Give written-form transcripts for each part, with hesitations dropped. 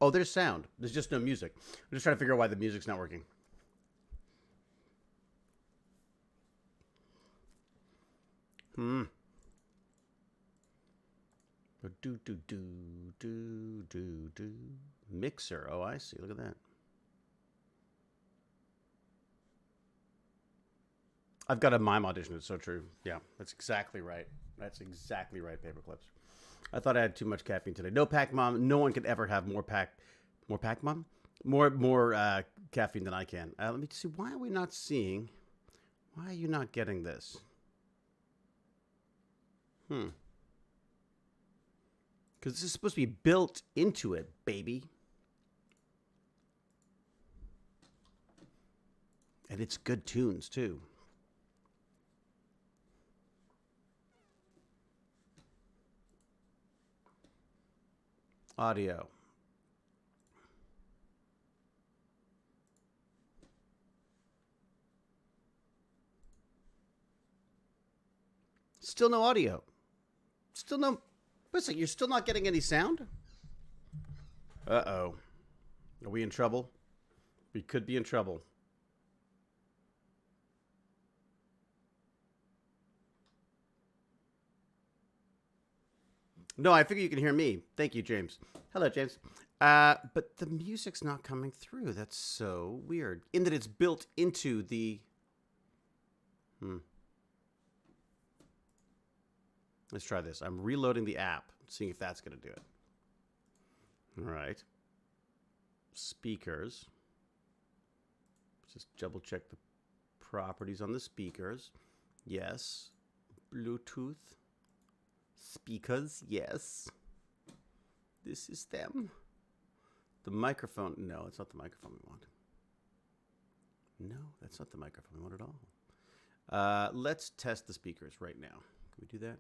Oh, there's sound. There's just no music. I'm just trying to figure out why the music's not working. Hmm. Do do do do do do. Mixer. Oh, I see. Look at that. I've got a mime audition. It's so true. Yeah, that's exactly right. That's exactly right. Paper clips. I thought I had too much caffeine today. No pack mom. No one could ever have more pack mom, more caffeine than I can. Let me see. Why are we not seeing? Why are you not getting this? Hmm. Because this is supposed to be built into it, baby. And it's good tunes too. Audio. Still no audio. Still no. Listen, you're still not getting any sound? Uh-oh. Are we in trouble? We could be in trouble. No, I figure you can hear me. Thank you, James. Hello, James. But the music's not coming through. That's so weird. In that it's built into the... Let's try this. I'm reloading the app, seeing if that's going to do it. All right. Speakers. Just double check the properties on the speakers. Yes. Bluetooth. Speakers. Yes. This is them. The microphone. No, it's not the microphone we want. No, that's not the microphone we want at all. Let's test the speakers right now. Can we do that?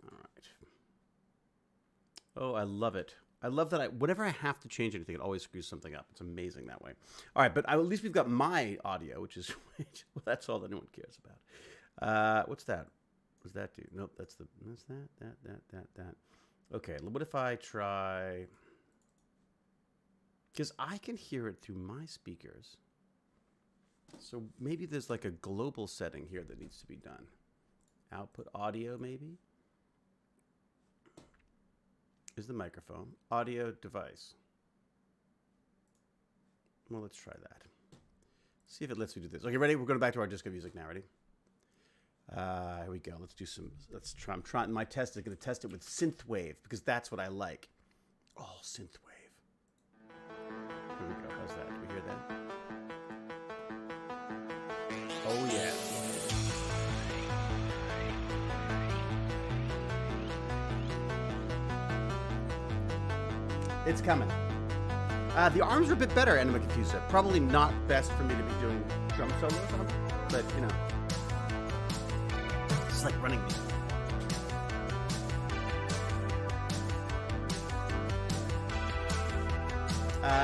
All right. Oh, I love it. I love that whenever I have to change anything, it always screws something up. It's amazing that way. All right, but at least we've got my audio, which is, well, that's all that anyone cares about. What's that? What does that do? Nope, that's that. Okay, what if I try, because I can hear it through my speakers. So maybe there's like a global setting here that needs to be done. Output audio, maybe? Is the microphone. Audio device. Well, let's try that. See if it lets me do this. Okay, ready? We're going back to our disco music now. Ready? Here we go. Let's do some. Let's try. I'm trying. My test is going to test it with synthwave because that's what I like. Oh, synthwave. Here we go. How's that? Do we hear that? Oh yeah. It's coming. The arms are a bit better, Enema Confusa. Probably not best for me to be doing drum solos on, but you know, it's like running music.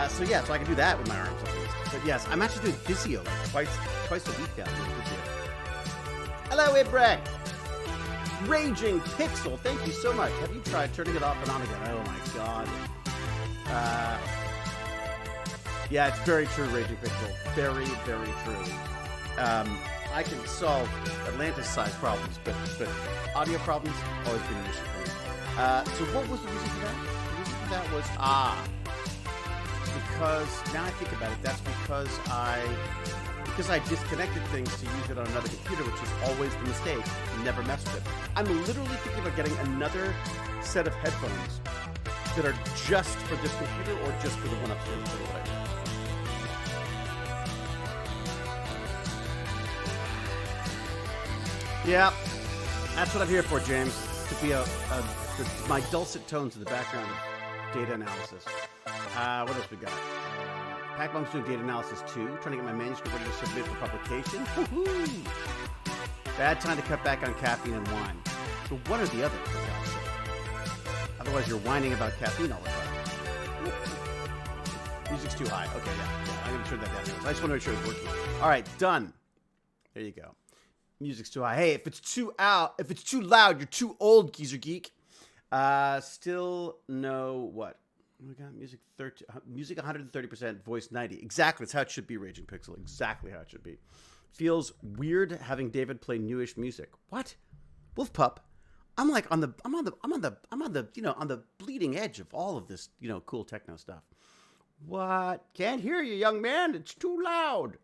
So yeah, so I can do that with my arms at least. But yes, I'm actually doing physio like twice a week now. Doing physio. Hello, Ibrek. Raging Pixel, thank you so much. Have you tried turning it off and on again? Oh my god. Yeah, it's very true, Raging Pixel. Very, very true. I can solve Atlantis-sized problems, but audio problems always been an issue for me. So what was the reason for that? The reason for that was because now I think about it, that's because I disconnected things to use it on another computer, which is always the mistake. Never mess with it. I'm literally thinking about getting another set of headphones that are just for this computer or just for the one upstairs. Yeah, that's what I'm here for, James. To be my dulcet tones in the background of data analysis. What else we got? Pac-Bomb's doing data analysis too. Trying to get my manuscript ready to submit for publication. Woohoo! Bad time to cut back on caffeine and wine. So one or the other, for God's sake. Otherwise, you're whining about caffeine all the time. Music's too high. Okay, yeah. I'm going to turn that down. I just want to make sure it's working. All right, done. There you go. Music's too high. Hey, if it's too loud, you're too old, Geezer Geek. Still no what? We got music 130%, voice 90. Exactly, that's how it should be. Raging Pixel, exactly how it should be. Feels weird having David play newish music. What? Wolf Pup. I'm like on the bleeding edge of all of this, cool techno stuff. What? Can't hear you, young man. It's too loud.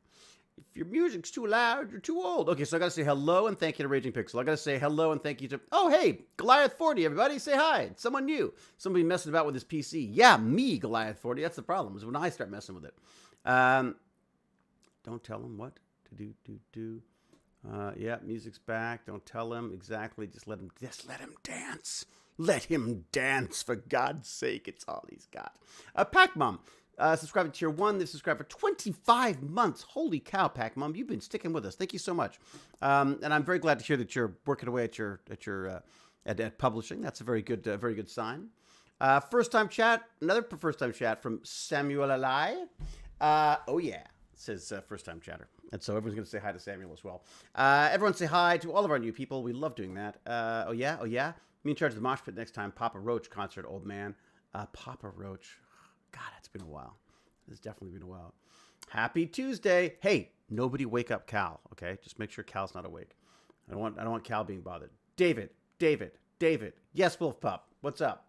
If your music's too loud, you're too old. Okay, so I got to say hello and thank you to Raging Pixel. I got to say hello and thank you to... Oh, hey, Goliath40, everybody. Say hi. It's someone new. Somebody messing about with his PC. Yeah, me, Goliath40. That's the problem, is when I start messing with it. Don't tell him what to do. Yeah, music's back. Don't tell him exactly. Just let him dance. Let him dance, for God's sake. It's all he's got. Pac Mom. Subscribe to Tier 1. They've subscribed for 25 months. Holy cow, Pac Mom. You've been sticking with us. Thank you so much. And I'm very glad to hear that you're working away at publishing. That's a very good sign. First time chat. Another first time chat from Samuel Alai. Oh yeah, says first time chatter. And so everyone's going to say hi to Samuel as well. Everyone say hi to all of our new people. We love doing that. Oh yeah. Me in charge of the mosh pit next time. Papa Roach concert, old man. Papa Roach. God, it's been a while. It's definitely been a while. Happy Tuesday. Hey, nobody wake up Cal, okay? Just make sure Cal's not awake. I don't want Cal being bothered. David. Yes, Wolf Pup. What's up?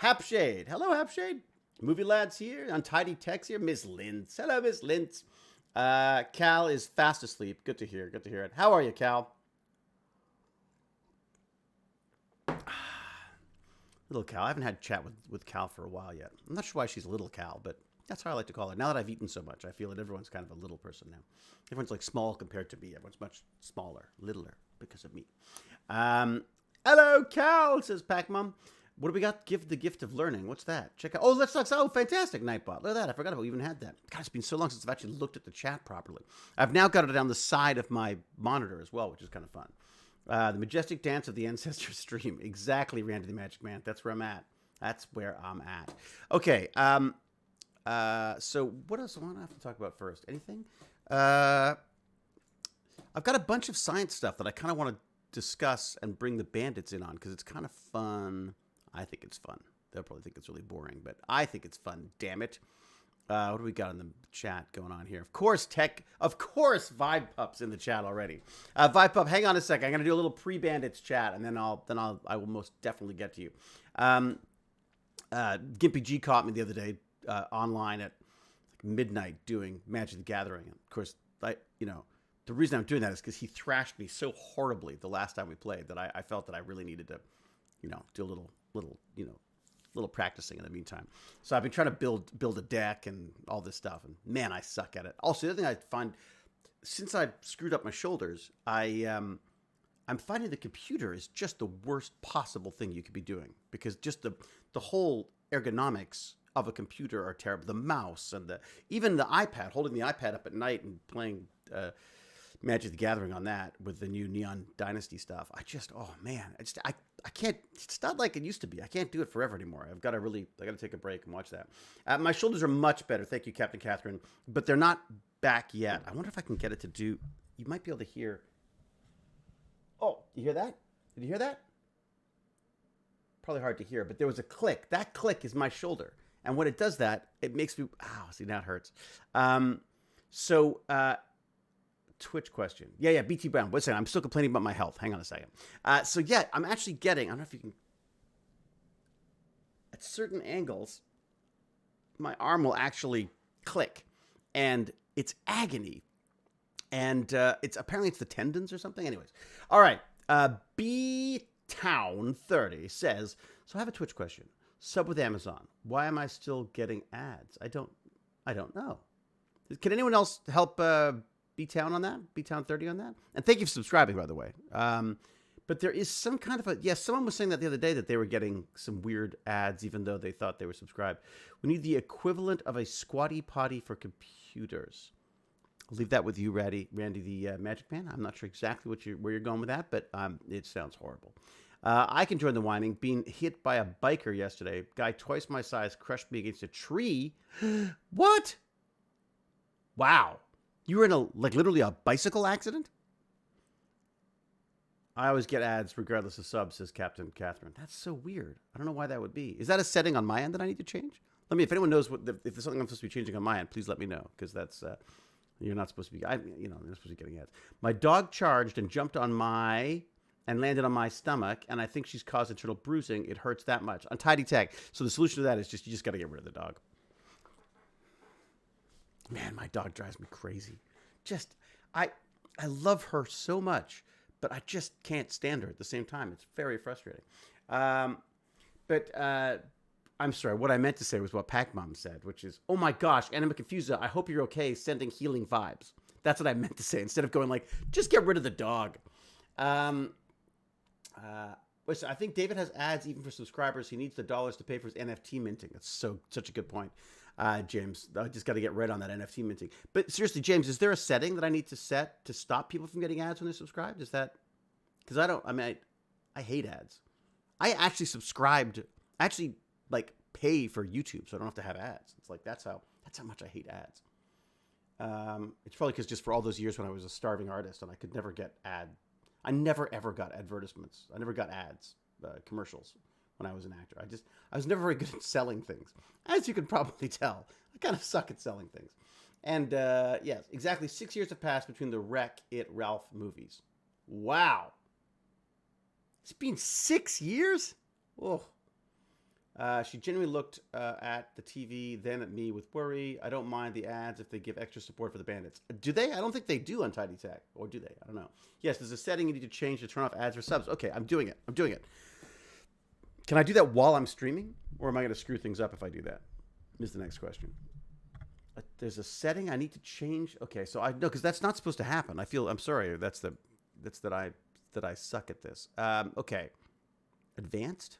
Hapshade. Hello, Hapshade. Movie Lads here. Untidy Text here. Miss Lintz. Hello, Miss Lintz. Cal is fast asleep. Good to hear it. How are you, Cal? Little Cal. I haven't had a chat with Cal for a while yet. I'm not sure why she's Little Cal, but that's how I like to call her. Now that I've eaten so much, I feel that everyone's kind of a little person now. Everyone's like small compared to me. Everyone's much smaller, littler because of me. Hello, Cal, says Pac-Mom. What do we got? Give the gift of learning. What's that? Check out. Oh, Let's Talk. Oh, fantastic, Nightbot. Look at that. I forgot about we even had that. God, it's been so long since I've actually looked at the chat properly. I've now got it down the side of my monitor as well, which is kind of fun. The majestic dance of the ancestor stream. Exactly, Randy the Magic Man. That's where I'm at. Okay. So what else do I have to talk about first? Anything? I've got a bunch of science stuff that I kind of want to discuss and bring the bandits in on because it's kind of fun. I think it's fun. They'll probably think it's really boring, but I think it's fun. Damn it. What do we got in the chat going on here? Of course, Vibe Pup's in the chat already. Vibe Pup, hang on a second. I'm gonna do a little pre-bandits chat, and then I will most definitely get to you. Gimpy G caught me the other day online at midnight doing Magic the Gathering. And of course, the reason I'm doing that is because he thrashed me so horribly the last time we played that I felt that I really needed to, do a little practicing in the meantime. So I've been trying to build a deck and all this stuff, and man, I suck at it. Also, the other thing I find, since I screwed up my shoulders, I'm finding the computer is just the worst possible thing you could be doing because just the whole ergonomics of a computer are terrible. The mouse and even the iPad, holding the iPad up at night and playing Magic the Gathering on that with the new Neon Dynasty stuff. I can't, it's not like it used to be. I can't do it forever anymore. I got to take a break and watch that. My shoulders are much better. Thank you, Captain Catherine, but they're not back yet. I wonder if I can get it to do, you might be able to hear. Oh, you hear that? Did you hear that? Probably hard to hear, but there was a click. That click is my shoulder. And when it does that, it makes me, see, now it hurts. Twitch question. Yeah, BT Brown. Wait a second. I'm still complaining about my health. Hang on a second. I'm actually getting, I don't know if you can, at certain angles, my arm will actually click. And it's agony. And apparently it's the tendons or something. Anyways. All right. B-Town30 says, so I have a Twitch question. Sub with Amazon. Why am I still getting ads? I don't know. Can anyone else help B-Town on that? B-Town30 on that? And thank you for subscribing, by the way. But there is some kind of someone was saying that the other day that they were getting some weird ads even though they thought they were subscribed. We need the equivalent of a squatty potty for computers. I'll leave that with you, Randy the Magic Man. I'm not sure exactly where you're going with that, but it sounds horrible. I can join the whining. Being hit by a biker yesterday. Guy twice my size crushed me against a tree. What? Wow. You were in literally a bicycle accident? I always get ads regardless of subs, says Captain Catherine. That's so weird. I don't know why that would be. Is that a setting on my end that I need to change? Let me, if anyone knows if there's something I'm supposed to be changing on my end, please let me know, because that's you're not supposed to be. You're not supposed to be getting ads. My dog charged and jumped on and landed on my stomach, and I think she's caused internal bruising. It hurts that much. Untidy tech. So the solution to that is you just got to get rid of the dog. Man, my dog drives me crazy. I love her so much, but I just can't stand her at the same time. It's very frustrating. But I'm sorry. What I meant to say was what Pac-Mom said, which is, oh my gosh, Anima Confusa, I hope you're okay, sending healing vibes. That's what I meant to say, instead of going like, just get rid of the dog. Listen, I think David has ads even for subscribers. He needs the dollars to pay for his NFT minting. That's such a good point, James. I just got to get right on that NFT minting. But seriously, James, is there a setting that I need to set to stop people from getting ads when they're subscribed? Is that because I hate ads. I actually like pay for YouTube, so I don't have to have ads. It's like that's how much I hate ads. It's probably because just for all those years when I was a starving artist and I could never get I never ever got advertisements. I never got ads, commercials when I was an actor. I was never very good at selling things, as you can probably tell. I kind of suck at selling things. And yes, exactly 6 years have passed between the Wreck It Ralph movies. Wow, it's been 6 years. Oh. She genuinely looked at the TV, then at me with worry. I don't mind the ads if they give extra support for the bandits. Do they? I don't think they do on Tidy Tech. Or do they? I don't know. Yes, there's a setting you need to change to turn off ads for subs. Okay, I'm doing it. Can I do that while I'm streaming? Or am I going to screw things up if I do that? Is the next question. There's a setting I need to change. Okay, so no, because that's not supposed to happen. I'm sorry. That's that I suck at this. Okay. Advanced?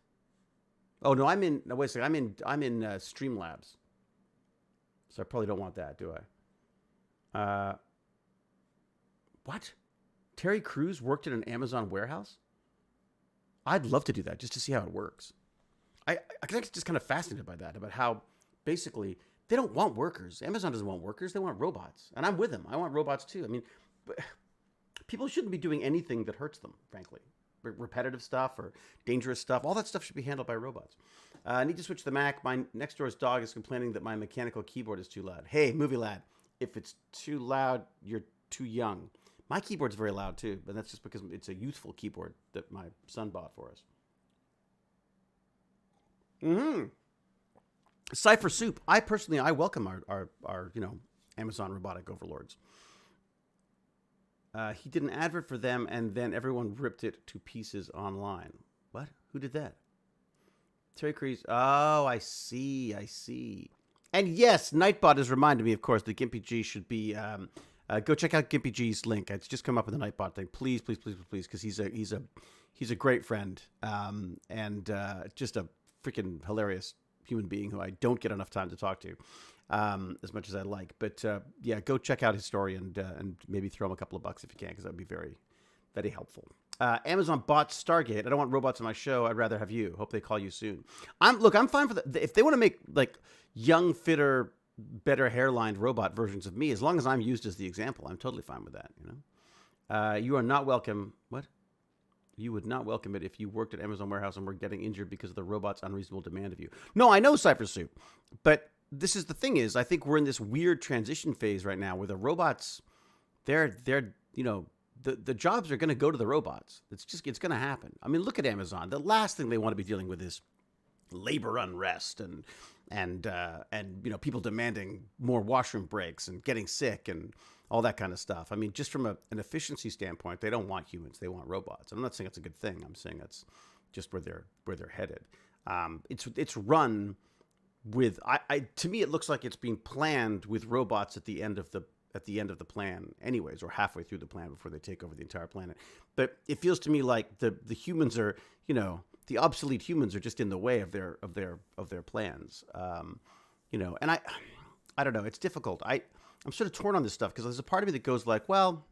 Oh no, wait a second. I'm in Streamlabs, so I probably don't want that, do I? What? Terry Crews worked in an Amazon warehouse? I'd love to do that just to see how it works. I get just kind of fascinated by that, about how basically they don't want workers. Amazon doesn't want workers; they want robots, and I'm with them. I want robots too. I mean, people shouldn't be doing anything that hurts them, frankly. Repetitive stuff or dangerous stuff. All that stuff should be handled by robots. I need to switch the Mac. My next door's dog is complaining that my mechanical keyboard is too loud. Hey, movie lad, if it's too loud, you're too young. My keyboard's very loud too, but that's just because it's a youthful keyboard that my son bought for us. Cypher Soup. I welcome our Amazon robotic overlords. He did an advert for them, and then everyone ripped it to pieces online. What? Who did that? Terry Crews. Oh, I see. And yes, Nightbot has reminded me, of course, that Gimpy G should be. Go check out Gimpy G's link. It's just come up in the Nightbot thing. Please, because he's a great friend, and just a freaking hilarious human being who I don't get enough time to talk to. As much as I like, but yeah, go check out his story and maybe throw him a couple of bucks if you can, because that would be very, very helpful. Amazon bought Stargate. I don't want robots on my show. I'd rather have you. Hope they call you soon. I'm fine for that. If they want to make like young, fitter, better hairlined robot versions of me, as long as I'm used as the example, I'm totally fine with that. You are not welcome. What? You would not welcome it if you worked at Amazon warehouse and were getting injured because of the robot's unreasonable demand of you. No, I know, Cypher Soup, but this is the thing is, I think we're in this weird transition phase right now where the robots, the jobs are going to go to the robots. It's going to happen. I mean, look at Amazon. The last thing they want to be dealing with is labor unrest and people demanding more washroom breaks and getting sick and all that kind of stuff. I mean, just from an efficiency standpoint, they don't want humans. They want robots. I'm not saying that's a good thing. I'm saying that's just where they're headed. It's run with to me it looks like it's being planned with robots at the end of the plan anyways, or halfway through the plan before they take over the entire planet. But it feels to me like the humans are, the obsolete humans are just in the way of their plans. And I don't know, it's difficult. I'm sort of torn on this stuff because there's a part of me that goes like, well,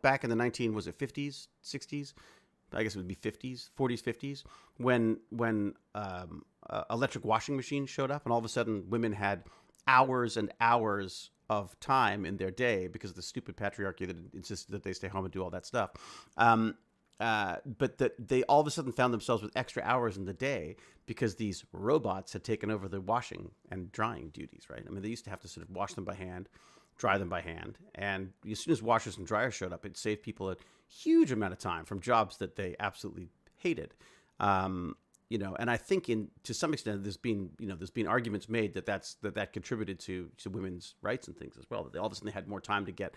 back in the 50s, 60s, I guess it would be 40s, 50s, when electric washing machines showed up, and all of a sudden women had hours and hours of time in their day because of the stupid patriarchy that insisted that they stay home and do all that stuff. but that they all of a sudden found themselves with extra hours in the day because these robots had taken over the washing and drying duties, right? I mean, they used to have to sort of wash them by hand, dry them by hand. And as soon as washers and dryers showed up, it saved people a huge amount of time from jobs that they absolutely hated. And I think to some extent there's been arguments made that contributed to women's rights and things as well. That all of a sudden they had more time to get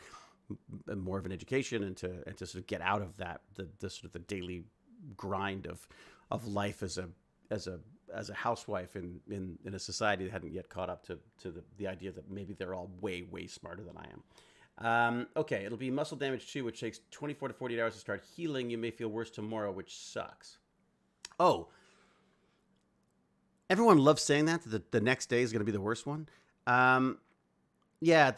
more of an education and to sort of get out of that the sort of the daily grind of life as a housewife in a society that hadn't yet caught up to the idea that maybe they're all way smarter than I am. Okay, it'll be muscle damage 2, which takes 24 to 48 hours to start healing. You may feel worse tomorrow, which sucks. Oh, everyone loves saying that the next day is going to be the worst one. Yeah,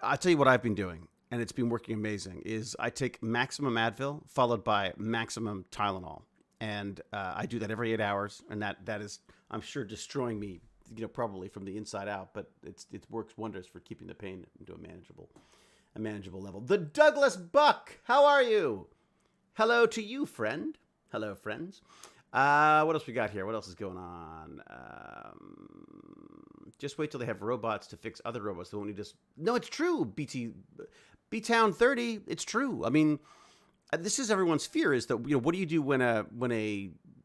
I'll tell you what I've been doing, and it's been working amazing, is I take maximum Advil followed by maximum Tylenol. And I do that every 8 hours, and that is, I'm sure, destroying me, probably from the inside out. But it works wonders for keeping the pain into a manageable level. The Douglas Buck, how are you? Hello to you, friend. Hello, friends. What else we got here? What else is going on? Just wait till they have robots to fix other robots. They won't need us. No, it's true. B-Town 30. It's true. I mean, this is everyone's fear, is that, what do you do when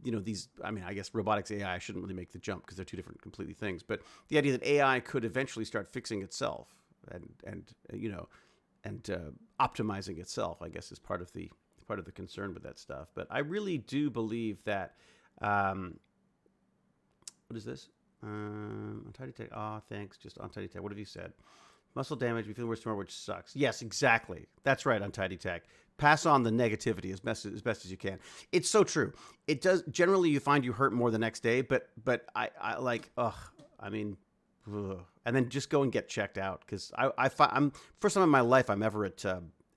these, I mean, I guess robotics, AI, I shouldn't really make the jump because they're two different completely things, but the idea that AI could eventually start fixing itself and optimizing itself, I guess, is part of the concern with that stuff. But I really do believe that, what is this? Untidy Tech. Oh, thanks. Just Untidy Tech. What have you said? Muscle damage. We feel worse tomorrow, which sucks. Yes, exactly. That's right, Untidy Tech. Pass on the negativity as best as you can. It's so true. It does. Generally, you find you hurt more the next day, but I like, I mean, and then just go and get checked out, because I'm first time in my life I'm ever at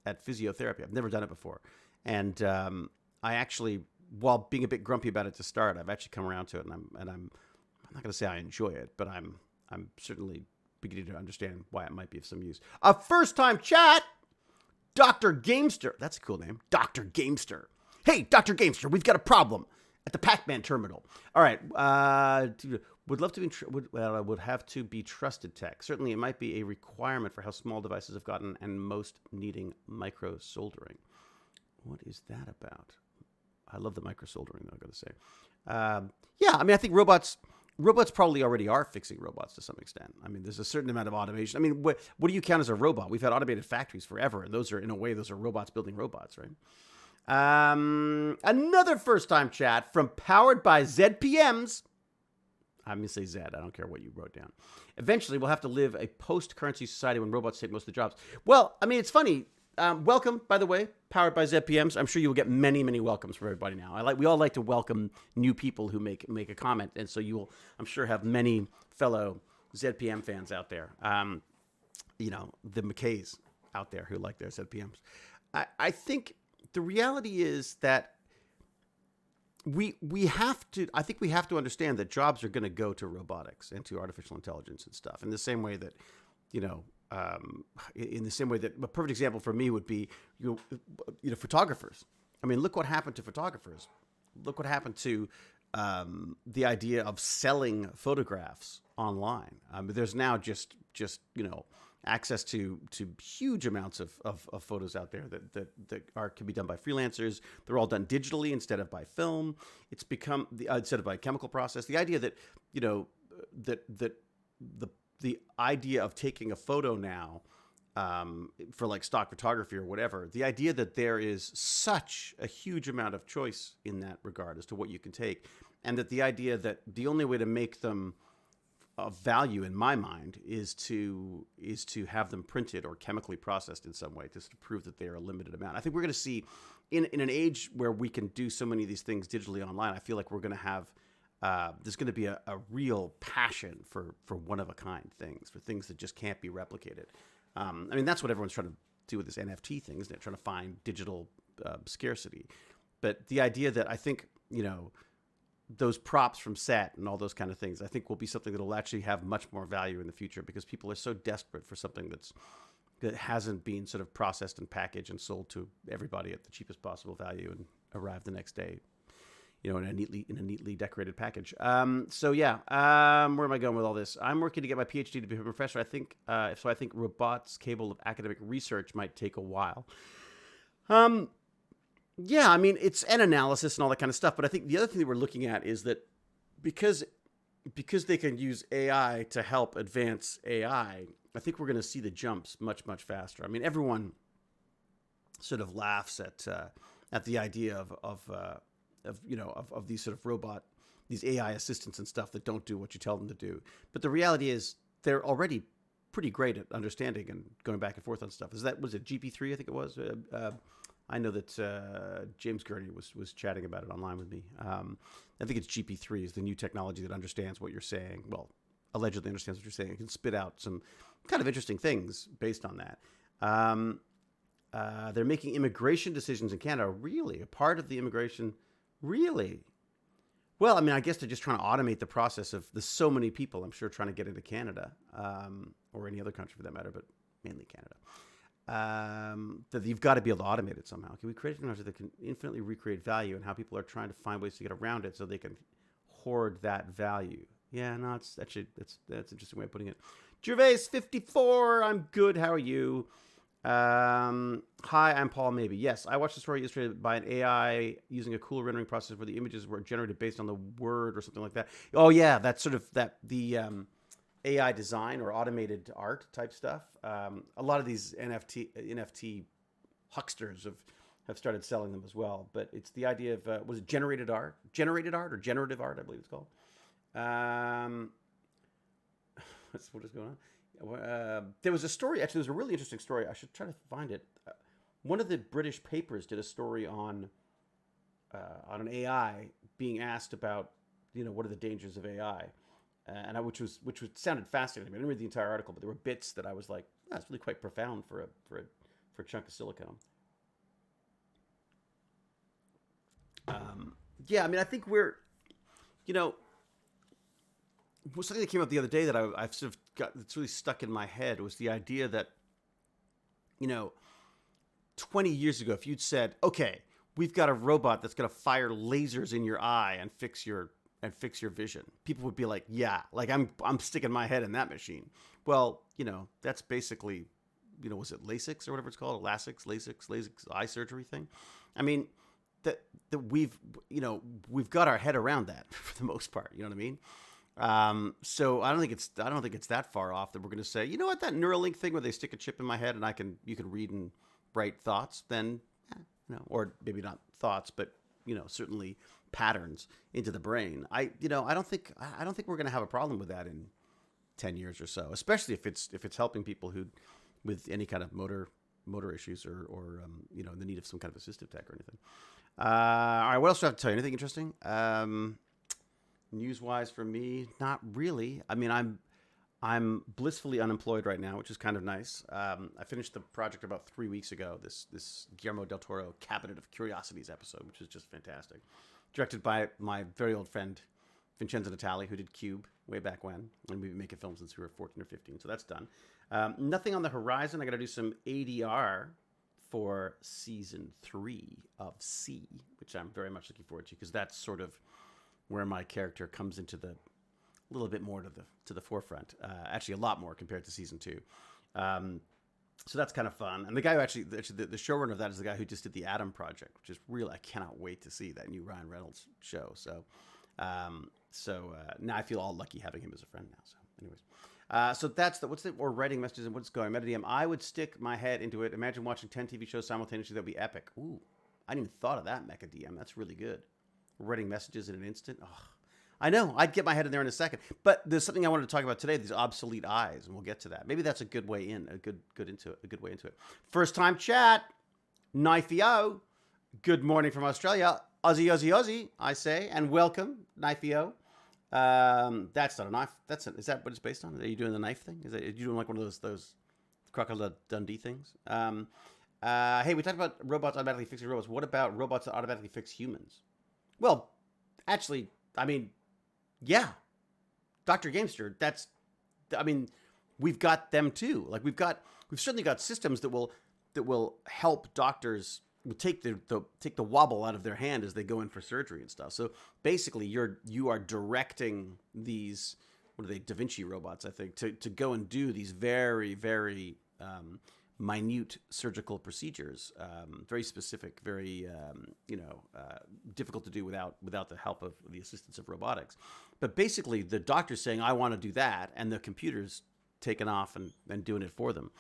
physiotherapy. I've never done it before, and I actually, while being a bit grumpy about it to start, I've actually come around to it, and I'm not going to say I enjoy it, but I'm certainly beginning to understand why it might be of some use. A first-time chat, Dr. Gamester. That's a cool name, Dr. Gamester. Hey, Dr. Gamester, we've got a problem at the Pac-Man terminal. All right, would love to be. Would have to be trusted tech. Certainly, it might be a requirement for how small devices have gotten, and most needing micro soldering. What is that about? I love the micro soldering, though, I've got to say. Yeah, I mean, I think robots probably already are fixing robots to some extent. I mean, there's a certain amount of automation. I mean, what do you count as a robot? We've had automated factories forever, and those are robots building robots, right? Another first-time chat from Powered by ZPMs. I'm going to say Z. I don't care what you wrote down. Eventually, we'll have to live a post-currency society when robots take most of the jobs. Well, I mean, it's funny. Welcome, by the way, Powered by ZPMs. I'm sure you will get many, many welcomes from everybody now. We all like to welcome new people who make a comment, and so you will, I'm sure, have many fellow ZPM fans out there. The McKays out there who like their ZPMs. I think the reality is that we have to understand that jobs are going to go to robotics and to artificial intelligence and stuff, in the same way that, in the same way that a perfect example for me would be, photographers. I mean, look what happened to photographers. Look what happened to the idea of selling photographs online. There's now just access to huge amounts of photos out there that can be done by freelancers. They're all done digitally instead of by film. It's become instead of by chemical process. The idea that the idea of taking a photo now for like stock photography or whatever, the idea that there is such a huge amount of choice in that regard as to what you can take, and that the idea that the only way to make them of value, in my mind, is to have them printed or chemically processed in some way just to prove that they are a limited amount. I think we're going to see in an age where we can do so many of these things digitally online, I feel like we're going to have there's going to be a real passion for one-of-a-kind things, for things that just can't be replicated. I mean, that's what everyone's trying to do with this NFT thing, isn't it? Trying to find digital scarcity. But the idea that I think, those props from set and all those kind of things, I think will be something that will actually have much more value in the future, because people are so desperate for something that hasn't been sort of processed and packaged and sold to everybody at the cheapest possible value. And arrive the next day, in a neatly decorated package. So yeah, where am I going with all this? I'm working to get my PhD to become a professor. I think I think robots capable of academic research might take a while. Yeah, I mean, it's an analysis and all that kind of stuff. But I think the other thing that we're looking at is that because they can use AI to help advance AI, I think we're going to see the jumps much, much faster. I mean, everyone sort of laughs at the idea of these sort of these AI assistants and stuff that don't do what you tell them to do. But the reality is they're already pretty great at understanding and going back and forth on stuff. Was it GP3? I think it was. I know that James Gurney was chatting about it online with me. I think it's GP3 is the new technology that understands what you're saying. Well, allegedly understands what you're saying. It can spit out some kind of interesting things based on that. They're making immigration decisions in Canada. Really? A part of the immigration? Really? Well, I mean, I guess they're just trying to automate the process of there's so many people, I'm sure, trying to get into Canada or any other country for that matter, but mainly Canada. That you've got to be able to automate it somehow. Can we create technology that can infinitely recreate value, and how people are trying to find ways to get around it so they can hoard that value? Yeah, no, that's an interesting way of putting it. Gervais54, I'm good. How are you? Hi, I'm Paul Maybe. Yes, I watched the story yesterday by an AI using a cool rendering process where the images were generated based on the word or something like that. Oh yeah, that's sort of the AI design or automated art type stuff. A lot of these NFT hucksters have started selling them as well. But it's the idea of was it generated art or generative art? I believe it's called. What is going on? There was a story. Actually, there's a really interesting story. I should try to find it. One of the British papers did a story on an AI being asked about, what are the dangers of AI, which sounded fascinating. I didn't read the entire article, but there were bits that I was like, that's really quite profound for a chunk of silicon. Yeah, I mean, I think we're, something that came up the other day that I've sort of got that's really stuck in my head was the idea that, 20 years ago, if you'd said, okay, we've got a robot that's going to fire lasers in your eye and fix your vision, people would be like, yeah, like I'm sticking my head in that machine. Well, that's basically, was it LASIK or whatever it's called, LASIK eye surgery thing. I mean, that we've got our head around that for the most part. You know what I mean? So I don't think it's that far off that we're going to say, that Neuralink thing where they stick a chip in my head and you can read and write thoughts, then, or maybe not thoughts, but, certainly patterns into the brain. I don't think we're going to have a problem with that in 10 years or so, especially if it's helping people who, with any kind of motor issues or the need of some kind of assistive tech or anything. All right. What else do I have to tell you? Anything interesting? News-wise for me, not really. I mean, I'm blissfully unemployed right now, which is kind of nice. I finished the project about 3 weeks ago, this Guillermo del Toro Cabinet of Curiosities episode, which is just fantastic. Directed by my very old friend, Vincenzo Natali, who did Cube way back when. And we've been making films since we were 14 or 15, so that's done. Nothing on the horizon. I got to do some ADR for season 3 of C, which I'm very much looking forward to, because that's sort of where my character comes into a little bit more to the forefront. Actually, a lot more compared to season 2. So that's kind of fun. And the guy who actually the showrunner of that is the guy who just did the Adam Project, which is really, I cannot wait to see that new Ryan Reynolds show. So now I feel all lucky having him as a friend now. So anyways, so that's or writing messages and what's going. MetaDM, I would stick my head into it. Imagine watching 10 TV shows simultaneously. That'd be epic. Ooh, I didn't even thought of that, MechaDM. That's really good. Writing messages in an instant. Oh, I know. I'd get my head in there in a second. But there's something I wanted to talk about today, these obsolete eyes, and we'll get to that. Maybe that's a good way in, a good way into it. First time chat, Knifey-O. Good morning from Australia. Aussie, Aussie, Aussie, I say, and welcome, Knifey-O. That's not a knife. Is that what it's based on? Are you doing the knife thing? Are you doing like one of those Crocodile Dundee things? Hey, we talked about robots automatically fixing robots. What about robots that automatically fix humans? Well, actually, I mean, yeah, Dr. Gamester, we've got them too. Like we've certainly got systems that will help doctors take the wobble out of their hand as they go in for surgery and stuff. So basically, you are directing these, what are they, Da Vinci robots, I think, to go and do these very, very minute surgical procedures, very specific, very difficult to do without the help of the assistance of robotics. But basically, the doctor's saying, "I want to do that," and the computer's taking off and doing it for them,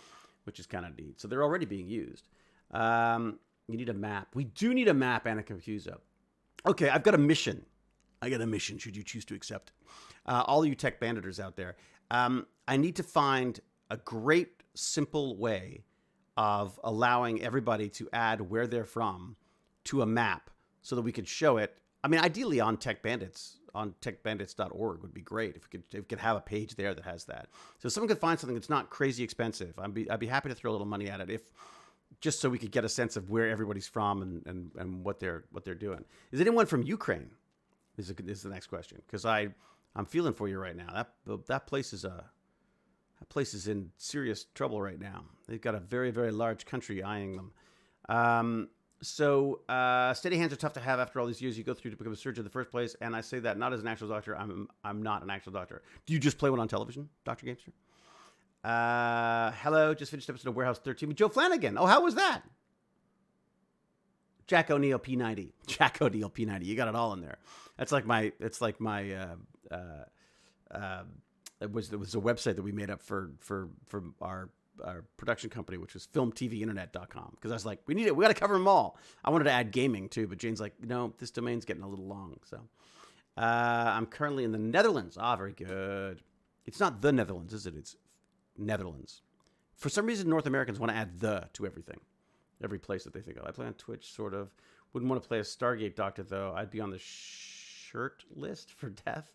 which is kind of neat. So they're already being used. You need a map. We do need a map and a computer. Okay, I've got a mission. I got a mission, should you choose to accept it. All you tech banditers out there, I need to find a great, simple way of allowing everybody to add where they're from to a map so that we could show it. I mean, ideally on TechBandits, on techbandits.org would be great if we could have a page there that has that. So if someone could find something that's not crazy expensive, I'd be happy to throw a little money at it, just so we could get a sense of where everybody's from and what they're doing. Is anyone from Ukraine? Is the next question, because I'm feeling for you right now. That place is in serious trouble right now. They've got a very, very large country eyeing them. So steady hands are tough to have after all these years you go through to become a surgeon in the first place. And I say that not as an actual doctor. I'm not an actual doctor. Do you just play one on television, Dr. Gamester? Hello, just finished episode of Warehouse 13 with Joe Flanagan. Oh, how was that? Jack O'Neill P90. Jack O'Neill P90. You got it all in there. It was a website that we made up for our production company, which was filmtvinternet.com, because I was like, we got to cover them all. I wanted to add gaming too, but Jane's like, no, this domain's getting a little long. So I'm currently in the Netherlands. Very good. It's not the Netherlands, is it? It's Netherlands. For some reason, North Americans want to add the to everything, every place that they think of. I play on Twitch, sort of. Wouldn't want to play a Stargate Doctor, though. I'd be on the short list for death.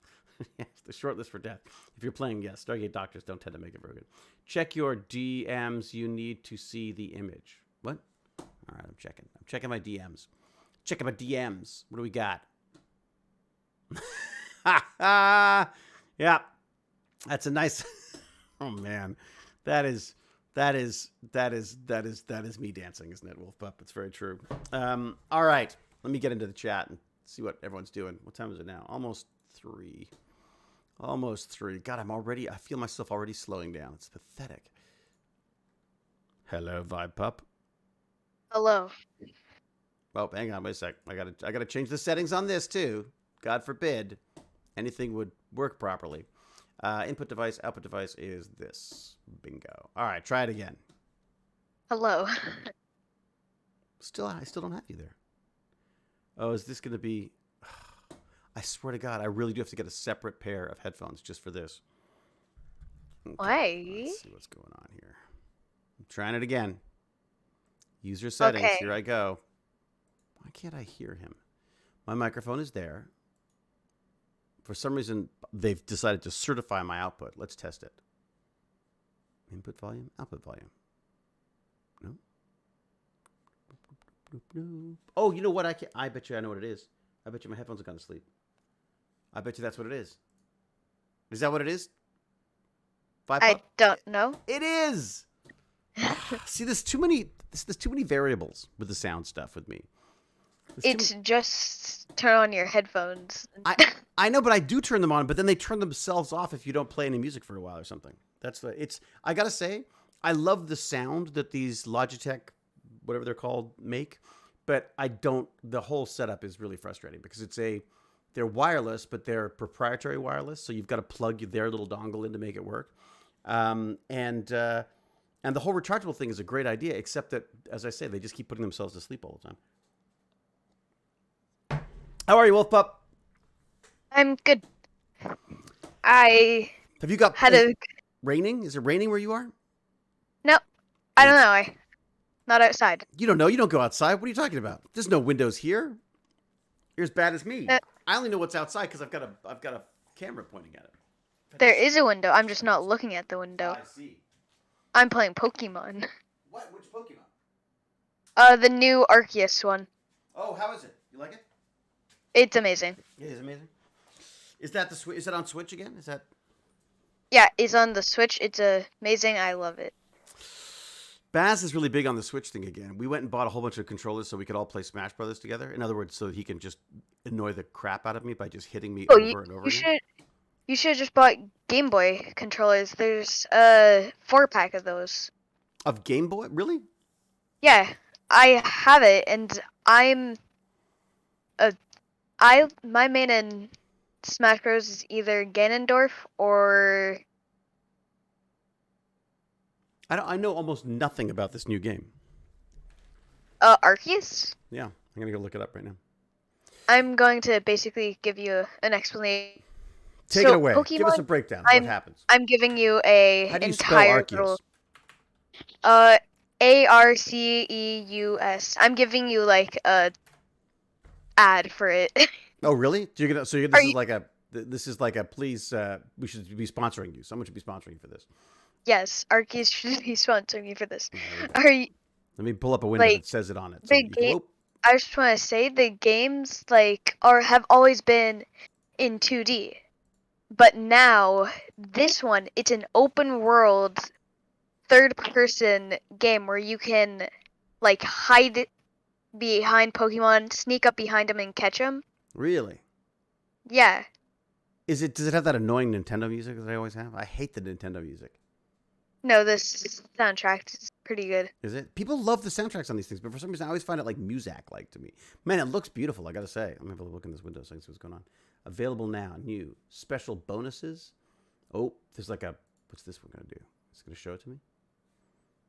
Yes, the short list for death. If you're playing, yes, Stargate Doctors don't tend to make it very good. Check your DMs. You need to see the image. What? All right, I'm checking. I'm checking my DMs. Checking my DMs. What do we got? Yeah, that's a nice. Oh man, that is me dancing, isn't it, Wolf Pup? It's very true. All right, let me get into the chat and see what everyone's doing. What time is it now? Almost 3. Almost 3. God, I feel myself already slowing down. It's pathetic. Hello, Vibe Pup. Hello. Oh, hang on, wait a sec. I gotta change the settings on this too. God forbid anything would work properly. Input device, output device is this. Bingo. All right, try it again. Hello. I still don't have you there. Oh, is this going to be... I swear to God, I really do have to get a separate pair of headphones just for this. Okay, why? let's see what's going on here. I'm trying it again. User settings. Okay. Here I go. Why can't I hear him? My microphone is there. For some reason, they've decided to certify my output. Let's test it. Input volume, output volume. No. Oh, you know what? I bet you I know what it is. I bet you my headphones have gone to sleep. I bet you that's what it is. Is that what it is? I don't know. It is. See, there's too many variables with the sound stuff with me. Just turn on your headphones. I know, but I do turn them on, but then they turn themselves off if you don't play any music for a while or something. I gotta say, I love the sound that these Logitech, whatever they're called, make, but the whole setup is really frustrating because they're wireless, but they're proprietary wireless. So you've got to plug their little dongle in to make it work. And the whole rechargeable thing is a great idea, except that, as I say, they just keep putting themselves to sleep all the time. How are you, Wolf Pup? I'm good. Have you got raining? Is it raining where you are? No, I don't know. Not outside. You don't know? You don't go outside. What are you talking about? There's no windows here. You're as bad as me. I only know what's outside because I've got a camera pointing at it. There is a window. I'm just not looking at the window. I see. I'm playing Pokemon. What? Which Pokemon? The new Arceus one. Oh, how is it? You like it? It's amazing. It is amazing. Is that Is that on Switch again? Is that? Yeah, it's on the Switch. It's amazing. I love it. Baz is really big on the Switch thing again. We went and bought a whole bunch of controllers so we could all play Smash Brothers together. In other words, so he can just annoy the crap out of me by just hitting me Oh, over and over you again. should have just bought Game Boy controllers. There's 4-pack of those. Of Game Boy? Really? Yeah, I have it, and my main in Smash Bros is either Ganondorf or I know almost nothing about this new game. Arceus. Yeah, I'm going to go look it up right now. I'm going to basically give you an explanation. Take it away. Pokemon, Give us a breakdown. What happens? I'm giving you a How do you spell entire Arceus? Arceus. I'm giving you like a ad for it. Oh, really? You're gonna, so this is like a please. We should be sponsoring you. Someone should be sponsoring you for this. Yes, Arceus should be sponsoring me for this. Are you? Let me pull up a window that says it on it. So I just want to say the games have always been in 2D, but now this one it's an open world, third-person game where you can hide behind Pokemon, sneak up behind them, and catch them. Really? Yeah. Does it have that annoying Nintendo music that I always have? I hate the Nintendo music. No, this soundtrack is pretty good. Is it? People love the soundtracks on these things, but for some reason I always find it like Muzak-like to me. Man, it looks beautiful, I gotta say. I'm gonna have a look in this window so I can see what's going on. Available now, new. Special bonuses. Oh, there's what's this one gonna do? It's gonna show it to me?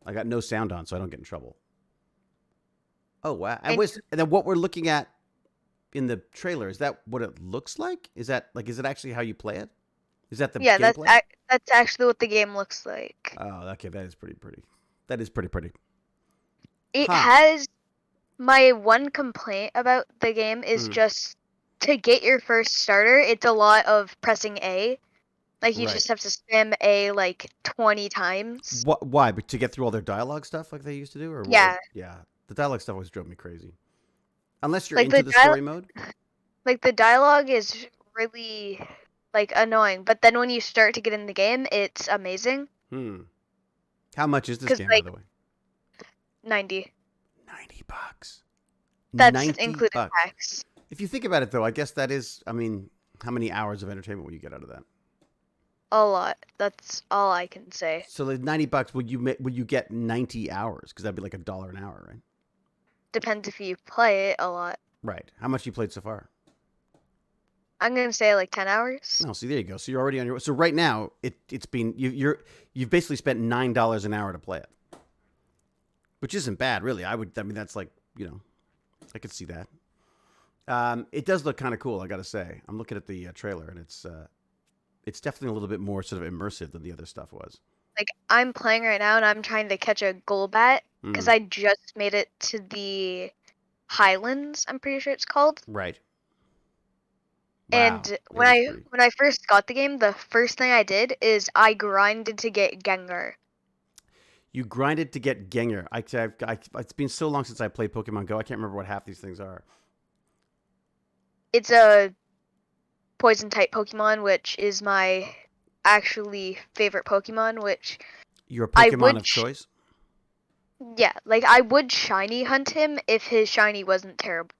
I got no sound on, so I don't get in trouble. Oh, wow. And then what we're looking at in the trailer, is that what it looks like? Is it actually how you play it? Is that the gameplay? That's actually what the game looks like. Oh, okay. That is pretty pretty. That is pretty pretty. It has my one complaint about the game is just to get your first starter, it's a lot of pressing A. You just have to spam A 20 times. Why? But to get through all their dialogue stuff like they used to do? Or yeah. What? Yeah. The dialogue stuff always drove me crazy. Unless you're into the story mode? The dialogue is really annoying, but then when you start to get in the game, it's amazing. How much is this game, by the way? 90. $90. That's including tax. If you think about it, though, I guess that is, how many hours of entertainment will you get out of that? A lot. That's all I can say. So the $90, would you get 90 hours? Because that'd be like $1 an hour, right? Depends if you play it a lot. Right. How much you played so far? I'm gonna say 10 hours. No, see, there you go. So you're already on your. So right now, it's been you've basically spent $9 an hour to play it, which isn't bad, really. That's I could see that. It does look kind of cool, I gotta say. I'm looking at the trailer, and it's definitely a little bit more sort of immersive than the other stuff was. I'm playing right now, and I'm trying to catch a Golbat because I just made it to the Highlands. I'm pretty sure it's called. Right. Wow, and when I first got the game, the first thing I did is I grinded to get Gengar. You grinded to get Gengar. It's been so long since I played Pokemon Go. I can't remember what half these things are. It's a poison type Pokemon, which is my actually favorite Pokemon. Which you're a Pokemon of choice. Yeah, I would shiny hunt him if his shiny wasn't terrible.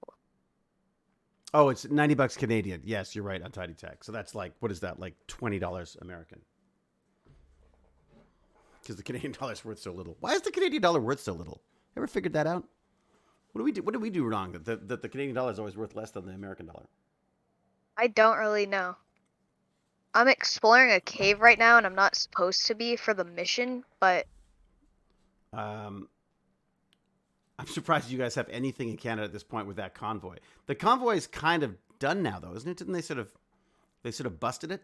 Oh, it's $90 Canadian. Yes, you're right on Tidy Tech. So that's what is that? $20 American? Because the Canadian dollar's worth so little. Why is the Canadian dollar worth so little? Ever figured that out? What did we do wrong that the Canadian dollar is always worth less than the American dollar? I don't really know. I'm exploring a cave right now, and I'm not supposed to be for the mission, but I'm surprised you guys have anything in Canada at this point with that convoy. The convoy is kind of done now, though, isn't it? Didn't they sort of busted it?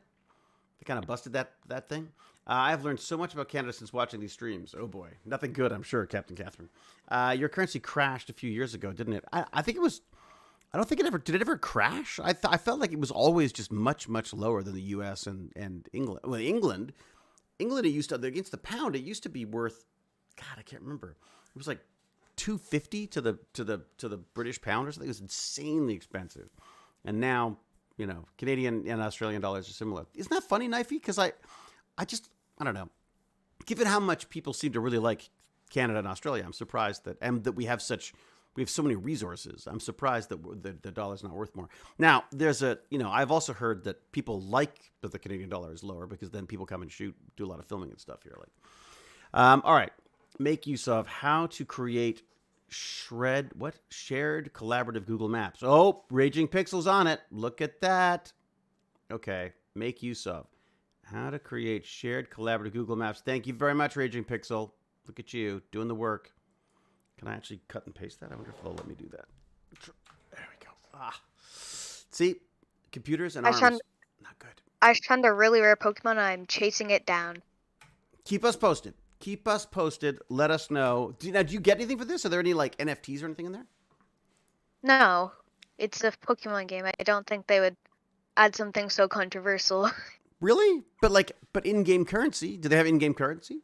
They kind of busted that thing. I've learned so much about Canada since watching these streams. Oh boy, nothing good, I'm sure, Captain Catherine. Your currency crashed a few years ago, didn't it? I think it was. I don't think it ever did. It ever crash? I felt like it was always just much lower than the U.S. and England. Well, England, it used to against the pound. It used to be worth. God, I can't remember. It was $2.50 to the British pound or something. It was insanely expensive, and now Canadian and Australian dollars are similar. Isn't that funny, Knifey? Because I don't know. Given how much people seem to really like Canada and Australia. I'm surprised that we have so many resources. I'm surprised that the dollar's not worth more. Now, I've also heard that people like that the Canadian dollar is lower because then people come and do a lot of filming and stuff here. All right, make use of how to create shared collaborative Google Maps. Oh, Raging Pixel's on it. Look at that. Okay, make use of how to create shared collaborative Google Maps. Thank you very much, Raging Pixel. Look at you doing the work. Can I actually cut and paste that? I wonder if they'll let me do that. There we go. See, computers and arms, not good. I found a really rare Pokemon and I'm chasing it down. Keep us posted. Let us know. Do you get anything for this? Are there any like NFTs or anything in there? No, it's a Pokemon game. I don't think they would add something so controversial. Really? But in-game currency? Do they have in-game currency?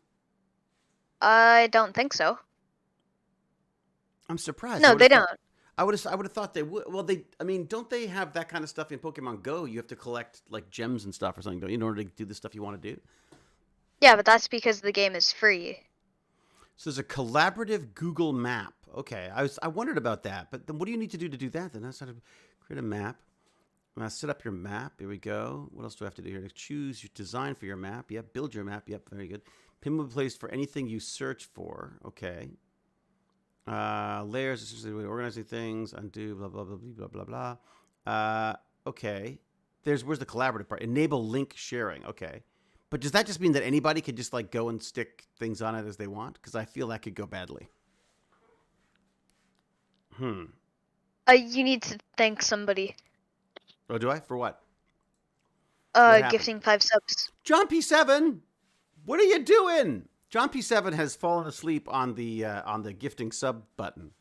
I don't think so. I'm surprised. No, they don't. I would have thought they would. Well, don't they have that kind of stuff in Pokemon Go? You have to collect like gems and stuff or something, don't you, in order to do the stuff you want to do? Yeah, but that's because the game is free. So there's a collaborative Google map. Okay, I wondered about that, but then what do you need to do that? Then that's how to create a map. Set up your map. Here we go. What else do I have to do here? Choose your design for your map. Yep. Build your map. Yep. Very good. Pin will be placed for anything you search for. Okay. Layers, essentially organizing things. Undo. Blah blah blah blah blah blah. Okay. Where's the collaborative part? Enable link sharing. Okay. But does that just mean that anybody could just like go and stick things on it as they want? Because I feel that could go badly. You need to thank somebody. Oh, do I? For what? Gifting 5 subs. John P7, what are you doing? John P7 has fallen asleep on the gifting sub button,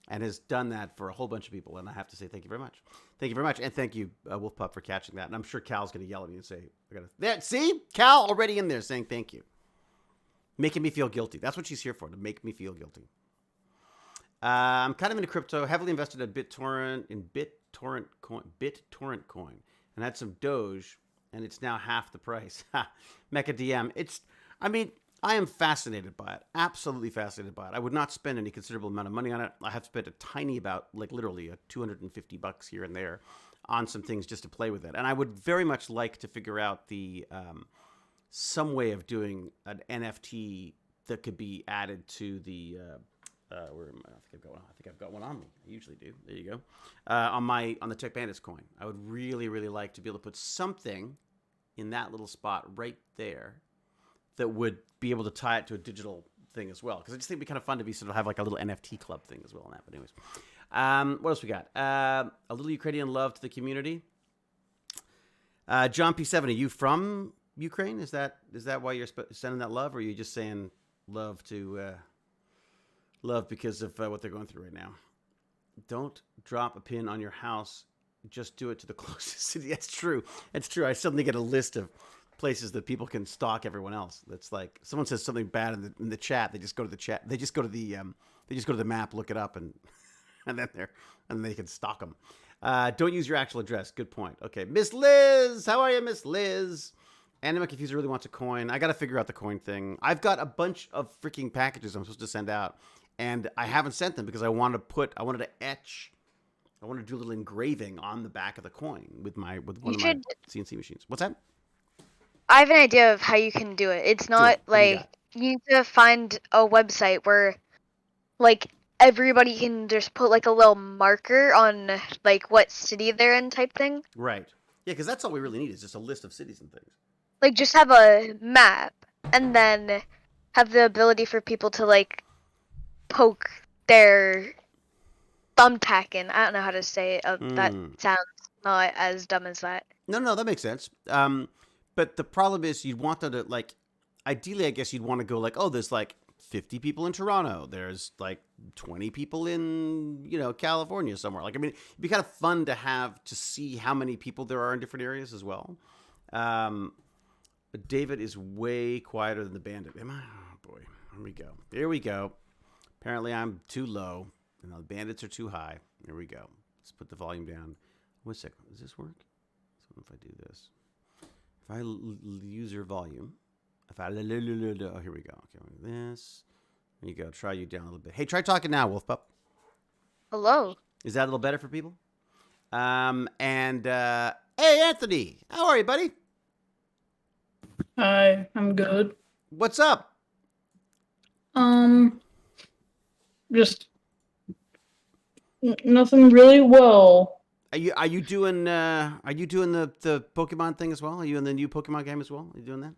and has done that for a whole bunch of people. And I have to say thank you very much. Thank you very much, and thank you, Wolf Pup, for catching that. And I'm sure Cal's going to yell at me and say, "I got to." There, see, Cal already in there saying thank you, making me feel guilty. That's what she's here for, to make me feel guilty. I'm kind of into crypto, heavily invested in BitTorrent coin, and had some Doge, and it's now half the price. Mecha DM. I am fascinated by it. Absolutely fascinated by it. I would not spend any considerable amount of money on it. I have spent a tiny literally $250 here and there on some things just to play with it. And I would very much like to figure out some way of doing an NFT that could be added to the where am I? I think I've got one on me. I usually do. There you go. On the TechBandits coin. I would really, really like to be able to put something in that little spot right there that would be able to tie it to a digital thing as well. Because I just think it'd be kind of fun to have like a little NFT club thing as well on that. But anyways, what else we got? A little Ukrainian love to the community. John P7, are you from Ukraine? Is that why you're sending that love, or are you just saying love because of what they're going through right now? Don't drop a pin on your house. Just do it to the closest city. That's true. It's true. I suddenly get a list of places that people can stalk everyone else. That's like someone says something bad in the chat. They just go to the chat. They just go to the map, look it up, and then they can stalk them. Don't use your actual address. Good point. Okay, Miss Liz, how are you, Miss Liz? Anima Confuser really wants a coin. I got to figure out the coin thing. I've got a bunch of freaking packages I'm supposed to send out, and I haven't sent them because I wanted to do a little engraving on the back of the coin with one of my CNC machines. What's that? I have an idea of how you can do it. It's not you need to find a website where like everybody can just put like a little marker on like what city they're in type thing. Right. Yeah, because that's all we really need is just a list of cities and things. Like just have a map and then have the ability for people to like poke their thumbtack in. I don't know how to say it. That sounds not as dumb as that. No, that makes sense. But the problem is you'd want them to ideally, I guess you'd want to go like, oh, there's like 50 people in Toronto. There's like 20 people in, California somewhere. Like, I mean, it'd be kind of fun to see how many people there are in different areas as well. But David is way quieter than the bandit. Am I? Oh boy. Here we go. Apparently I'm too low and the bandits are too high. Here we go. Let's put the volume down. Wait a second. Does this work? So if I do this. If I user volume, oh, here we go. Okay, this, There you go. Try you down a little bit. Hey, try talking now, Wolf Pup. Hello. Is that a little better for people? Hey, Anthony, how are you, buddy? Hi, I'm good. What's up? Just nothing really well. Are you doing the Pokemon thing as well? Are you in the new Pokemon game as well? Are you doing that?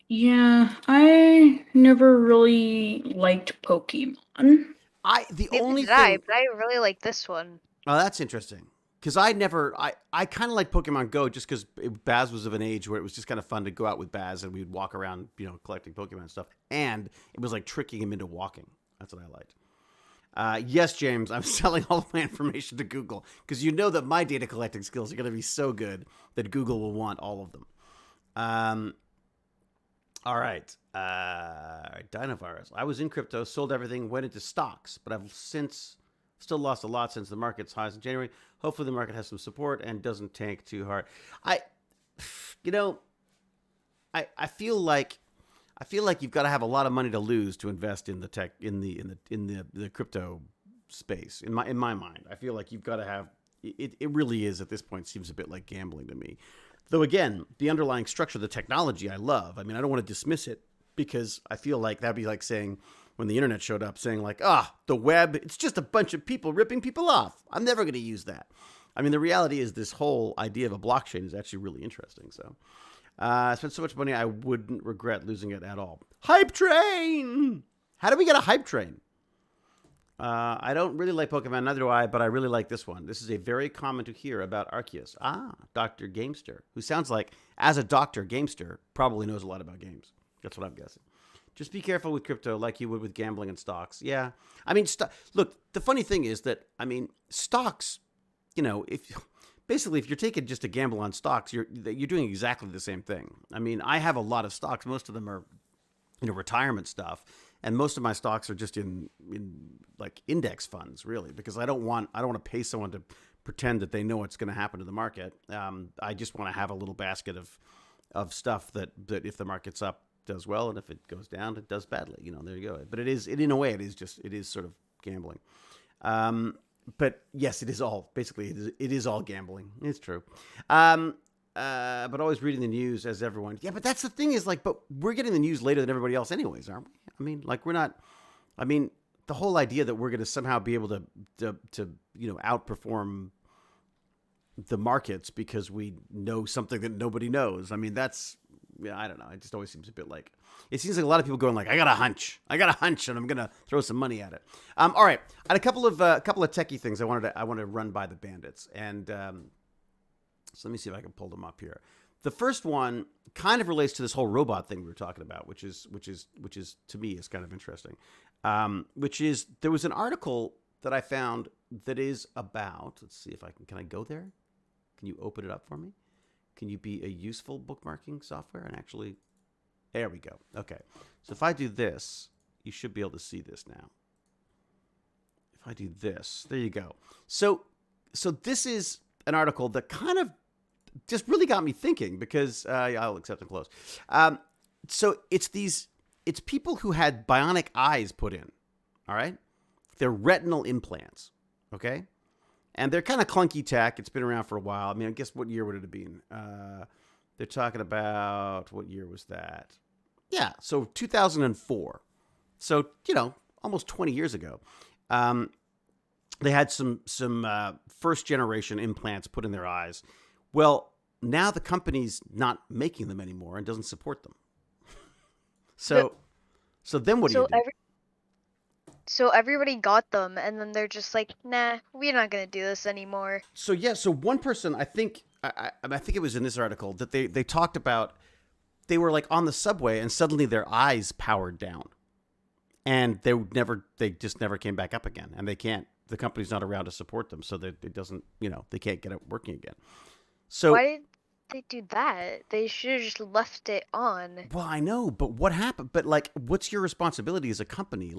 Yeah, I never really liked Pokemon. The Neither only did I, thing. but I really like this one. Oh, that's interesting. Because I kind of like Pokemon Go just because Baz was of an age where it was just kind of fun to go out with Baz and we'd walk around, collecting Pokemon and stuff. And it was like tricking him into walking. That's what I liked. Yes, James, I'm selling all of my information to Google because you know that my data collecting skills are going to be so good that Google will want all of them. All right. Dinovirus. I was in crypto, sold everything, went into stocks, but I've since still lost a lot since the market's highs in January. Hopefully the market has some support and doesn't tank too hard. I feel like you've got to have a lot of money to lose to invest in the tech in the crypto space. In my mind, I feel like you've got to have it. It really is at this point seems a bit like gambling to me. Though again, the underlying structure of the technology I love. I mean, I don't want to dismiss it because I feel like that'd be like saying when the internet showed up, saying like, the web, it's just a bunch of people ripping people off. I'm never going to use that. I mean, the reality is this whole idea of a blockchain is actually really interesting. So I spent so much money, I wouldn't regret losing it at all. Hype train! How do we get a hype train? I don't really like Pokemon, neither do I, but I really like this one. This is a very common to hear about Arceus. Dr. Gamester, who sounds like, as a doctor, Gamester probably knows a lot about games. That's what I'm guessing. Just be careful with crypto like you would with gambling and stocks. Yeah. I mean, look, the funny thing is that, I mean, stocks, if you're taking just a gamble on stocks, you're doing exactly the same thing. I mean, I have a lot of stocks. Most of them are, retirement stuff. And most of my stocks are just in like index funds, really, because I don't want to pay someone to pretend that they know what's going to happen to the market. I just want to have a little basket of stuff that if the market's up, does well, and if it goes down, it does badly. There you go. But in a way, it is sort of gambling. But yes, it is all gambling. It's true. But always reading the news as everyone. Yeah, but that's the thing is but we're getting the news later than everybody else anyways, aren't we? I mean, we're not. I mean, the whole idea that we're going to somehow be able to outperform the markets because we know something that nobody knows. I mean, I don't know. It just always seems a bit like it seems like a lot of people going like, I got a hunch, and I'm gonna throw some money at it. All right, I had a couple of techie things I wanted to run by the bandits, and so let me see if I can pull them up here. The first one kind of relates to this whole robot thing we were talking about, which is to me is kind of interesting. Which is there was an article that I found that is about. Let's see if I can I go there? Can you open it up for me? Can you be a useful bookmarking software and actually? There we go. Okay. So if I do this, you should be able to see this now. If I do this, there you go. So this is an article that kind of just really got me thinking because I'll accept and close. So it's people who had bionic eyes put in. All right. They're retinal implants. Okay. And they're kind of clunky tech. It's been around for a while. I mean, I guess what year would it have been? They're talking about, what year was that? Yeah, so 2004. So, almost 20 years ago. They had some first generation implants put in their eyes. Well, now the company's not making them anymore and doesn't support them. So then what do you do? So everybody got them, and then they're just like, nah, we're not going to do this anymore. So one person, I think it was in this article, that they talked about, they were like on the subway, and suddenly their eyes powered down. And they just never came back up again. And the company's not around to support them, so that it doesn't, they can't get it working again. So why did they do that? They should have just left it on. Well, I know, but what happened? But what's your responsibility as a company,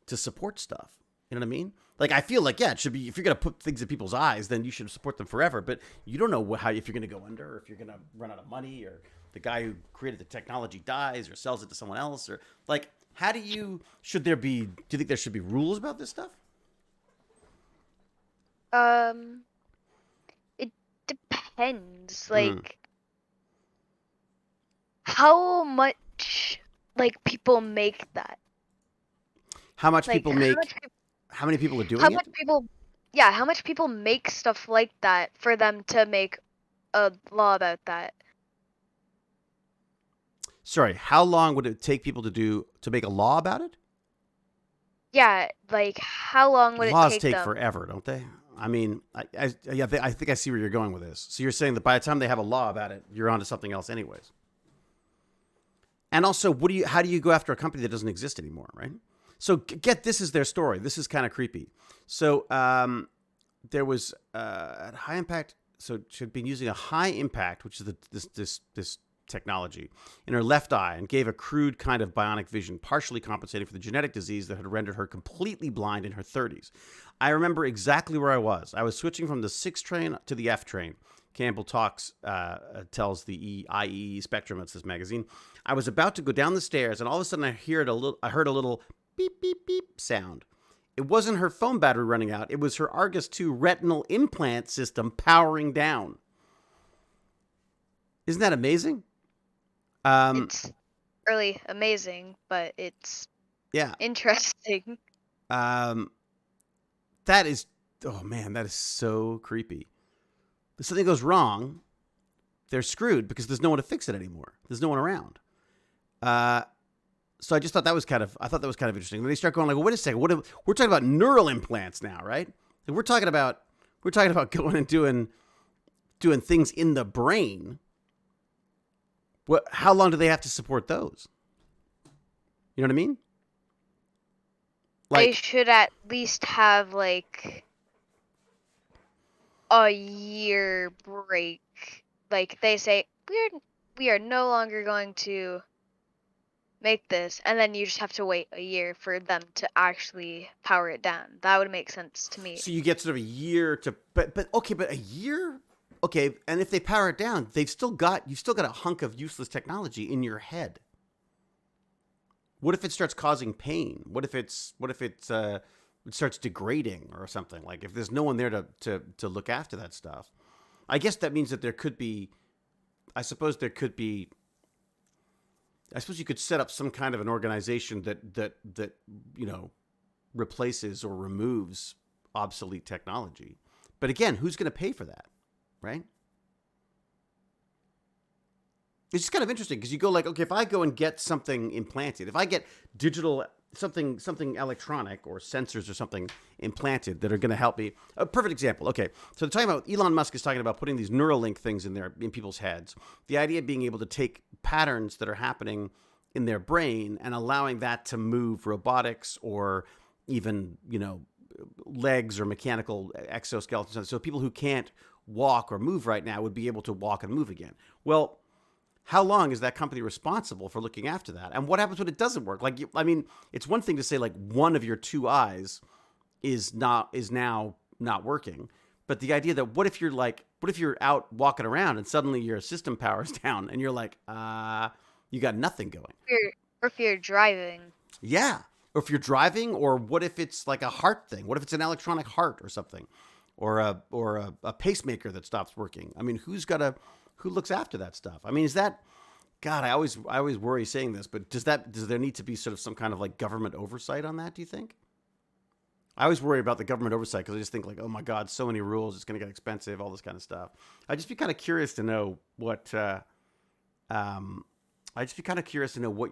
to support stuff? You know what I mean? I feel like, yeah, it should be, if you're going to put things in people's eyes, then you should support them forever. But you don't know if you're going to go under, or if you're going to run out of money, or the guy who created the technology dies or sells it to someone else, or How do you? Should there be? Do you think there should be rules about this stuff? It depends. Mm. Like how much like people make that. How much Like people make? How many people are how doing it? much people yeah, how much people make stuff like that for them to make a law about that. Sorry, how long would it take people to make a law about it? Yeah, like how long would it Laws take take them? forever, don't they? I mean, I think I see where you're going with this. So you're saying that by the time they have a law about it, you're onto something else, anyways. And also, how do you go after a company that doesn't exist anymore, right? So this is their story. This is kind of creepy. So there was at high impact. So she'd been using a high impact, which is this technology, in her left eye, and gave a crude kind of bionic vision, partially compensating for the genetic disease that had rendered her completely blind in her 30s. I remember exactly where I was. I was switching from the 6 train to the F train. Campbell tells the IEE Spectrum, it's this magazine. I was about to go down the stairs, and all of a sudden I heard a little beep, beep, beep sound. It wasn't her phone battery running out. It was her Argus 2 retinal implant system powering down. Isn't that amazing? It's really amazing, but it's interesting. That is, oh man, that is so creepy. If something goes wrong, they're screwed because there's no one to fix it anymore. There's no one around. So I just thought that was kind of interesting. Then they start going like, well, wait a second, we're talking about neural implants now, right? Like we're talking about going and doing things in the brain. How long do they have to support those? You know what I mean? They should at least have like a year break. Like they say, we are no longer going to make this, and then you just have to wait a year for them to actually power it down. That would make sense to me. So you get sort of a year to, but a year, okay. And if they power it down, you've still got a hunk of useless technology in your head. What if it starts causing pain? What if it starts degrading or something? Like if there's no one there to look after that stuff, I guess that means that there could be. I suppose you could set up some kind of an organization that replaces or removes obsolete technology. But again, who's going to pay for that, right? It's just kind of interesting because you go like, okay, if I go and get something implanted, if I get digital something electronic or sensors or something implanted that are going to help me. A perfect example. Okay, so they're talking about Elon Musk is talking about putting these Neuralink things in people's heads. The idea of being able to take patterns that are happening in their brain and allowing that to move robotics or even legs or mechanical exoskeletons. So people who can't walk or move right now would be able to walk and move again. Well, how long is that company responsible for looking after that? And what happens when it doesn't work? Like, I mean, it's one thing to say like one of your two eyes is now not working, but the idea that what if you're out walking around and suddenly your system powers down and you're like, you got nothing going. Or if you're driving. Yeah, or if you're driving, or what if it's like a heart thing? What if it's an electronic heart or something, or a pacemaker that stops working? I mean, who looks after that stuff? I mean, is that, God, I always worry saying this, but does there need to be sort of some kind of like government oversight on that, do you think? I always worry about the government oversight because I just think like, oh my God, so many rules, it's going to get expensive, all this kind of stuff. I'd just be kind of curious to know what you're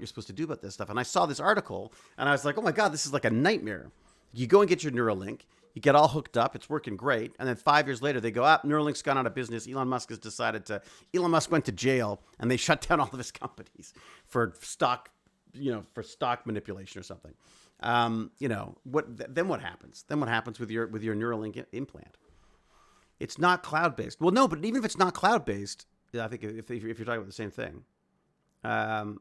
supposed to do about this stuff. And I saw this article and I was like, oh my God, this is like a nightmare. You go and get your Neuralink. You get all hooked up. It's working great. And then 5 years later, they go, Neuralink's gone out of business. Elon Musk went to jail and they shut down all of his companies for stock manipulation or something. Then what happens? Then what happens with your Neuralink implant? It's not cloud-based. Well, no, but even if it's not cloud-based, I think if you're talking about the same thing, even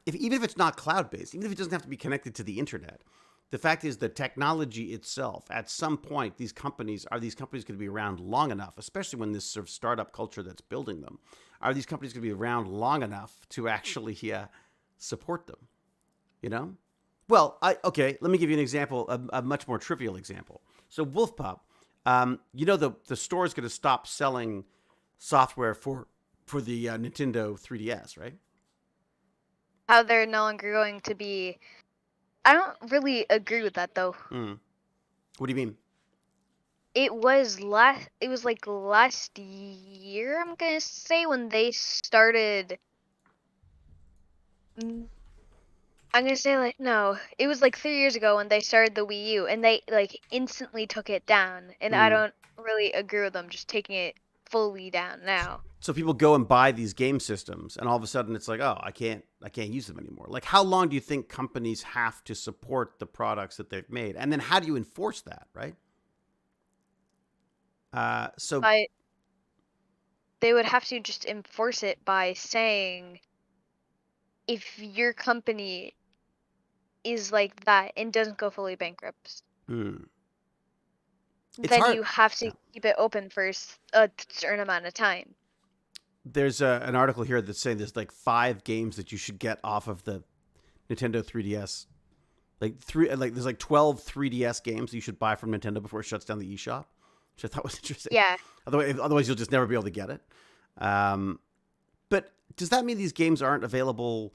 if it's not cloud-based, even if it doesn't have to be connected to the internet, the fact is the technology itself, at some point, these companies going to be around long enough, especially when this sort of startup culture that's building them, are these companies going to be around long enough to actually support them? You know? Well, okay. Let me give you an example, a much more trivial example. So Wolf Pup, you know the store is going to stop selling software for the Nintendo 3DS, right? How they're no longer going to be. I don't really agree with that though. Hmm. What do you mean? It was last. It was like last year. I'm gonna say when they started. I'm gonna say like no. It was like 3 years ago when they started the Wii U, and they like instantly took it down. And I Hmm. don't really agree with them just taking it fully down now. So people go and buy these game systems, and all of a sudden it's like, oh, I can't use them anymore. Like, how long do you think companies have to support the products that they've made, and then how do you enforce that, right? So But they would have to just enforce it by saying if your company is like that and doesn't go fully bankrupt, hmm, it's then hard. you have to Yeah. keep it open for a certain amount of time. There's an article here that's saying there's like 5 games that you should get off of the Nintendo 3DS. There's like 12 3DS games you should buy from Nintendo before it shuts down the eShop, which I thought was interesting. Yeah. Otherwise you'll just never be able to get it. But does that mean these games aren't available?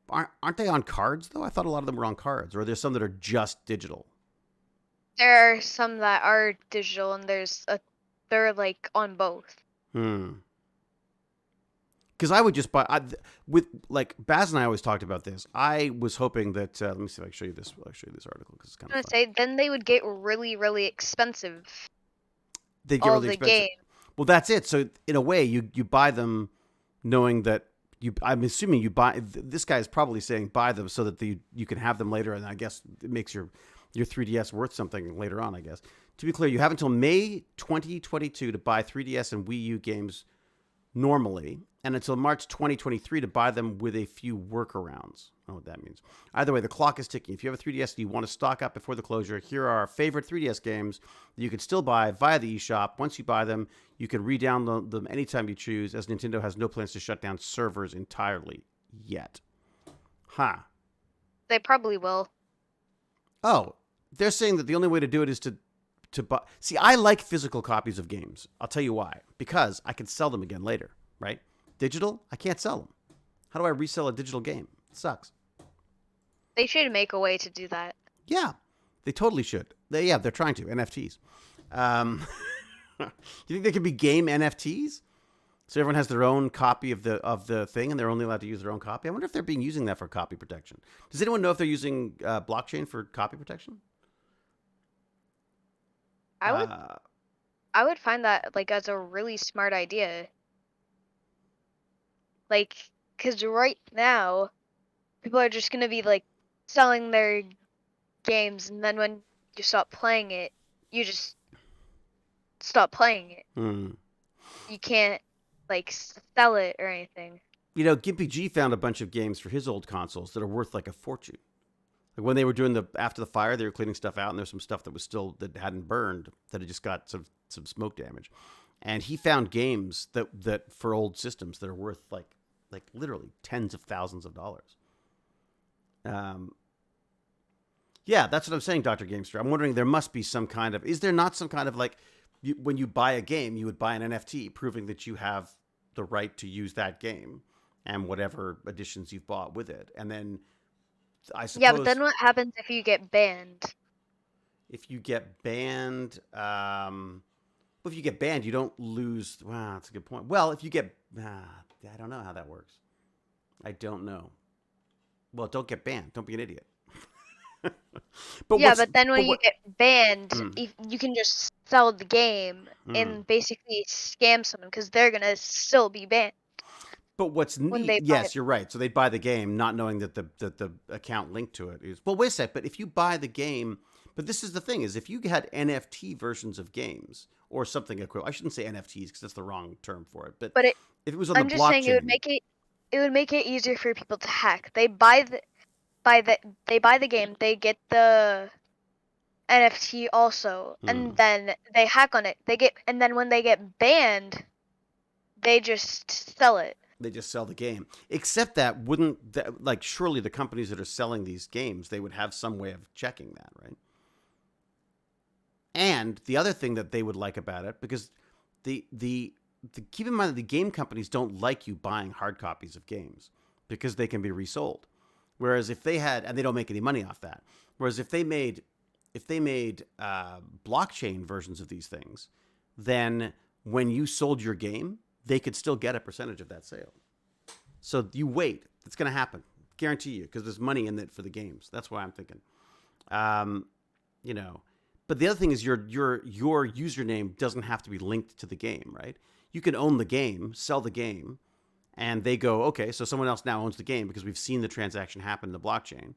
Aren't they on cards though? I thought a lot of them were on cards, or there's some that are just digital. There are some that are digital and they're like on both. Because I would just buy with like Baz and I always talked about this. I was hoping that let me see if I can show you this. I'll show you this article because it's kind I'm of gonna fun. say then they would get really, really expensive. They get All really the expensive. game. Well, that's it. So in a way, you buy them knowing that you. I'm assuming you buy. This guy is probably saying buy them so that you can have them later, and I guess it makes your 3DS worth something later on. I guess. To be clear, you have until May 2022 to buy 3DS and Wii U games normally, and until March 2023 to buy them with a few workarounds. I don't know what that means. Either way, the clock is ticking. If you have a 3DS and you want to stock up before the closure, here are our favorite 3DS games that you can still buy via the eShop. Once you buy them, you can re-download them anytime you choose, as Nintendo has no plans to shut down servers entirely yet. Huh. They probably will. Oh, they're saying that the only way to do it is to buy. See, I like physical copies of games. I'll tell you why. Because I can sell them again later, right? Digital, I can't sell them. How do I resell a digital game? It sucks. They should make a way to do that. Yeah, they totally should. They're trying to. NFTs. You think they could be game NFTs? So everyone has their own copy of the thing, and they're only allowed to use their own copy. I wonder if they're being using that for copy protection. Does anyone know if they're using blockchain for copy protection? I would I would find that like as a really smart idea. Like, cause right now people are just gonna be like selling their games, and then when you stop playing it, you just stop playing it. You can't like sell it or anything. You know, Gimpy G found a bunch of games for his old consoles that are worth like a fortune. Like when they were doing after the fire, they were cleaning stuff out, and there's some stuff that was still that hadn't burned that had just got some smoke damage, and he found games that for old systems that are worth like literally tens of thousands of dollars. Yeah, that's what I'm saying, Dr. Gamester. I'm wondering there must be some kind of. Is there not some kind of like when you buy a game, you would buy an NFT proving that you have the right to use that game and whatever additions you've bought with it, and then I suppose. Yeah, but then what happens if you get banned? If you get banned, if you get banned, you don't lose. Wow, that's a good point. Well, if you get, I don't know how that works. I don't know. Well, don't get banned. Don't be an idiot. But then when you get banned, you can just sell the game and basically scam someone because they're gonna still be banned. But what's neat? Yes, you're right. So they buy the game, not knowing that the account linked to it is. Well, wait a sec. But if you buy the game, but this is the thing: is if you had NFT versions of games or something equivalent. I shouldn't say NFTs because that's the wrong term for it. But if it was on I'm the just blockchain, saying it would make it easier for people to hack. They buy the game, they get the NFT also, and then they hack on it. And then when they get banned, they just sell it. They just sell the game. Except that surely the companies that are selling these games, they would have some way of checking that, right? And the other thing that they would like about it, because the keep in mind that the game companies don't like you buying hard copies of games because they can be resold. Whereas if they had, and they don't make any money off that. Whereas if they made blockchain versions of these things, then when you sold your game, they could still get a percentage of that sale. So you wait; it's going to happen, guarantee you, because there's money in it for the games. That's why I'm thinking. Um, you know, but the other thing is your username doesn't have to be linked to the game, right? You can own the game, sell the game, and they go, okay, so someone else now owns the game because we've seen the transaction happen in the blockchain.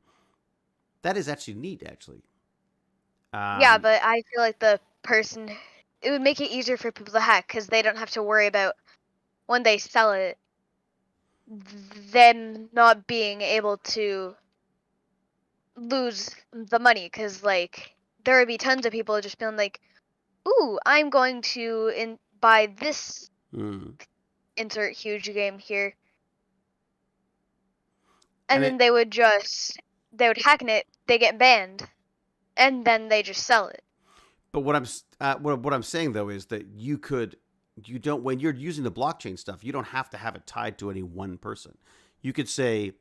That is actually neat, actually. Yeah, but I feel like it would make it easier for people to hack because they don't have to worry about when they sell it, them not being able to lose the money. Because like there would be tons of people just being like, "Ooh, I'm going to buy this insert huge game here," and then they would hack it, they get banned, and then they just sell it. But what I'm saying though is that you don't, when you're using the blockchain stuff, you don't have to have it tied to any one person. You could say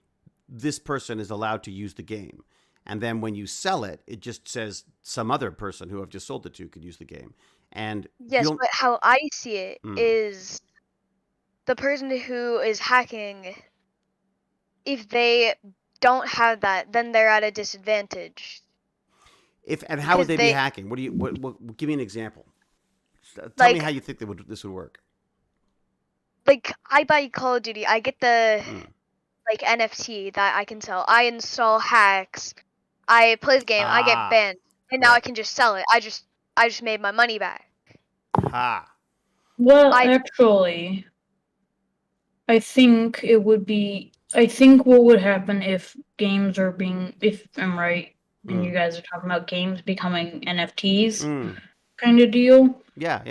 this person is allowed to use the game, and then when you sell it, it just says some other person who I've just sold it to could use the game. And yes, but how I see it is the person who is hacking, if they don't have that, then they're at a disadvantage. And how would they be hacking? What give me an example. Tell me how you think this would work. Like I buy Call of Duty, I get the like NFT that I can sell. I install hacks. I play the game, I get banned, and now I can just sell it. I just made my money back. Well, actually, I think it would be. I think what would happen if games are if I'm right, and you guys are talking about games becoming NFTs kind of deal. Yeah.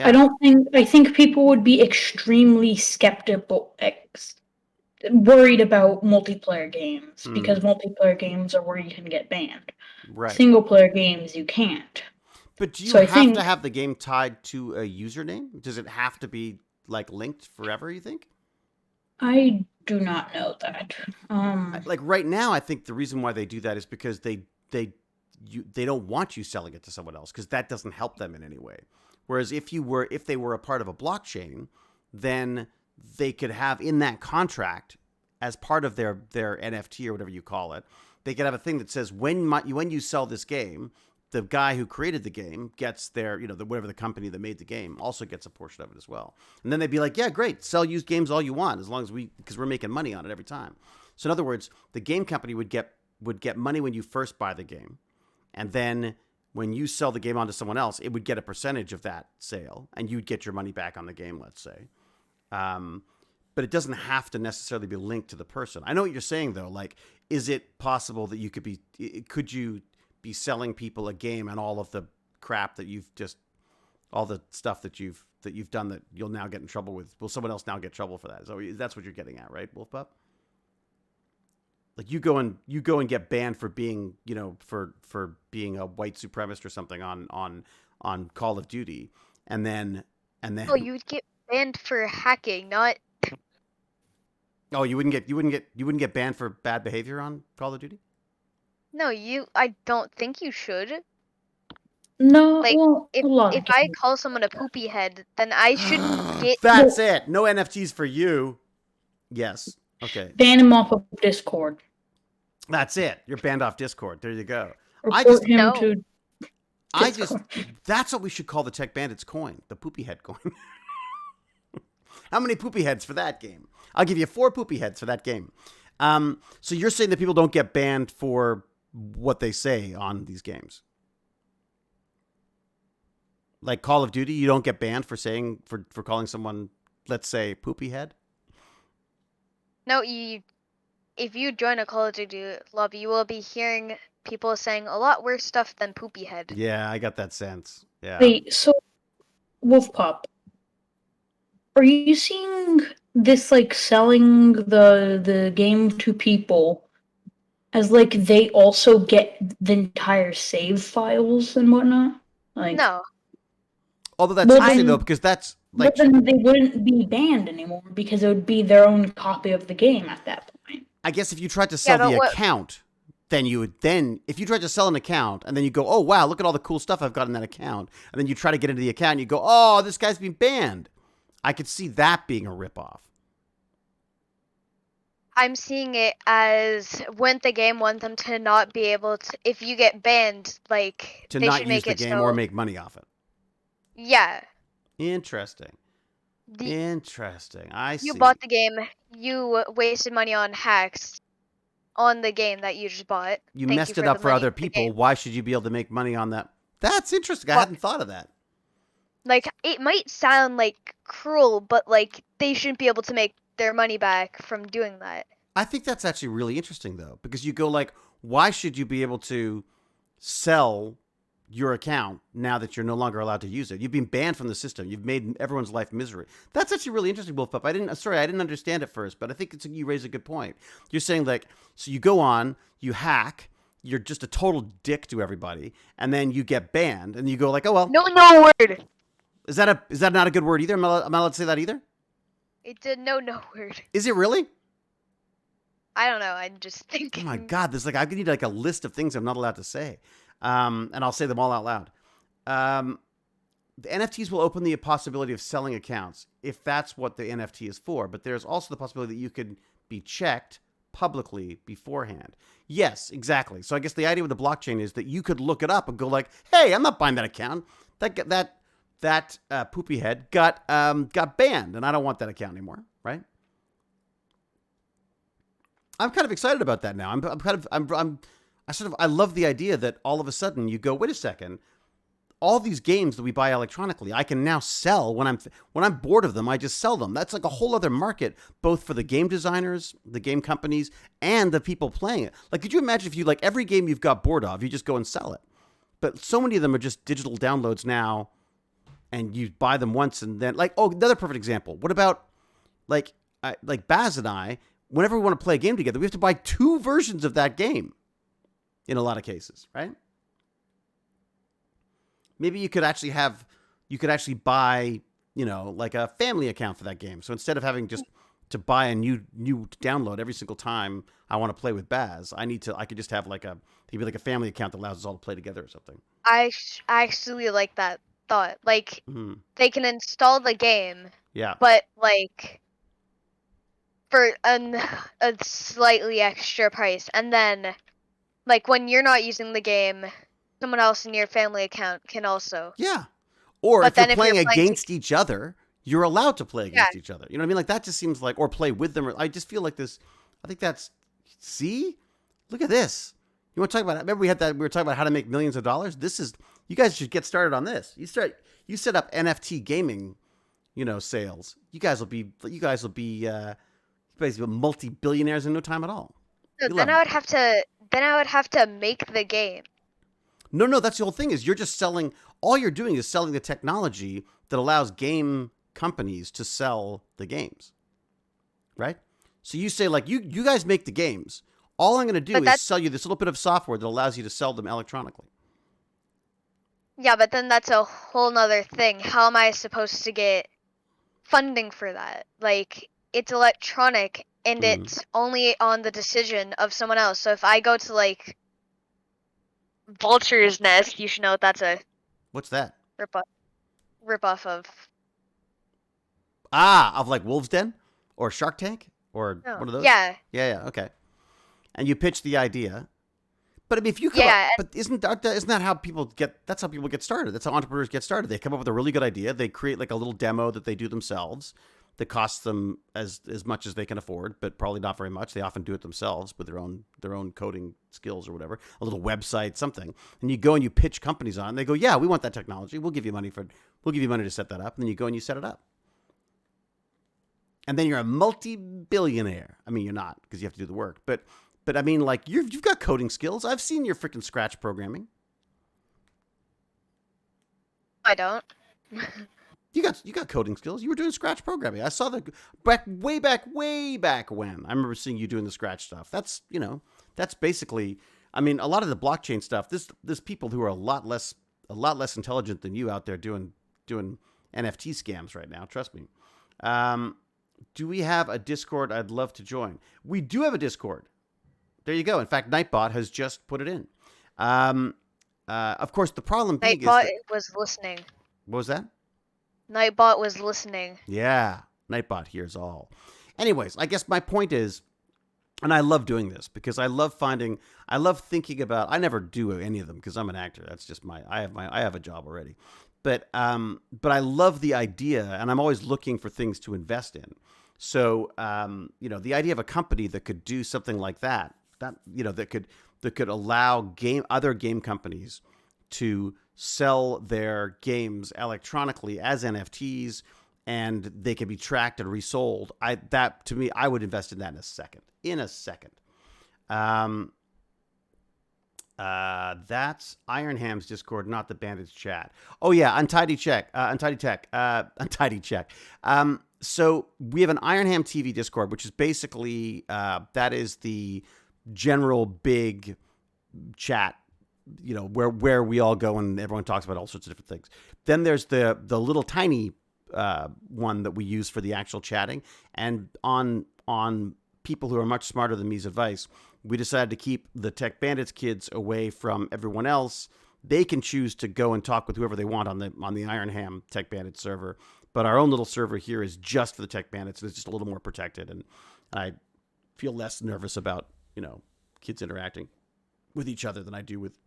I think people would be extremely skeptical, worried about multiplayer games because multiplayer games are where you can get banned. Right. Single player games you can't. But do you have to have the game tied to a username? Does it have to be like linked forever, you think? I do not know that. Like right now, I think the reason why they do that is because they don't want you selling it to someone else because that doesn't help them in any way. Whereas if they were a part of a blockchain, then they could have in that contract as part of their NFT or whatever you call it, they could have a thing that says when you sell this game, the guy who created the game gets their, whatever the company that made the game also gets a portion of it as well. And then they'd be like, yeah, great, sell used games all you want as long as because we're making money on it every time. So in other words, the game company would get money when you first buy the game. And then when you sell the game on to someone else, it would get a percentage of that sale and you'd get your money back on the game, let's say. But it doesn't have to necessarily be linked to the person. I know what you're saying though. Like, is it possible that could you be selling people a game and all of the crap that all the stuff that you've done that you'll now get in trouble with? Will someone else now get trouble for that? So that's what you're getting at, right, Wolf Pup? Like you go and get banned for being, for being a white supremacist or something on Call of Duty, and then. Oh, you would get banned for hacking, not. Oh, you wouldn't get banned for bad behavior on Call of Duty? No, I don't think you should. No, like well, if I call someone a poopy head, then I should get. That's it. No NFTs for you. Yes. Okay. Ban him off of Discord. That's it. You're banned off Discord. There you go. That's what we should call the Tech Bandits coin, the poopy head coin. How many poopy heads for that game? I'll give you 4 poopy heads for that game. So you're saying that people don't get banned for what they say on these games? Like Call of Duty, you don't get banned for saying for calling someone, let's say, poopy head? No, if you join a Call of Duty lobby, you will be hearing people saying a lot worse stuff than poopy head. Yeah, I got that sense. Yeah. Wait, so Wolf Pup, are you seeing this like selling the game to people as like they also get the entire save files and whatnot? Like, No, Although that's well interesting though, then, because that's but like then they wouldn't be banned anymore because it would be their own copy of the game at that point. I guess if you tried to yeah, sell but the what? account, then you would if you tried to sell an account and then you go, oh wow, look at all the cool stuff I've got in that account, and then you try to get into the account and you go, oh, this guy's been banned. I could see that being a ripoff. I'm seeing it as when the game wants them to not be able to. If you get banned, like To they not should use make the it game or so. make money off it. Yeah, Interesting. the, Interesting. I you see. bought the game. You wasted money on hacks on the game that you just bought. You Thank you messed it for the up for money other in the game. people. Why should you be able to make money on that? That's interesting. I What? hadn't thought of that. Like it might sound like cruel, but like they shouldn't be able to make their money back from doing that. I think that's actually really interesting though, because you go like, why should you be able to sell your account now that you're no longer allowed to use it? You've been banned from the system. You've made everyone's life misery. That's actually really interesting, Wolf Pup. I didn't understand it first, but I think you raise a good point. You're saying like, so you go on, you hack, you're just a total dick to everybody, and then you get banned, and you go like, oh well, No word. is that not a good word either? Am I allowed to say that either? It did no word. Is it really? I don't know. I'm just Oh thinking. my God, there's like I need like a list of things I'm not allowed to say, and I'll say them all out loud. The NFTs will open the possibility of selling accounts if that's what the NFT is for, but there's also the possibility that you could be checked publicly beforehand. Yes, exactly. So I guess the idea with the blockchain is that you could look it up and go like, "Hey, I'm not buying that account. That poopy head got banned, and I don't want that account anymore." Right? I'm kind of excited about that now. I love the idea that all of a sudden you go, wait a second, all these games that we buy electronically, I can now sell when I'm bored of them. I just sell them. That's like a whole other market, both for the game designers, the game companies, and the people playing it. Like, could you imagine if you like every game you've got bored of, you just go and sell it? But so many of them are just digital downloads now, and you buy them once and then like, oh, another perfect example. What about like Baz and I? Whenever we want to play a game together, we have to buy 2 versions of that game in a lot of cases, right? Maybe you could actually buy, like a family account for that game. So instead of having just to buy a new download every single time I want to play with Baz, I could just have maybe like a family account that allows us all to play together or something. I actually like that thought. Like Mm-hmm. they can install the game, Yeah. but like for a slightly extra price, and then like when you're not using the game, someone else in your family account can also. Yeah. Or But if you're then if playing you're playing against each other, you're allowed to play yeah, against each other. You know what I mean? Like that just seems like, or play with them. I just feel like this. I think see, look at this. You want to talk about? Remember we were talking about how to make millions of dollars. You guys should get started on this. You set up NFT gaming, sales. You guys will be multi-billionaires in no time at all. no, You'll then have I would have to make the game. No, that's the whole thing is you're just selling, all you're doing is selling the technology that allows game companies to sell the games, right? So you say like, you guys make the games. All I'm going to do But is that's sell you this little bit of software that allows you to sell them electronically. yeah, but then that's a whole nother thing. How am I supposed to get funding for that? Like it's electronic and Mm. it's only on the decision of someone else. So if I go to like Vulture's Nest, you should know that's a What's that? ripoff of Of like Wolf's Den or Shark Tank or no. one of those? Yeah. Yeah, okay. And you pitch the idea. But I mean, if you come Yeah, up, but isn't that how people get? That's how people get started. That's how entrepreneurs get started. They come up with a really good idea. They create like a little demo that they do themselves. That costs them as much as they can afford, but probably not very much. They often do it themselves with their own coding skills or whatever. A little website, something. And you go and you pitch companies on. And they go, yeah, we want that technology. We'll give you money to set that up. And then you go and you set it up. And then you're a multi-billionaire. I mean, you're not because you have to do the work, but I mean, like you've got coding skills. I've seen your freaking Scratch programming. I don't. You got coding skills. You were doing Scratch programming. I saw the way back when. I remember seeing you doing the Scratch stuff. That's that's basically. I mean, a lot of the blockchain stuff. There's people who are a lot less intelligent than you out there doing NFT scams right now. Trust me. Do we have a Discord? I'd love to join. We do have a Discord. There you go. In fact, Nightbot has just put it in. Of course, the problem being Nightbot is was listening. what was that? Nightbot was listening. Yeah, Nightbot hears all. Anyways, I guess my point is, and I love doing this because I love thinking about. I never do any of them because I'm an actor. That's just I have a job already. But I love the idea, and I'm always looking for things to invest in. So the idea of a company that could do something like that that could allow other game companies to sell their games electronically as NFTs, and they can be tracked and resold. To me, I would invest in that in a second. That's Ironham's Discord, not the Bandits chat. Oh yeah, Untidy Tech. So we have an Ironham TV Discord, which is basically that is the general big chat, where we all go and everyone talks about all sorts of different things. Then there's the little tiny one that we use for the actual chatting, and on people who are much smarter than me's advice, we decided to keep the Tech Bandits kids away from everyone else. They can choose to go and talk with whoever they want on the Ironham Tech Bandits server, but our own little server here is just for the Tech Bandits, and it's just a little more protected, and I feel less nervous about kids interacting with each other than I do with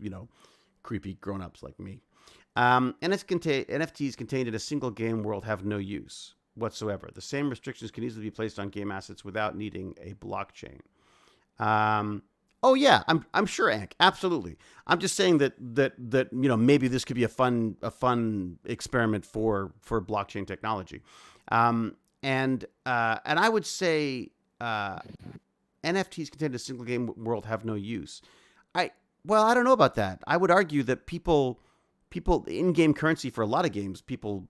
creepy grown-ups like me. NFTs contained in a single game world have no use whatsoever. The same restrictions can easily be placed on game assets without needing a blockchain. Oh yeah, I'm sure, Ank. Absolutely. I'm just saying that maybe this could be a fun experiment for blockchain technology. And I would say NFTs contained in a single game world have no use. I don't know about that. I would argue that people in-game currency for a lot of games, people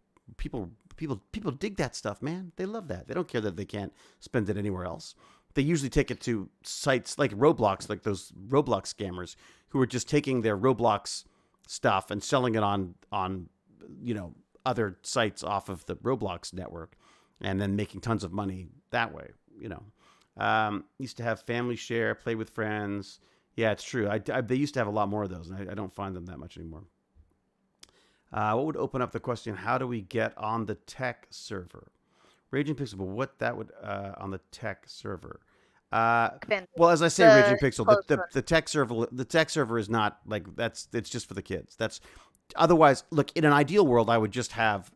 dig that stuff, man. They love that. They don't care that they can't spend it anywhere else. They usually take it to sites like Roblox, like those Roblox scammers who are just taking their Roblox stuff and selling it on other sites off of the Roblox network, and then making tons of money that way. Used to have family share, play with friends. Yeah, it's true. They used to have a lot more of those, and I don't find them that much anymore. What would open up the question? How do we get on the tech server? Raging Pixel, but what that would on the tech server? Well, as I say, Raging Pixel, the tech server is not like that's. It's just for the kids. That's otherwise. Look, in an ideal world, I would just have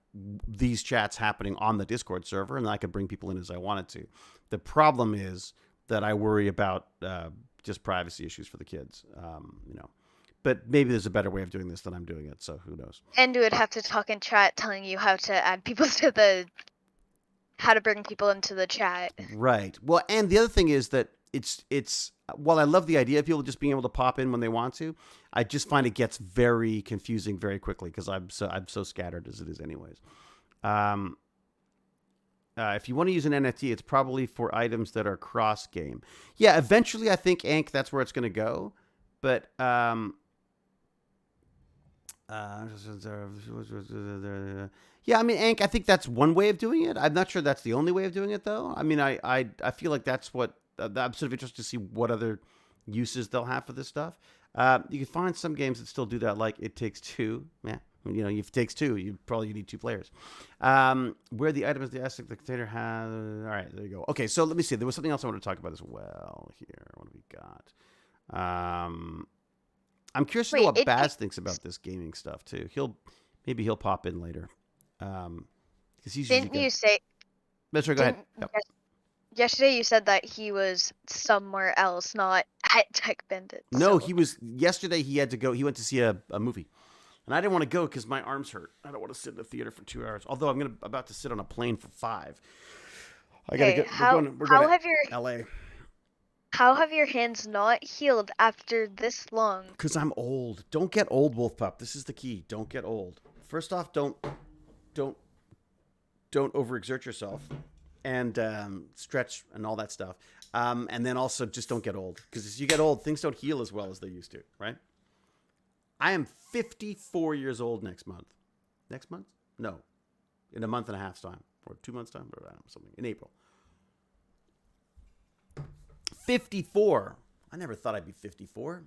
these chats happening on the Discord server, and I could bring people in as I wanted to. The problem is that I worry about just privacy issues for the kids. But maybe there's a better way of doing this than I'm doing it. So who knows? And we would have to talk in chat, telling you how to add people to how to bring people into the chat. Right. Well, and the other thing is that it's while I love the idea of people just being able to pop in when they want to, I just find it gets very confusing very quickly because I'm so scattered as it is anyways. If you want to use an NFT, it's probably for items that are cross game. Yeah, eventually I think Ank that's where it's going to go, but yeah, I mean, Ank, I think that's one way of doing it. I'm not sure that's the only way of doing it, though. I mean, I feel like that's what I'm sort of interested to see what other uses they'll have for this stuff. You can find some games that still do that, like It Takes Two. Yeah, if it takes two, you need two players. Where the item is the asset the container has. All right, there you go. Okay, so let me see. There was something else I wanted to talk about as well here. What have we got? I'm curious to know what Baz thinks about this gaming stuff too. Maybe he'll pop in later. Because he's Didn't you say? That's right. Go ahead. Yep. Yesterday you said that he was somewhere else, not at TechBandits. No, he was. Yesterday he had to go. He went to see a movie, and I didn't want to go because my arms hurt. I don't want to sit in the theater for 2 hours. Although I'm about to sit on a plane for 5. I gotta go. We're going to LA. How have your hands not healed after this long? Because I'm old. Don't get old, Wolf Pup. This is the key. Don't get old. First off, don't don't overexert yourself, and stretch and all that stuff. And then also just don't get old, because as you get old, things don't heal as well as they used to, right? I am 54 years old next month. Next month? No. In a month and a half's time. Or 2 months' time? Or something. In April. 54. I never thought I'd be 54.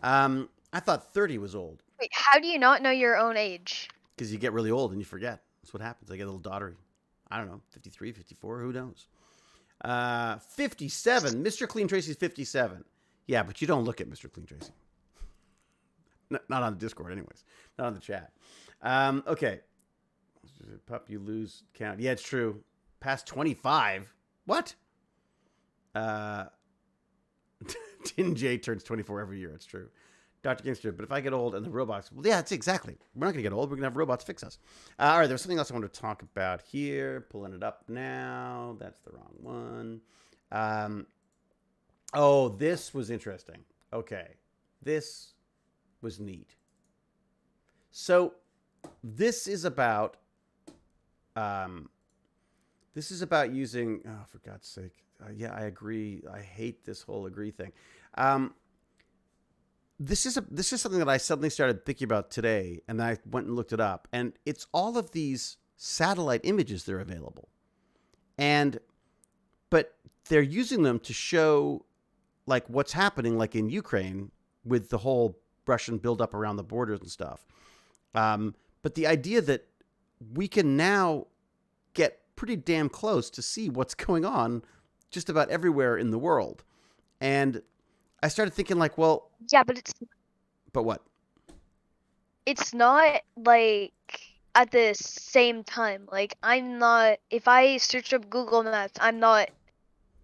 I thought 30 was old. Wait, how do you not know your own age? Because you get really old and you forget. That's what happens. I get a little dottery. I don't know. 53, 54, who knows? 57. Mr. Clean Tracy's 57. Yeah, but you don't look at Mr. Clean Tracy. Not on the Discord, anyways. Not on the chat. Okay. Pup, you lose count. Yeah, it's true. Past 25. What? Tin J turns 24 every year. It's true. Dr. Gangster, but if I get old and the robots... Well, yeah, it's exactly. We're not going to get old. We're going to have robots fix us. All right, there's something else I want to talk about here. Pulling it up now. That's the wrong one. Oh, this was interesting. Okay. This was neat. So this is about using, oh, for God's sake. Yeah, I agree. I hate this whole agree thing. This is something that I suddenly started thinking about today, and I went and looked it up, and it's all of these satellite images that are available. But they're using them to show like what's happening like in Ukraine with the whole Russian buildup around the borders and stuff. But the idea that we can now get pretty damn close to see what's going on just about everywhere in the world. And I started thinking like, well... Yeah, but it's... But what? It's not, like, at the same time. Like, I'm not... If I search up Google Maps, I'm not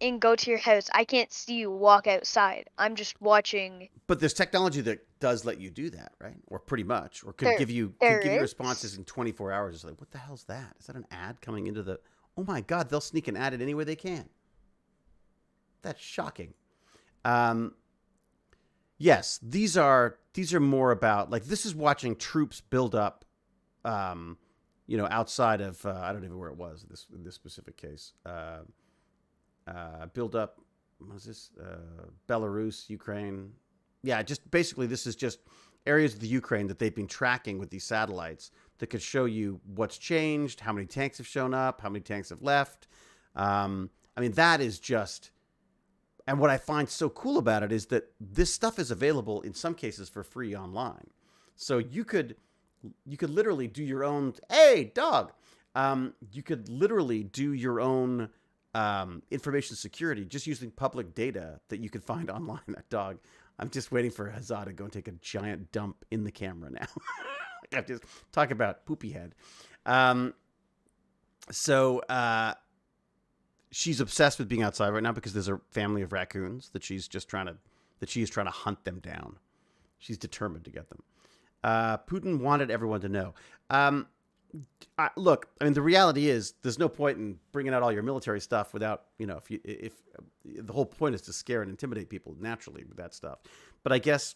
in Go to Your House. I can't see you walk outside. I'm just watching... But there's technology that does let you do that, right? Or pretty much. Or could give you responses in 24 hours. It's like, what the hell's that? Is that an ad coming into the... Oh my God, they'll sneak an ad in any way they can. That's shocking. Yes, these are more about, like, this is watching troops build up, outside of, I don't even know where it was in this specific case. Build up, what was this? Belarus, Ukraine. Yeah, just basically this is just areas of the Ukraine that they've been tracking with these satellites that could show you what's changed, how many tanks have shown up, how many tanks have left. That is just... And what I find so cool about it is that this stuff is available in some cases for free online. So you could literally do your own, hey, dog. You could literally do your own information security just using public data that you could find online. That dog. I'm just waiting for Hazza to go and take a giant dump in the camera now. I just talk about poopy head. She's obsessed with being outside right now because there's a family of raccoons that she is trying to hunt them down. She's determined to get them. Putin wanted everyone to know. Look, the reality is there's no point in bringing out all your military stuff without, if the whole point is to scare and intimidate people naturally with that stuff. But I guess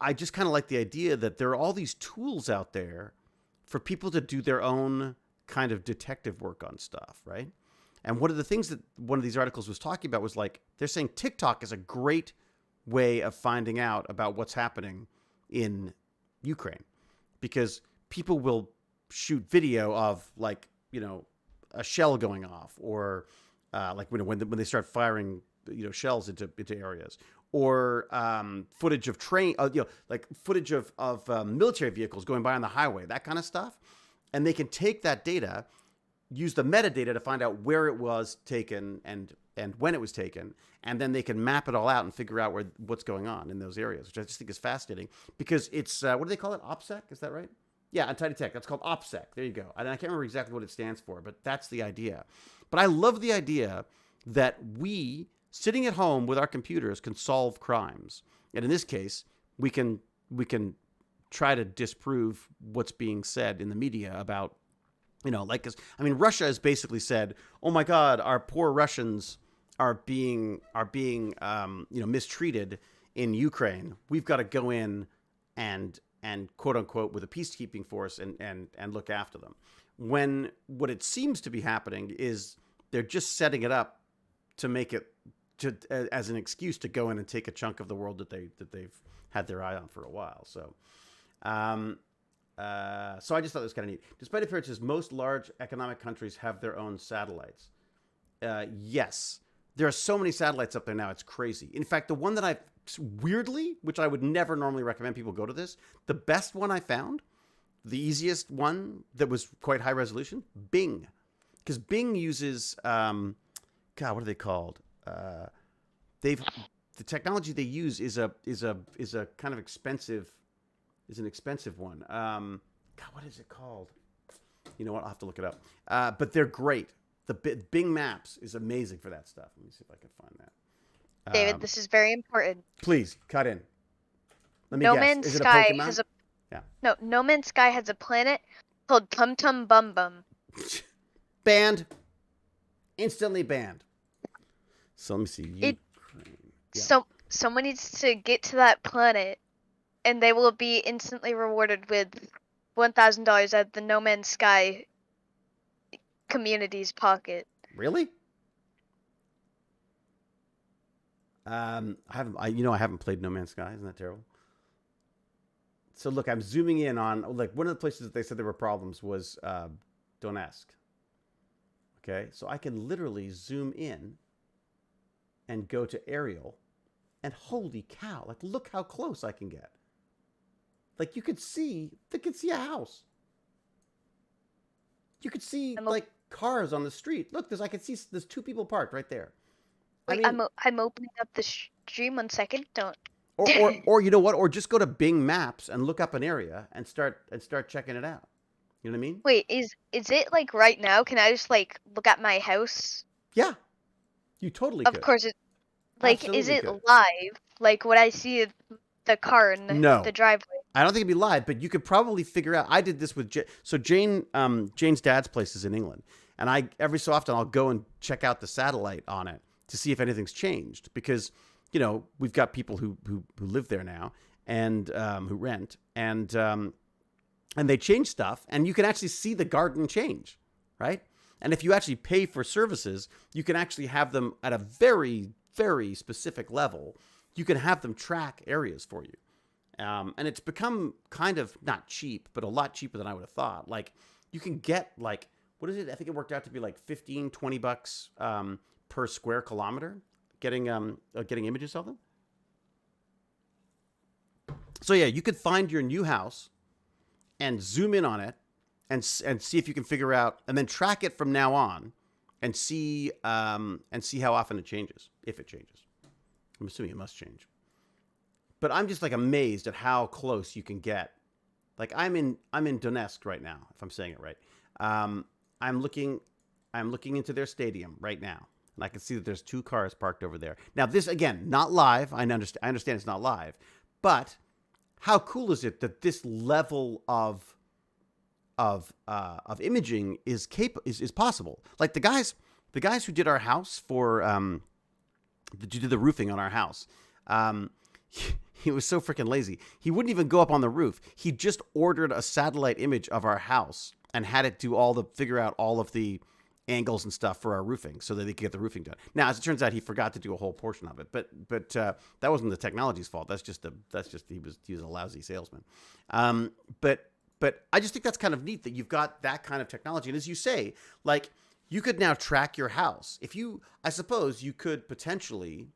I just kind of like the idea that there are all these tools out there for people to do their own kind of detective work on stuff, right? And one of the things that one of these articles was talking about was like, they're saying TikTok is a great way of finding out about what's happening in Ukraine, because people will shoot video of like, a shell going off, or like when they start firing, shells into areas, or footage of footage of military vehicles going by on the highway, that kind of stuff. And they can take that data, use the metadata to find out where it was taken and when it was taken, and then they can map it all out and figure out what's going on in those areas, which I just think is fascinating, because it's what do they call it? OPSEC, is that right? Yeah, Untidy Tech. That's called OPSEC. There you go. And I can't remember exactly what it stands for, but that's the idea. But I love the idea that we, sitting at home with our computers, can solve crimes, and in this case, we can try to disprove what's being said in the media about. Russia has basically said, "Oh my God, our poor Russians are being mistreated in Ukraine. We've got to go in and quote unquote with a peacekeeping force and look after them." when what it seems to be happening is they're just setting it up to make it as an excuse to go in and take a chunk of the world that they've had their eye on for a while. So, so I just thought it was kind of neat. Despite appearances, most large economic countries have their own satellites. Yes, there are so many satellites up there now. It's crazy. In fact, the one that I weirdly, which I would never normally recommend people go to this, the best one I found, the easiest one that was quite high resolution, Bing, because Bing uses God, what are they called? The technology they use is a kind of expensive, is an expensive one. God, what is it called? You know what? I'll have to look it up. But they're great. The Bing Maps is amazing for that stuff. Let me see if I can find that. David, this is very important. Please cut in. Let me No guess. Man's Is it a Sky Pokemon? has a Yeah. No Man's Sky has a planet called Tum Tum Bum Bum. Banned. Instantly banned. So let me see. It- Ukraine. Yeah. So someone needs to get to that planet, and they will be instantly rewarded with $1,000 at the No Man's Sky community's pocket. Really? I haven't played No Man's Sky. Isn't that terrible? So look, I'm zooming in on, like, one of the places that they said there were problems was Donetsk. Okay, so I can literally zoom in and go to aerial, and holy cow, like, look how close I can get. Like, they could see a house. You could see like cars on the street. Look, there's two people parked right there. Wait, I mean, I'm opening up the stream 1 second. Don't. or you know what? Or just go to Bing Maps and look up an area and start checking it out. You know what I mean? Wait, is it like right now? Can I just like look at my house? Yeah, you totally Of could. course, like, is Absolutely it could. live? Like, would I see the car in No. the driveway? I don't think it'd be live, but you could probably figure out. I did this with Jane's dad's place is in England, and I every so often I'll go and check out the satellite on it to see if anything's changed, because we've got people who live there now and who rent, and they change stuff, and you can actually see the garden change, right? And if you actually pay for services, you can actually have them at a very, very specific level. You can have them track areas for you. And it's become kind of not cheap, but a lot cheaper than I would have thought. Like, you can get, like, what is it? I think it worked out to be like $15-20 per square kilometer getting images of them. So yeah, you could find your new house and zoom in on it and see if you can figure out, and then track it from now on and see how often it changes, if it changes. I'm assuming it must change. But I'm just like amazed at how close you can get. Like, I'm in Donetsk right now, if I'm saying it right. I'm looking into their stadium right now, and I can see that there's 2 cars parked over there. Now, this again, not live. I understand it's not live, but how cool is it that this level of imaging is possible? Like, the guys who did our house for did the roofing on our house. He was so freaking lazy. He wouldn't even go up on the roof. He just ordered a satellite image of our house and had it figure out all of the angles and stuff for our roofing so that they could get the roofing done. Now, as it turns out, he forgot to do a whole portion of it, but that wasn't the technology's fault. That's just he was a lousy salesman. But I just think that's kind of neat that you've got that kind of technology. And as you say, like, you could now track your house. I suppose you could potentially,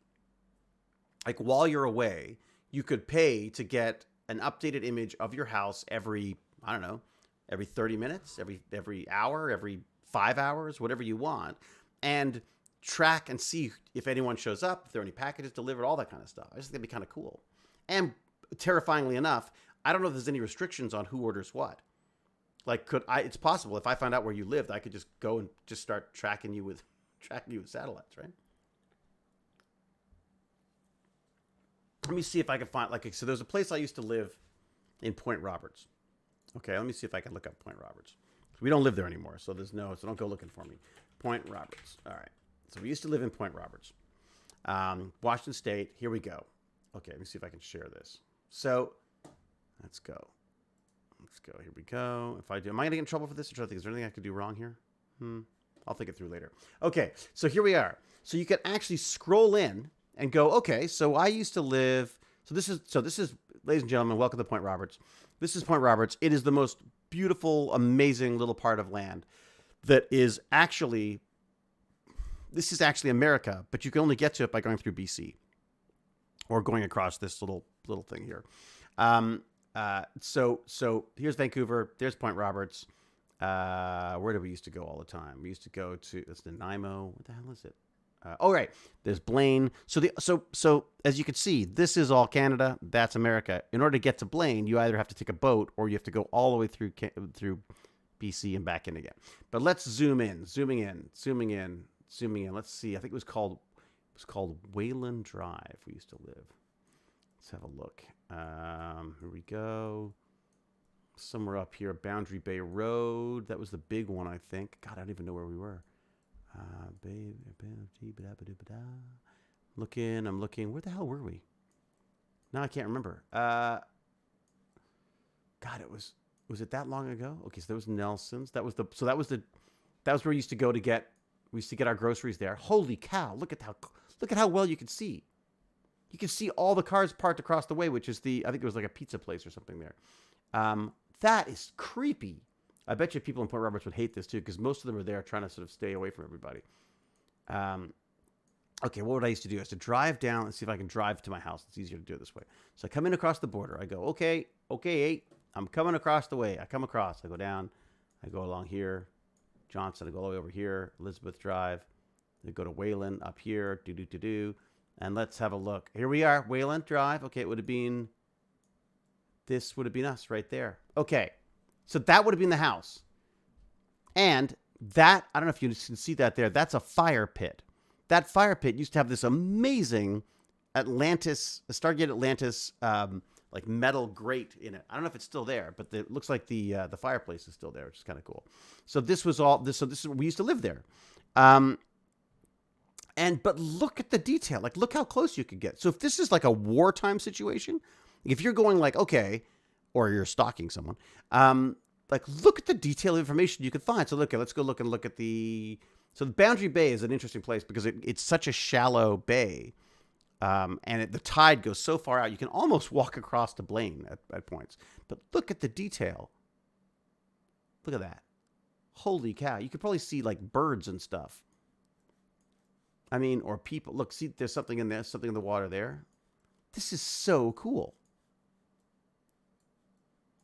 like, while you're away, you could pay to get an updated image of your house every 30 minutes, every hour, every 5 hours, whatever you want, and track and see if anyone shows up, if there are any packages delivered, all that kind of stuff. I just think that'd be kind of cool. And terrifyingly enough, I don't know if there's any restrictions on who orders what. Like, it's possible if I found out where you lived, I could just go and just start tracking you with satellites, right? Let me see if I can find, like, so there's a place I used to live in Point Roberts. Okay, let me see if I can look up Point Roberts. We don't live there anymore, so so don't go looking for me. Point Roberts. All right. So we used to live in Point Roberts. Washington State. Here we go. Okay, let me see if I can share this. So let's go. Let's go. Here we go. If I do, am I going to get in trouble for this? I'm trying to think. Is there anything I could do wrong here? I'll think it through later. Okay, so here we are. So you can actually scroll in and go, okay, so I used to live. So this is, ladies and gentlemen, welcome to Point Roberts. This is Point Roberts. It is the most beautiful, amazing little part of land that is actually, this is actually America, but you can only get to it by going through BC or going across this little thing here. So here's Vancouver. There's Point Roberts. Where do we used to go all the time? We used to go to, that's Nanaimo. What the hell is it? Right. There's Blaine. So as you can see, this is all Canada. That's America. In order to get to Blaine, you either have to take a boat or you have to go all the way through BC and back in again. But let's zoom in. Let's see. I think it was called Wayland Drive. We used to live. Let's have a look. Here we go. Somewhere up here, Boundary Bay Road. That was the big one, I think. God, I don't even know where we were. I'm looking. Where the hell were we? No, I can't remember. God, was it that long ago? Okay, so there was Nelson's. That was where we used to go to get. We used to get our groceries there. Holy cow! Look at how well you can see. You can see all the cars parked across the way, which is I think it was like a pizza place or something there. That is creepy. I bet you people in Point Roberts would hate this too, because most of them are there trying to sort of stay away from everybody. Okay, what would I used to do? I used to drive down and see if I can drive to my house. It's easier to do it this way. So I come in across the border. I go, okay, 8. I'm coming across the way. I come across. I go down. I go along here. Johnson. I go all the way over here. Elizabeth Drive. I go to Wayland up here. And let's have a look. Here we are, Wayland Drive. Okay, this would have been us right there. Okay, so that would have been the house. And that, I don't know if you can see that there, that's a fire pit. That fire pit used to have this amazing Stargate Atlantis, like metal grate in it. I don't know if it's still there, but it looks like the fireplace is still there, which is kind of cool. So this was all this. So this is, we used to live there. But look at the detail. Like, look how close you could get. So if this is like a wartime situation, if you're going like, okay, or you're stalking someone, like look at the detailed information you could find. So look, let's go look at so the Boundary Bay is an interesting place because it's such a shallow bay. And the tide goes so far out, you can almost walk across to Blaine at points. But look at the detail. Look at that. Holy cow. You could probably see like birds and stuff. I mean, or people. Look, see, there's something in there, something in the water there. This is so cool.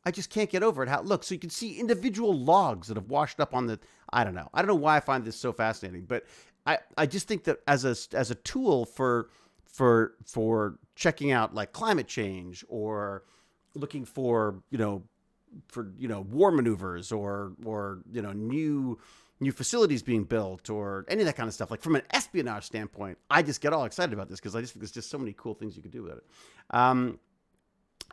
I just can't get over it. Look, so you can see individual logs that have washed up on the, I don't know why I find this so fascinating, but I just think that as a tool for checking out like climate change or looking for war maneuvers or new facilities being built or any of that kind of stuff, like from an espionage standpoint, I just get all excited about this because I just think there's just so many cool things you could do with it.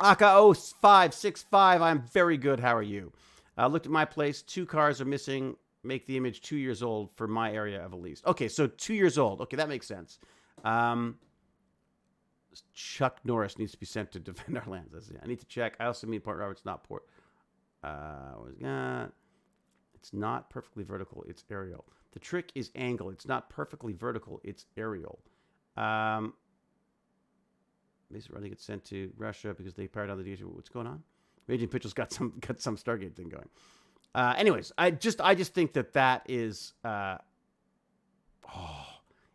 Aka0565, I'm very good. How are you? Looked at my place. 2 cars are missing. Make the image 2 years old for my area of Elise. Okay, so 2 years old. Okay, that makes sense. Chuck Norris needs to be sent to defend our lands. I need to check. I also mean Port Roberts, not Port. It's not perfectly vertical. It's aerial. The trick is angle. It's not perfectly vertical. It's aerial. Basically, running gets sent to Russia because they powered down the DJ. What's going on? Raging Pitchell's got some Stargate thing going. Anyways, I just think that is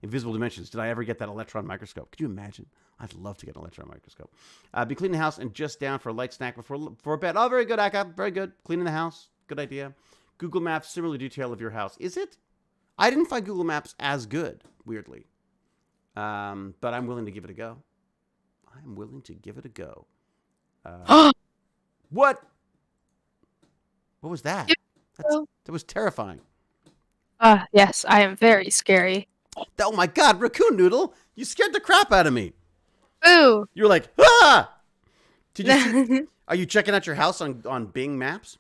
invisible dimensions. Did I ever get that electron microscope? Could you imagine? I'd love to get an electron microscope. Be cleaning the house and just down for a light snack before bed. Oh, very good, Aka. Very good. Cleaning the house. Good idea. Google Maps, similar detail of your house. Is it? I didn't find Google Maps as good, weirdly. But I'm willing to give it a go. I'm willing to give it a go. What? What was that? That was terrifying. Yes, I am very scary. Oh my God, Raccoon Noodle! You scared the crap out of me. Ooh. You were like, ah! Did you? Are you checking out your house on Bing Maps?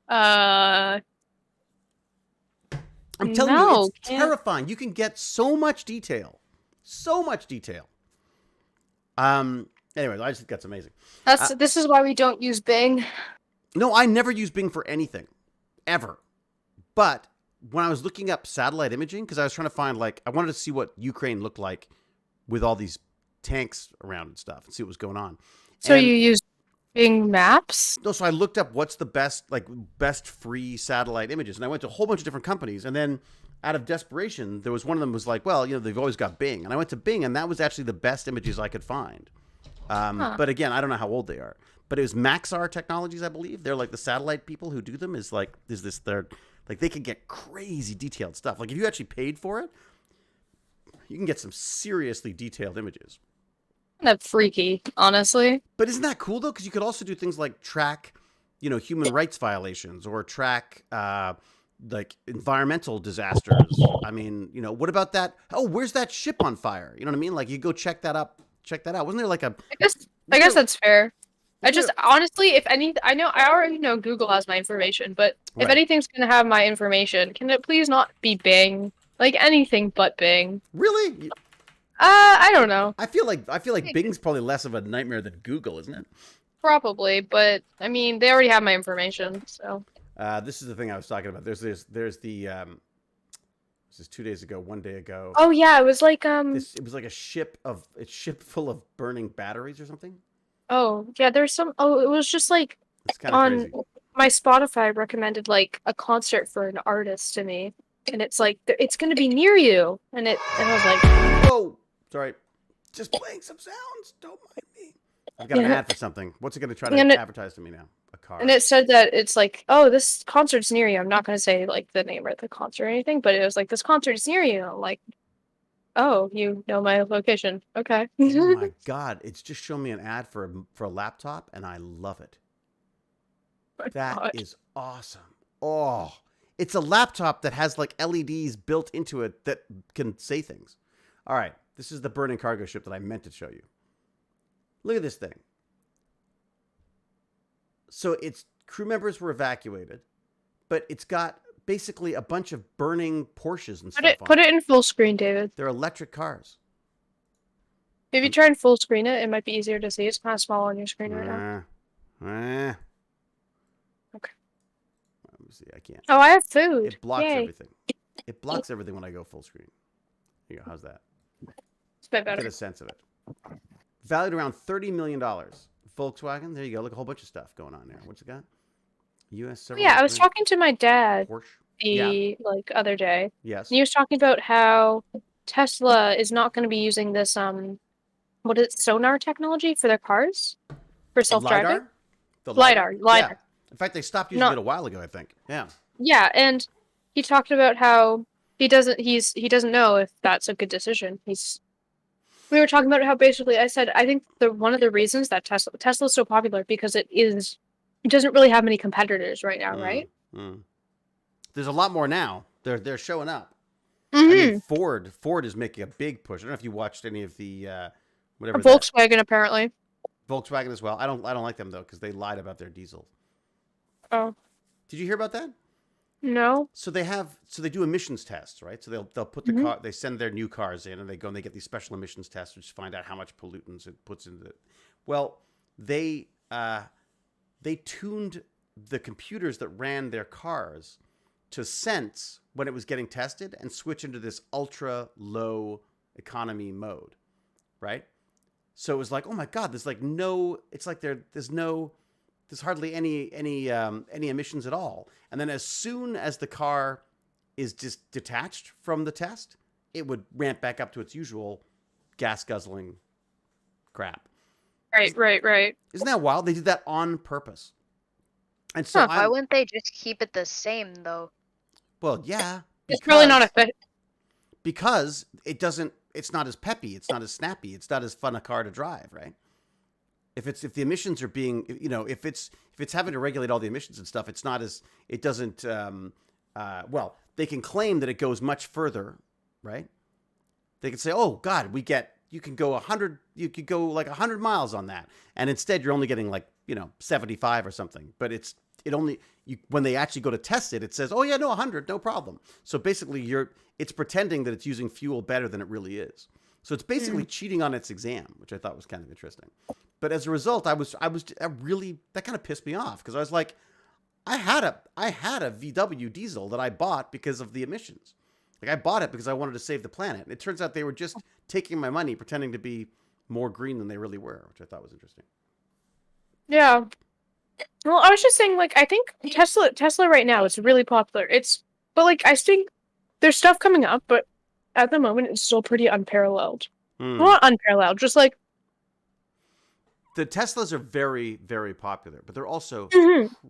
I'm telling you, it's terrifying. You can get so much detail. So much detail. Anyway, I just think that's amazing. This is why we don't use Bing. No, I never use Bing for anything, ever. But when I was looking up satellite imaging, because I was trying to find, like, I wanted to see what Ukraine looked like with all these tanks around and stuff and see what was going on. So And you use Bing Maps? no, so I looked up what's the best free satellite images, and I went to a whole bunch of different companies, and then out of desperation, there was one of them was like, well, they've always got Bing, and I went to Bing, and that was actually the best images I could find. But again, I don't know how old they are. But it was Maxar Technologies, I believe. They're like the satellite people who do them. They're like they can get crazy detailed stuff. Like if you actually paid for it, you can get some seriously detailed images. Kind of freaky, honestly. But isn't that cool though? Because you could also do things like track, human rights violations or track like environmental disasters. I mean, what about that? Oh, where's that ship on fire? You know what I mean? Like you go check that out. Wasn't there like a? I guess that's fair. I just honestly, if any, I already know Google has my information, but if Right. anything's gonna have my information, can it please not be Bing? Like anything but Bing. Really? I don't know. I feel like Bing's probably less of a nightmare than Google, isn't it? Probably, but I mean, they already have my information, so. This is the thing I was talking about. There's the this is 2 days ago, 1 day ago. Oh yeah, it was like It was like a ship full of burning batteries or something. Oh yeah, there's some. Oh, it was just like It's kind of on crazy. my Spotify recommended like a concert for an artist to me, and it's like it's gonna be near you, and I was like, Whoa, sorry, just playing some sounds. Don't mind me. I've got an ad for something. What's it going to try to advertise to me now? A car. and it said that it's like, oh, this concert's near you. I'm not gonna say like the name of the concert or anything, but it was like this concert's near you. I'm like, oh, you know my location. Okay. Oh my god! It's just shown me an ad for a laptop, and I love it. That is awesome. Oh, it's a laptop that has like LEDs built into it that can say things. All right, this is the burning cargo ship that I meant to show you. Look at this thing. So its crew members were evacuated, but it's got basically a bunch of burning Porsches and stuff. Put it in full screen, David. They're electric cars. If you try and full screen it, it might be easier to see. It's kind of small on your screen right now. Okay. Let me see. I can't. Oh, I have food. It blocks Yay. everything. It blocks everything when I go full screen. Here you go. How's that? It's a bit better. Get a sense of it. Valued around $30 million. Volkswagen. There you go. Look, a whole bunch of stuff going on there. What's it got? U.S. Yeah, I was talking to my dad Porsche. the other day. Yes. And he was talking about how Tesla is not going to be using this what is it, sonar technology for their cars for self-driving. LiDAR? The LiDAR. Yeah. In fact, they stopped using it a while ago, I think. Yeah. Yeah, and he talked about how he doesn't know if that's a good decision. We were talking about how basically I said I think one of the reasons that Tesla's so popular because it doesn't really have many competitors right now, right? There's a lot more now. They're showing up. Mm-hmm. I mean, Ford is making a big push. I don't know if you watched any of the whatever. Volkswagen apparently. Volkswagen as well. I don't like them though because they lied about their diesel. Oh. Did you hear about that? No. So they do emissions tests, right? So they'll put the car, they send their new cars in, and they go and they get these special emissions tests, which find out how much pollutants it puts into it. Well, they tuned the computers that ran their cars to sense when it was getting tested and switch into this ultra low economy mode, right? So it was like, oh my god, there's hardly any emissions at all. And then as soon as the car is just detached from the test, it would ramp back up to its usual gas guzzling crap. Right. Isn't that wild? They did that on purpose. And so Why wouldn't they just keep it the same though? Well, yeah. It's really not a fit. Because it's not as peppy, it's not as snappy, it's not as fun a car to drive, right? If the emissions are being, if it's having to regulate all the emissions and stuff, it doesn't, they can claim that it goes much further, right? They can say, oh God, you can go 100, you could go like 100 miles on that. And instead you're only getting like, 75 or something, but when they actually go to test it, it says, oh yeah, no, 100, no problem. So basically it's pretending that it's using fuel better than it really is. So it's basically cheating on its exam, which I thought was kind of interesting. But as a result, I really, that kind of pissed me off because I was like, I had a VW diesel that I bought because of the emissions. Like I bought it because I wanted to save the planet. And it turns out they were just taking my money, pretending to be more green than they really were, which I thought was interesting. Yeah. Well, I was just saying, like, I think Tesla right now is really popular. But like, I think there's stuff coming up, but at the moment, it's still pretty unparalleled. Not unparalleled, just like the Teslas are very, very popular, but they're also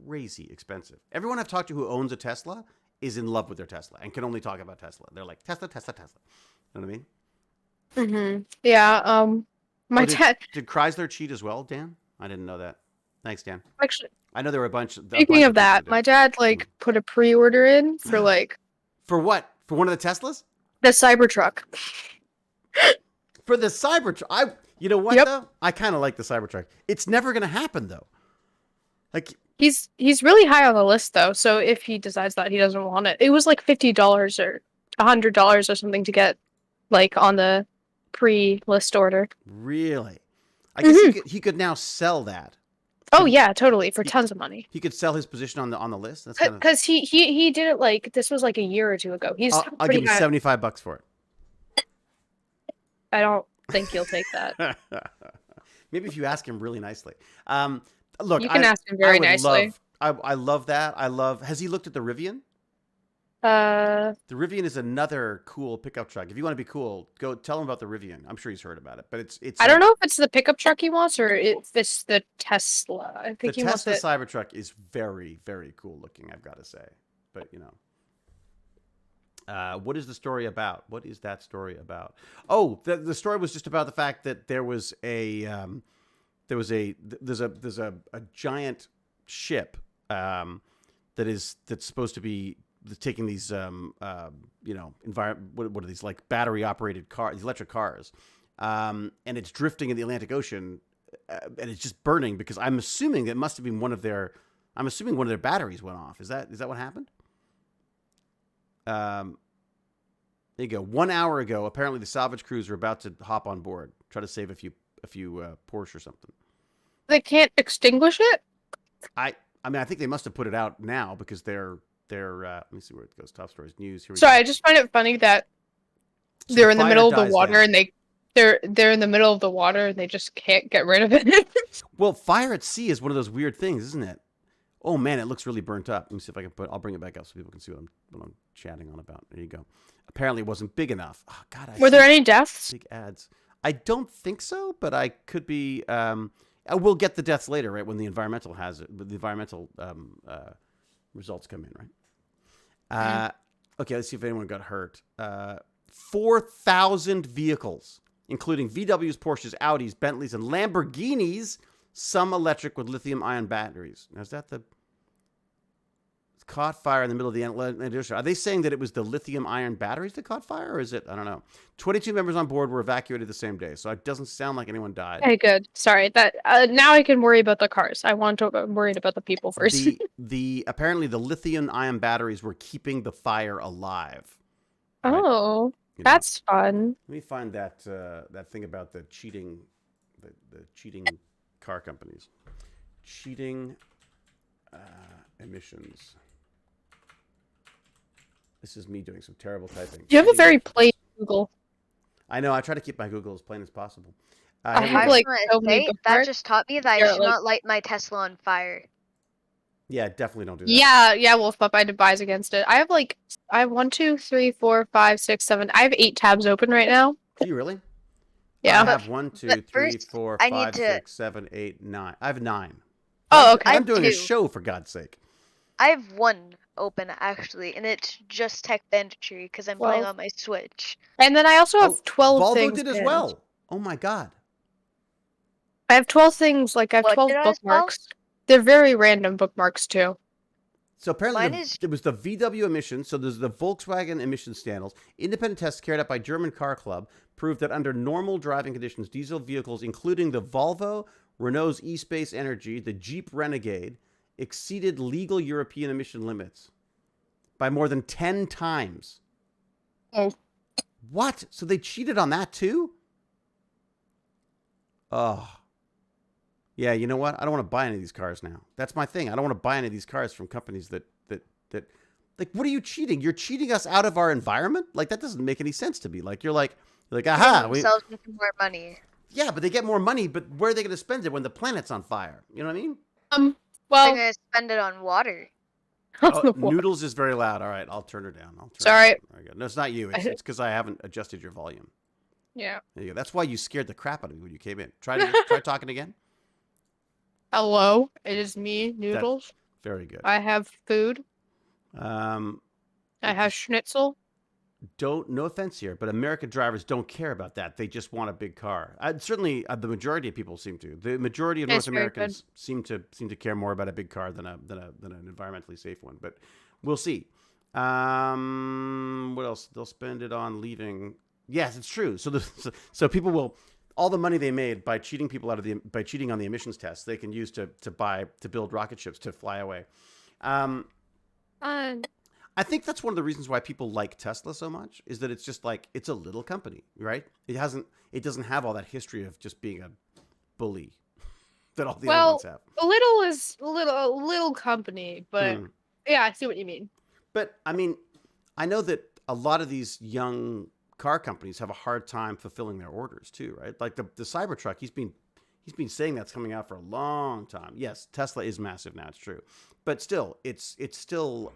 crazy expensive. Everyone I've talked to who owns a Tesla is in love with their Tesla and can only talk about Tesla. They're like, Tesla, Tesla, Tesla. You know what I mean? Mm-hmm. Yeah. My dad. Did Chrysler cheat as well, Dan? I didn't know that. Thanks, Dan. Actually, I know there were a bunch. speaking of that, my dad put a pre-order in for for what? For one of the Teslas? The Cybertruck. For the Cybertruck. You know what though? I kind of like the Cybertruck. It's never going to happen though. Like he's really high on the list though. So if he decides that he doesn't want it, it was like $50 or $100 or something to get like on the pre-list order. Really? I guess he could now sell that. Oh yeah, totally, for tons of money. He could sell his position on the list. That's because he did it like this was like a year or two ago. I'll give you $75 for it. I don't think you'll take that. Maybe if you ask him really nicely. Look, you can ask him very nicely. I love that. Has he looked at the Rivian? The Rivian is another cool pickup truck. If you want to be cool, go tell him about the Rivian. I'm sure he's heard about it, but it's. I don't know if it's the pickup truck he wants or if it's the Tesla. I think he wants the Tesla Cybertruck is very, very cool looking. I've got to say, but you know, what is the story about? What is that story about? Oh, the story was just about the fact that there's a giant ship that's supposed to be taking these what are these, like battery operated cars, these electric cars, and it's drifting in the Atlantic Ocean, and it's just burning because I'm assuming it must have been one of their batteries went off. Is that what happened? There you go. 1 hour ago, apparently the salvage crews were about to hop on board, try to save a few Porsche or something. They can't extinguish it? I mean, I think they must have put it out now because they're let me see where it goes. Top stories, news. Here we go. I just find it funny that they're in the middle of the water and they're in the middle of the water and they just can't get rid of it. Well, fire at sea is one of those weird things, isn't it? Oh man, it looks really burnt up. Let me see if I can I'll bring it back up so people can see what I'm chatting on about. There you go. Apparently, it wasn't big enough. Oh God, were there any deaths? Big ads. I don't think so, but I could be. We'll get the deaths later, right? When the environmental results come in, right? Okay, let's see if anyone got hurt. 4,000 vehicles, including VWs, Porsches, Audis, Bentleys, and Lamborghinis, some electric with lithium-ion batteries. Now, is that caught fire in the middle of the Atlantic Ocean? Are they saying that it was the lithium-ion batteries that caught fire, or is it? I don't know. 22 members on board were evacuated the same day, so it doesn't sound like anyone died. Hey, good. Sorry. That now I can worry about the cars. I want to worry about the people first. Apparently the lithium-ion batteries were keeping the fire alive. Oh, right? That's fun. Let me find that thing about the cheating, the cheating car companies, cheating emissions. This is me doing some terrible typing. You have a very plain Google. I know. I try to keep my Google as plain as possible. I have like so many that just taught me that I should not light my Tesla on fire. Yeah, definitely don't do that. Yeah, Wolf Pup, I advise against it. I have 1, 2, 3, 4, 5, 6, 7. I have 8 tabs open right now. Do you really? Yeah. I have 1, 2, 3, 4, 5, 6, 7, 8, 9. I have 9. Oh, okay. I'm doing a show, for God's sake. I have 1 open actually, and it's just TechBandits because I'm playing on my Switch. And then I also have 12 Volvo things. Volvo did as well. Oh my God. I have 12 things. Like I have 12 bookmarks. They're very random bookmarks too. So apparently it was the VW emissions. So there's the Volkswagen emission standards. Independent tests carried out by German Car Club proved that under normal driving conditions, diesel vehicles, including the Volvo, Renault's eSpace Energy, the Jeep Renegade, exceeded legal European emission limits by more than 10 times. Oh. What? So they cheated on that too? Oh. Yeah, you know what? I don't want to buy any of these cars now. That's my thing. I don't want to buy any of these cars from companies that like, what are you cheating? You're cheating us out of our environment? Like, that doesn't make any sense to me. Like, you're like, aha. Themselves making more money. Yeah, but they get more money, but where are they going to spend it when the planet's on fire? You know what I mean? They're Well, gonna spend it on water. Oh, Noodles is very loud. All right, I'll turn her down. Sorry. Very good. No, it's not you. It's because I haven't adjusted your volume. Yeah. There you go. That's why you scared the crap out of me when you came in. Try talking again. Hello, it is me, Noodles. Very good. I have food. Um, I have schnitzel. no offense here, but American drivers don't care about that. They just want a big car. Certainly, the majority of people seem to. The majority of North Americans seem to care more about a big car than an environmentally safe one. But we'll see. What else? They'll spend it on leaving. Yes, it's true. So people will. All the money they made by cheating people out of by cheating on the emissions tests, they can use to build rocket ships to fly away. I think that's one of the reasons why people like Tesla so much, is that it's just like, it's a little company, right? It doesn't have all that history of just being a bully that all the other ones have. A little is a little company, but yeah, I see what you mean. But I mean, I know that a lot of these young car companies have a hard time fulfilling their orders too, right? Like the Cybertruck, he's been saying that's coming out for a long time. Yes, Tesla is massive now, it's true, but still, it's still.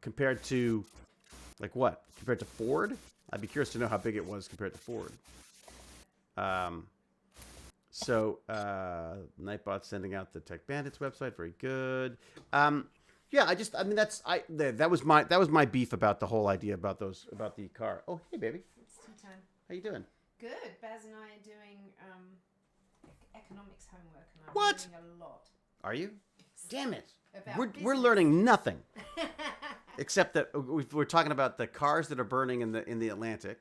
Compared to, like what? Compared to Ford? I'd be curious to know how big it was compared to Ford. Nightbot sending out the TechBandits website. Very good. That was my beef about the whole idea about the car. Oh, hey, baby. It's tea time. How you doing? Good. Baz and I are doing economics homework, and I'm What? learning a lot. Are you? Damn it. About We're learning nothing. Except that we're talking about the cars that are burning in the Atlantic,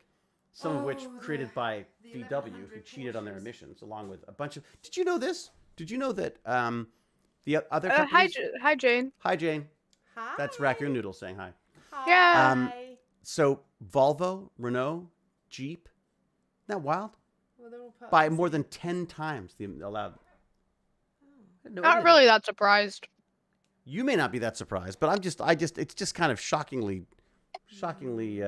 some of which created by VW, who cheated on their emissions, along with a bunch of. Did you know this? Did you know that the other companies? Hi, Jane. Hi, Jane. Hi. That's Raccoon Noodle saying hi. Hi. Yeah. So Volvo, Renault, Jeep, isn't that wild? Well, they're all part By of the more same- than 10 times the allowed. Not really that surprised. You may not be that surprised, but it's just kind of shockingly, short-sighted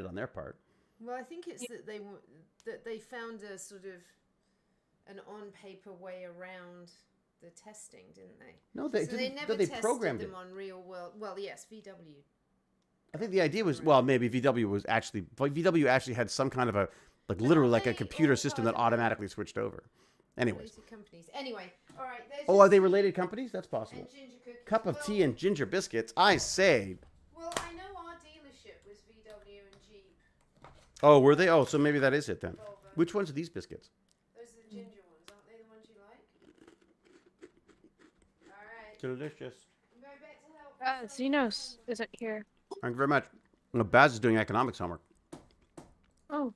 on their part. Well, I think it's that they found a sort of an on-paper way around the testing, didn't they? No, they so didn't. They never they tested programmed them it. on real world. Well, yes, VW. I think the idea was, well, maybe VW actually had some kind of a, like, literally like a computer system that automatically switched over. Anyways. Related companies. Anyway, all right. Oh, are they related companies? That's possible. And ginger cookies. Cup of tea and ginger biscuits. I say. Well, I know our dealership was VW and Jeep. Oh, were they? Oh, so maybe that is it then. Volvo. Which ones are these biscuits? Those are the ginger ones, aren't they? The ones you like? All right. Delicious. I'm going back to help. Xenos isn't here. Thank you very much. Well, Baz is doing economics homework. Oh.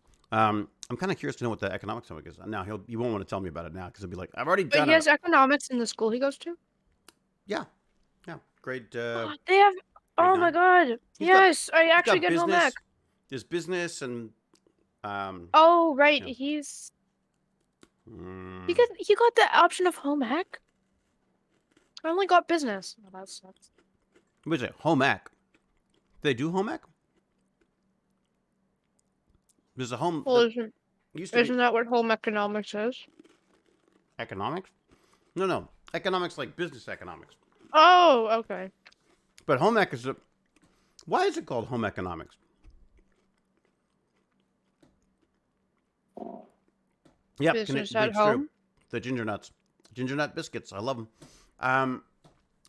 I'm kind of curious to know what the economics homework is. Now, you won't want to tell me about it now because he'll be like, I've already But done he it. has economics in the school he goes to? Yeah. Grade. They have. grade Oh my 9. god. He's Yes, I He's got actually get home business. back. There's business and. Oh right, Yeah. he's mm, he got the option of home ec. I only got business. Oh, that sucks. What is it? Home ec. Do they do home ec? There's a home. Well, used to be isn't that what home economics is? economics? No. Economics like business economics. Oh, okay. But home ec is a. Why is it called home economics? Yep, Business it's at true. home. The ginger nuts, ginger nut biscuits. I love them.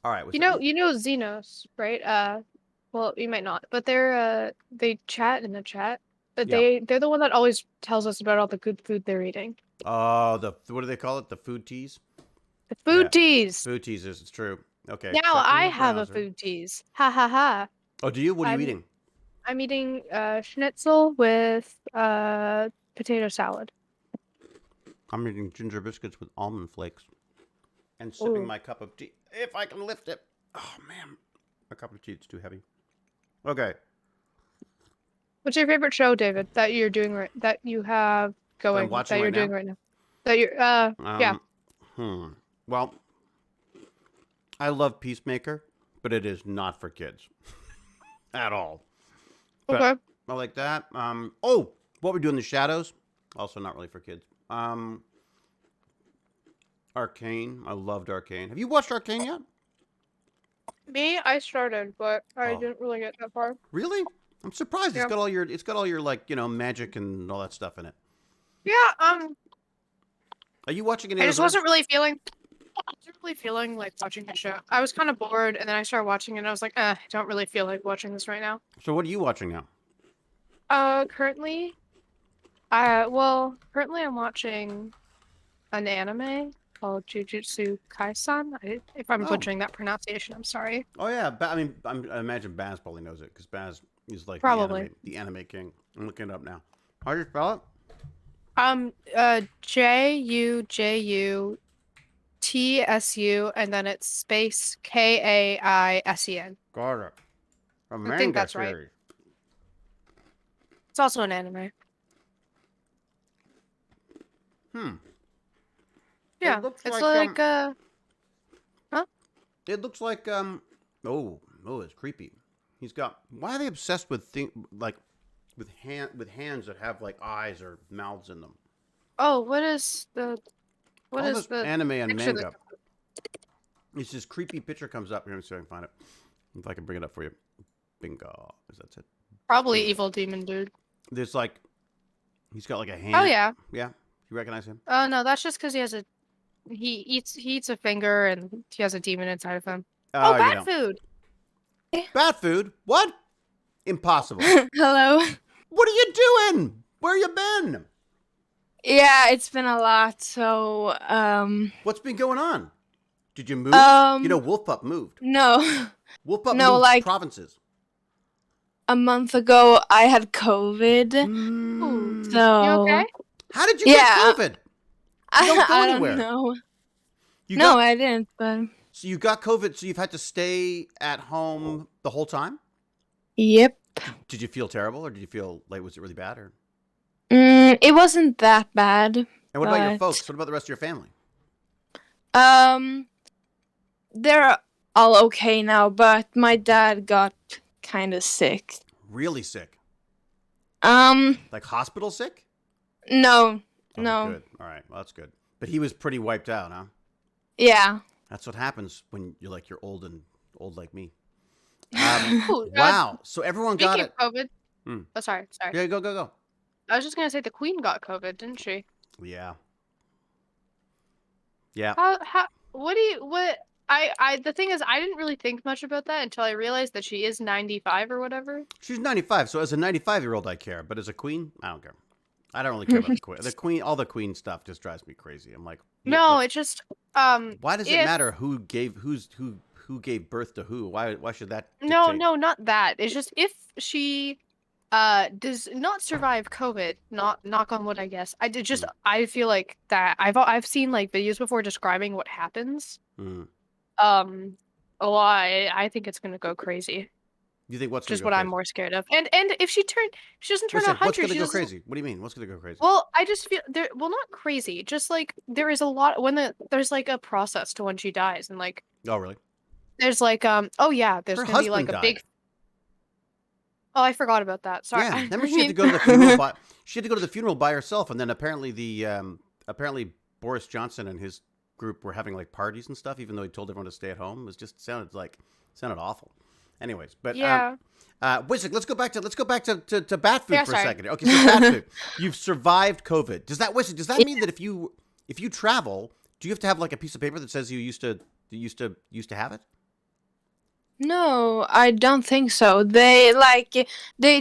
All right. You know Xenos, right? Well, you might not, but they chat in the chat. But Yeah. they're the one that always tells us about all the good food they're eating. Oh, what do they call it? The food teas. The food Yeah. teas. Food teasers. It's true. Okay. Now checking I the have a browser. food teas. Ha ha ha. Oh, do you? What are you eating? I'm eating schnitzel with potato salad. I'm eating ginger biscuits with almond flakes, and sipping Ooh. my cup of tea. If I can lift it. Oh man, my cup of tea is too heavy. Okay. What's your favorite show, David? That you're doing that you have going watching that you're right doing now? right now? That you're yeah. Well, I love Peacemaker, but it is not for kids at all. But Okay. I like that. Oh, What We Do in the Shadows, also not really for kids. Arcane, I loved Arcane. Have you watched Arcane yet? Me, I started, but I Oh. didn't really get that far. Really? I'm surprised. Yeah. It's got all your like, magic and all that stuff in it. Yeah, Are you watching any I of just those? wasn't really feeling like watching the show. I was kind of bored, and then I started watching it, and I was like, I don't really feel like watching this right now. So what are you watching now? Currently, currently I'm watching an anime called Jujutsu Kaisen. If I'm Oh. butchering that pronunciation, I'm sorry. Oh yeah, I imagine Baz probably knows it because Baz is like Probably. the anime king. I'm looking it up now. How do you spell it? JUJUTSU, and then it's space KAISEN. Got it. A I manga think that's right. series. It's also an anime. Yeah, looks it's like, It looks like oh, it's creepy. He's got. Why are they obsessed with with hands that have like eyes or mouths in them? oh, what is the All this anime and picture manga. It's this creepy picture comes up here. Let me see if I can find it. If I can bring it up for you. Bingo. That's it. probably Yeah. evil demon dude. There's like, he's got like a hand. Oh yeah. Yeah. You recognize him? Oh no, that's just because he eats a finger and he has a demon inside of him. Oh, you bat don't. food. Bat food? What? Impossible. Hello. What are you doing? Where you been? Yeah, it's been a lot. So, What's been going on? Did you move? Wolf Pup moved. no, Wolf Pup No, moved like- provinces. a month ago I had COVID. Ooh. So, You okay? How did you Yeah. get COVID? You don't go I anywhere. don't know. You No, got, I didn't. But so you got COVID, so you've had to stay at home the whole time? yep. Did you feel terrible, or did you feel like, was it really bad? Or It wasn't that bad. And what about your But- folks? What about the rest of your family? They're all okay now, but my dad got kind of sick. Really sick? No, Like hospital sick? no. Oh, good. All right. Well, that's good. But he was pretty wiped out, huh? Yeah. That's what happens when you're old like me. Ooh, Wow. So everyone got Speaking it. of COVID. Hmm. Oh, sorry. Yeah, go. I was just gonna say the queen got COVID, didn't she? Yeah. Yeah. The thing is, I didn't really think much about that until I realized that she is 95 or whatever. She's 95, so as a 95-year-old, I care. But as a queen, I don't care. I don't really care about the queen. The queen, all the queen stuff just drives me crazy. I'm like, No, it's just why does it if- matter who gave birth to who? Why should that? No, dictate? no, not that. It's just if she does not survive COVID, not knock on wood, I guess. I feel like that I've seen like videos before describing what happens. Mm. I think it's gonna go crazy. You think what's Just gonna what go I'm crazy? more scared of. And if she doesn't turn Listen, 100, what's gonna she go doesn't. crazy? What do you mean? What's gonna go crazy? Well, I just feel there. Well, not crazy. Just like there is a lot there's like a process to when she dies, and like Oh, really? there's like oh yeah, there's Her gonna be like husband a big. died. Oh, I forgot about that. Sorry. Yeah. I Remember, she had mean- to go to the funeral. She had to go to the funeral by herself, and then apparently Boris Johnson and his group were having like parties and stuff, even though he told everyone to stay at home. It just sounded awful. Anyways, but Yeah. wait a second, let's go back to bat food Yeah, for sorry. a second. Okay, so bat food. You've survived COVID. Does that mean that if you travel, do you have to have like a piece of paper that says you used to have it? No, I don't think so. They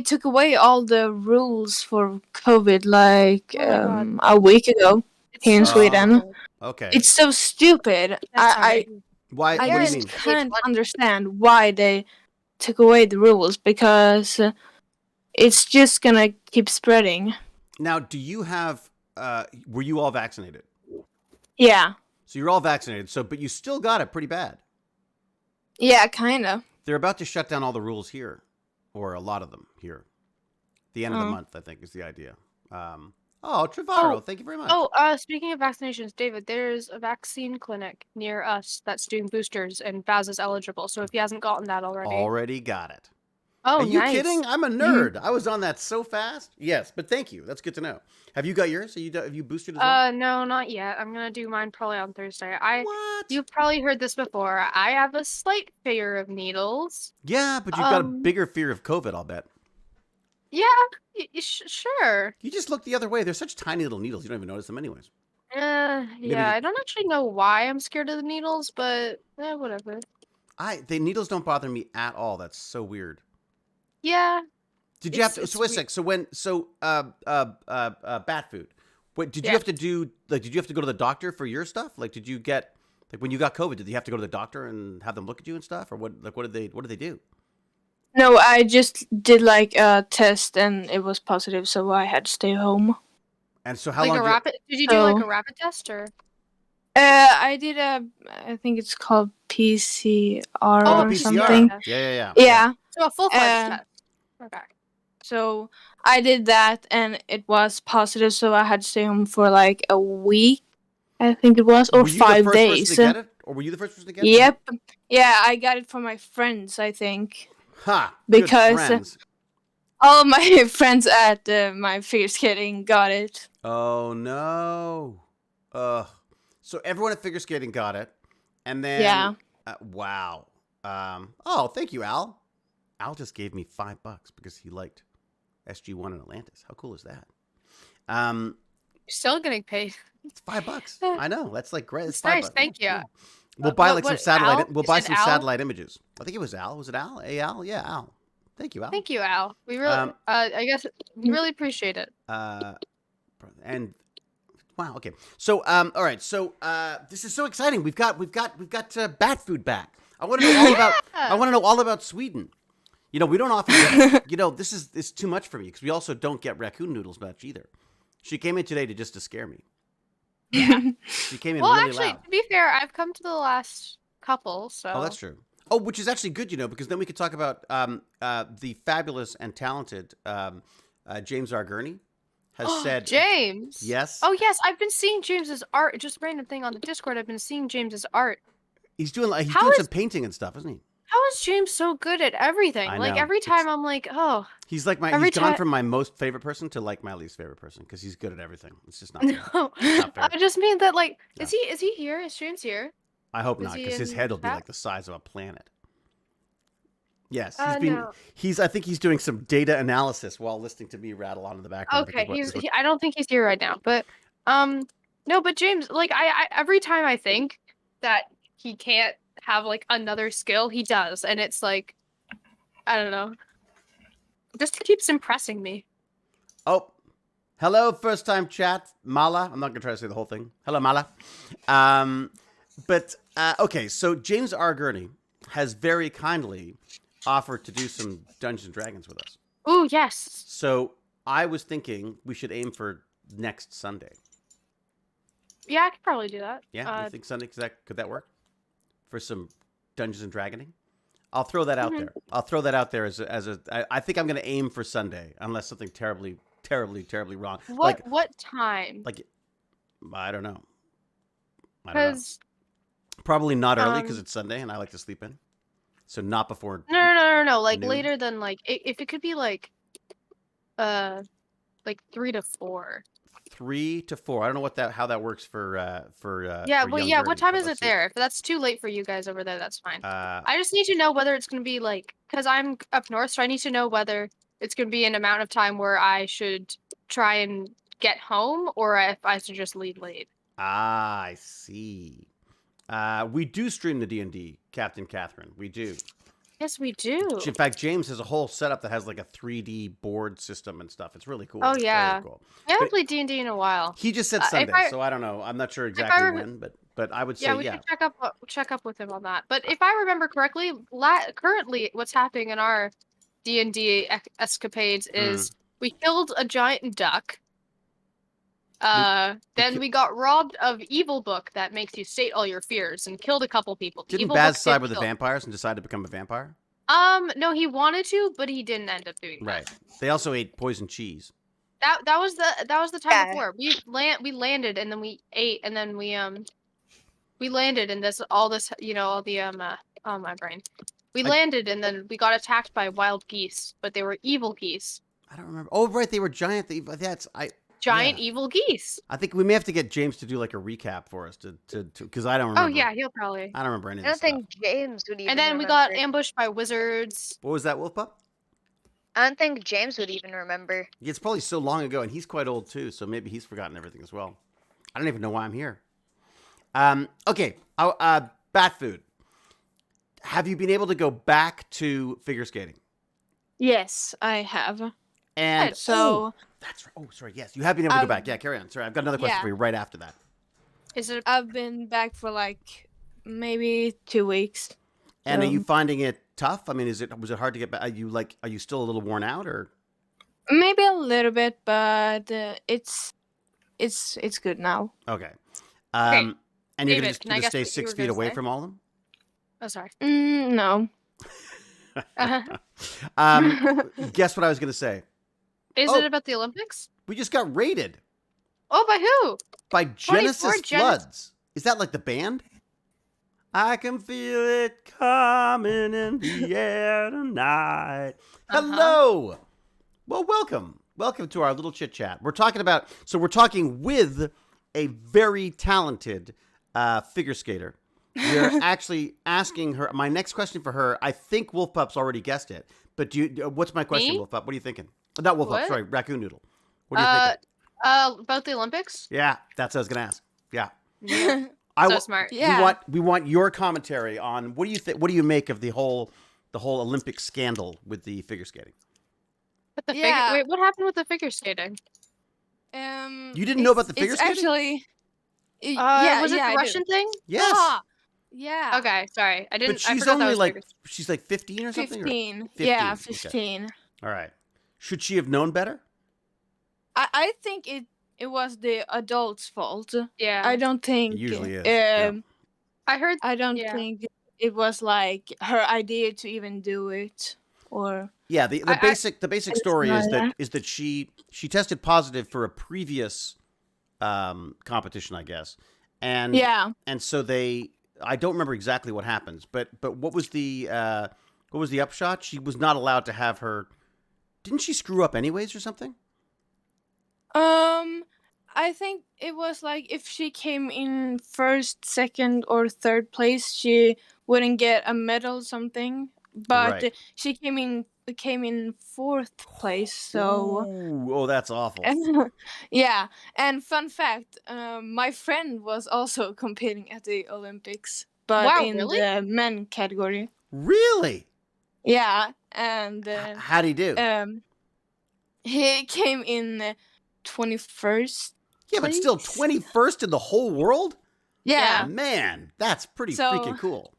took away all the rules for COVID Oh my God. a week ago It's here in so Sweden. stupid. Okay. It's so stupid. That's I alright. Why? I What do you just mean? can't It's understand why they took away the rules because it's just gonna keep spreading. Now, do you have? Were you all vaccinated? Yeah. So you're all vaccinated. But you still got it pretty bad. Yeah, kinda. They're about to shut down all the rules here, or a lot of them here. The end of the Oh. month, I think, is the idea. Oh, Trevaro, Oh, thank you very much. Oh, speaking of vaccinations, David, there's a vaccine clinic near us that's doing boosters, and Baz is eligible. So if he hasn't gotten that already, Already got it. oh, Are you nice. kidding? I'm a nerd. I was on that so fast. Yes, but thank you. That's good to know. Have you got yours? Have you boosted as well? No, not yet. I'm gonna do mine probably on Thursday. What? You've probably heard this before. I have a slight fear of needles. Yeah, but you've got a bigger fear of COVID, I'll bet. Yeah, sure. You just look the other way. They're such tiny little needles. You don't even notice them anyways. Yeah, I don't actually know why I'm scared of the needles, but whatever. The needles don't bother me at all. That's so weird. Yeah. Did you have to? So wait a sec. Bat food. Wait, did you have to do Did you have to go to the doctor for your stuff? Like, did you get when you got COVID? Did you have to go to the doctor and have them look at you and stuff, or what? Like, what did they do? No, I just did like a test and it was positive, so I had to stay home. And so how like long? Did you do like a rapid test or? I did I think it's called PCR or PCR. something. Yeah. So a full-fledged test. Okay. So I did that and it was positive, so I had to stay home for like a week, I think it was, or were you 5 the first days. Person to get it? Or were you the first person to get it? Yep. Yeah, I got it from my friends, I think. Ha! Because good friends. all of my friends at my figure skating got it. Oh no! So everyone at figure skating got it, and then wow. Oh, thank you, Al. Al just gave me $5 because he liked SG1 in Atlantis. How cool is that? You're still getting paid. It's $5. I know. That's like great. It's nice. $5. Thank you. We'll buy like some satellite. Al? We'll buy some Al? satellite images. I think it was Al. Was it Al? Al? Yeah, Al. Thank you, Al. Thank you, Al. We really, I guess, we really appreciate it. And wow. Okay. So, all right. So, this is so exciting. We've got bat food back. I want to know all about. I want to know all about Sweden. You know, we don't often get, this is too much for me because we also don't get raccoon noodles much either. She came in today to scare me. Yeah. She came in well, really actually, loud. to be fair, I've come to the last couple, so. Oh, that's true. Oh, which is actually good, because then we could talk about the fabulous and talented James R. Gurney has said. James. Yes. Oh yes, I've been seeing James's art. Just a random thing on the Discord. I've been seeing James's art. He's doing some painting and stuff, isn't he? How is James so good at everything? I Like know. every time I'm like, oh. He's like he's gone from my most favorite person to like my least favorite person because he's good at everything. It's just not fair. No. Not fair. I just mean that like, No. is he here? Is James here? I hope Is not, he because his in head will be chat? like the size of a planet. Yes, No. I think he's doing some data analysis while listening to me rattle on in the background. Okay, I don't think he's here right now, but no, but James, like I every time I think that he can't have like another skill, he does, and it's like, I don't know, just keeps impressing me. Oh, hello, first time chat, Mala. I'm not gonna try to say the whole thing. Hello, Mala. But okay, so James R. Gurney has very kindly offered to do some Dungeons and Dragons with us. Ooh, yes. So I was thinking we should aim for next Sunday. Yeah, I could probably do that. Yeah, you think Sunday? Could that work for some Dungeons and Dragoning? I'll throw that out there. I'll throw that out there I think I'm going to aim for Sunday, unless something terribly wrong. What time? Like, I don't know. Because probably not early because it's Sunday and I like to sleep in. So not before. No. Like noon. later than like if it could be like 3 to 4. 3 to 4. I don't know how that works for yeah. for Well, young yeah. Gurney, What time but is it let's see. there? If that's too late for you guys over there, that's fine. I just need to know whether it's gonna be like, because I'm up north, so I need to know whether it's gonna be an amount of time where I should try and get home, or if I should just leave late. I see. We do stream the D&D, Captain Catherine. We do. Yes, we do. In fact, James has a whole setup that has like a 3D board system and stuff. It's really cool. Oh, It's yeah. Very cool. I haven't But played D&D in a while. he just said if Sunday, I- so I don't know. I'm not sure exactly when, but I would say Yeah, we should check up with him on that. But if I remember correctly, currently what's happening in our D&D escapades is we killed a giant duck. Then we got robbed of evil book that makes you state all your fears and killed a couple people. The Didn't evil Baz book side did with the kill. vampires and decide to become a vampire? No, he wanted to, but he didn't end up doing that. Right. They also ate poison cheese. That was the time Yeah. before. We landed and then we ate and then we landed and all this all the oh my brain. We landed and then we got attacked by wild geese, but they were evil geese. I don't remember. Oh, right, they were giant. Giant Yeah. evil geese. I think we may have to get James to do like a recap for us to because I don't remember. Oh yeah, he'll probably. I don't remember any of I this don't stuff. think James would even And then we got ambushed by wizards. What was that, Wolf Pup? I don't think James would even remember. It's probably so long ago, and he's quite old too, so maybe he's forgotten everything as well. I don't even know why I'm here. Okay, bat food. Have you been able to go back to figure skating? Yes, I have. And So that's right. Oh, sorry. Yes, you have been able to go back. Yeah, carry on. Sorry, I've got another question for you right after that. Is it? I've been back for like maybe 2 weeks. And are you finding it tough? I mean, was it hard to get back? Are you still a little worn out, or Maybe a little bit, but it's good now. okay? Hey, and you're David, can I gonna guess stay what you 6 were feet gonna away say? from all of them. Oh, sorry. No. Guess what I was gonna say? Is it about the Olympics? We just got raided Oh, by who? by Genesis 24 Floods. Is that like the band? I can feel it coming in the air tonight. Hello. Well, welcome. Welcome to our little chit chat. We're talking with a very talented figure skater. We're actually asking her. My next question for her, I think Wolf Pup's already guessed it. But what's my question, Me? Wolf Pup? What are you thinking? Not Wolf Pup, What? sorry, Raccoon Noodle. What are you thinking? About the Olympics? Yeah, that's what I was gonna ask. Yeah. Yeah. So smart. Yeah. We want your commentary on what do you think? What do you make of the whole Olympic scandal with the figure skating? But the Yeah. wait, what happened with the figure skating? You didn't know about the figure it's skating? actually. Was it the I Russian do. thing? Yes. Ah, yeah. Okay, sorry, I didn't. But I she's forgot that only was like figure- she's like 15 or something. 15. 15, Yeah, okay. 15. All right. Should she have known better? I think it was the adults' fault. Yeah. I don't think It usually is. Yeah. I heard. I don't Yeah. think it was like her idea to even do it, or Yeah, the basic story is know that she tested positive for a previous competition, I guess, and and so I don't remember exactly what happens, but what was the upshot? She was not allowed to have her. Didn't she screw up anyways or something? I think it was like if she came in first, second, or third place, she wouldn't get a medal, something. But Right. she came in fourth place, so Ooh, oh, that's awful. yeah. And fun fact, my friend was also competing at the Olympics, but Wow, in really? the men category. Really? Yeah, and How'd he do? he came in 21st. Yeah, but still 21st in the whole world? Yeah. Man, that's pretty freaking cool.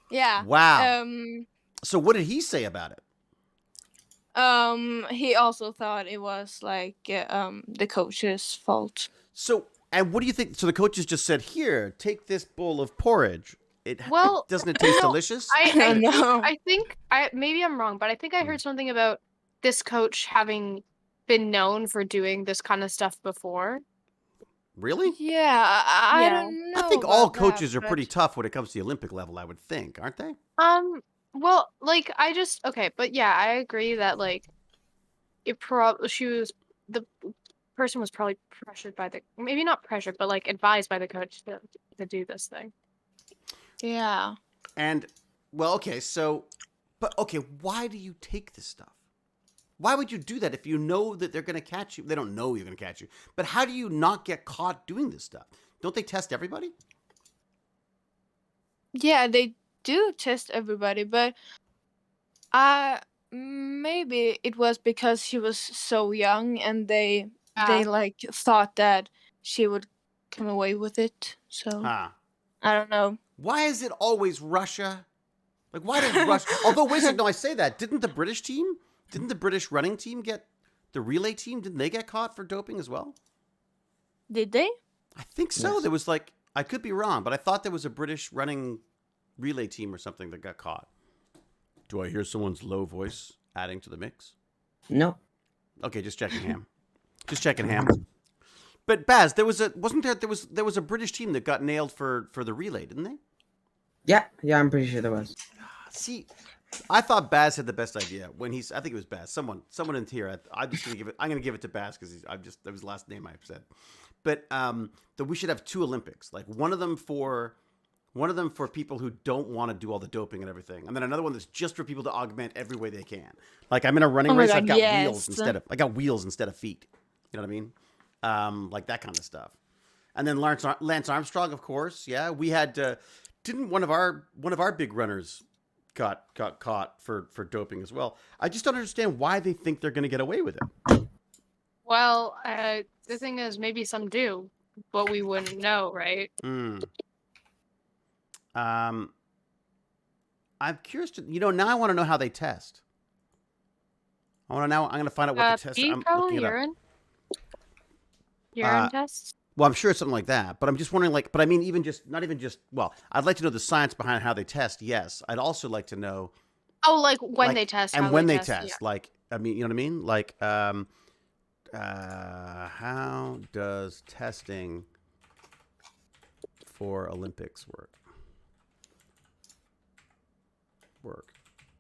Yeah. Wow. So what did he say about it? He also thought it was like the coach's fault. So, and what do you think? So the coaches just said, "Here, take this bowl of porridge." Doesn't it taste delicious? I think maybe I'm wrong, but I think I heard something about this coach having been known for doing this kind of stuff before. Really? Yeah, I don't know. I think all about coaches that, are pretty tough when it comes to the Olympic level, I would think, aren't they? Well, like but yeah, I agree that like the person was probably pressured by maybe not pressured, but like advised by the coach to do this thing. Yeah. And well, okay, why do you take this stuff? Why would you do that if you know that they're going to catch you? They don't know you're going to catch you. But how do you not get caught doing this stuff? Don't they test everybody? Yeah, they do test everybody, but maybe it was because she was so young and they like thought that she would come away with it. So I don't know. Why is it always Russia? Like, why does Russia? Although, wait a second, no, I say that. Didn't the British running team the relay team? Didn't they get caught for doping as well? Did they? I think so. Yes. There was I could be wrong, but I thought there was a British running relay team or something that got caught. Do I hear someone's low voice adding to the mix? No. Okay, just checking, Ham. Just checking ham. But Baz, there was a British team that got nailed for the relay, didn't they? Yeah, I'm pretty sure there was. See, I thought Baz had the best idea when I think it was Baz. Someone in here. I'm gonna give it to Baz because that was the last name I said. But that we should have 2 Olympics, like one of them for people who don't want to do all the doping and everything, and then another one that's just for people to augment every way they can. Like I'm in a running race, I've got wheels instead of feet. You know what I mean? Like that kind of stuff. And then Lance Armstrong, of course. Yeah, we had didn't one of our big runners got caught for doping as well. I just don't understand why they think they're going to get away with it. Well, the thing is, maybe some do, but we wouldn't know, right? I'm curious to now I want to know how they test. I'm going to find out what the test. I'm probably looking it up. Urine tests. Well, I'm sure it's something like that, but I'm just wondering, but I mean, I'd like to know the science behind how they test. Yes, I'd also like to know. Oh, like when they test, and how when they test. Yeah. Like, I mean, you know what I mean? Like, how does testing for Olympics work?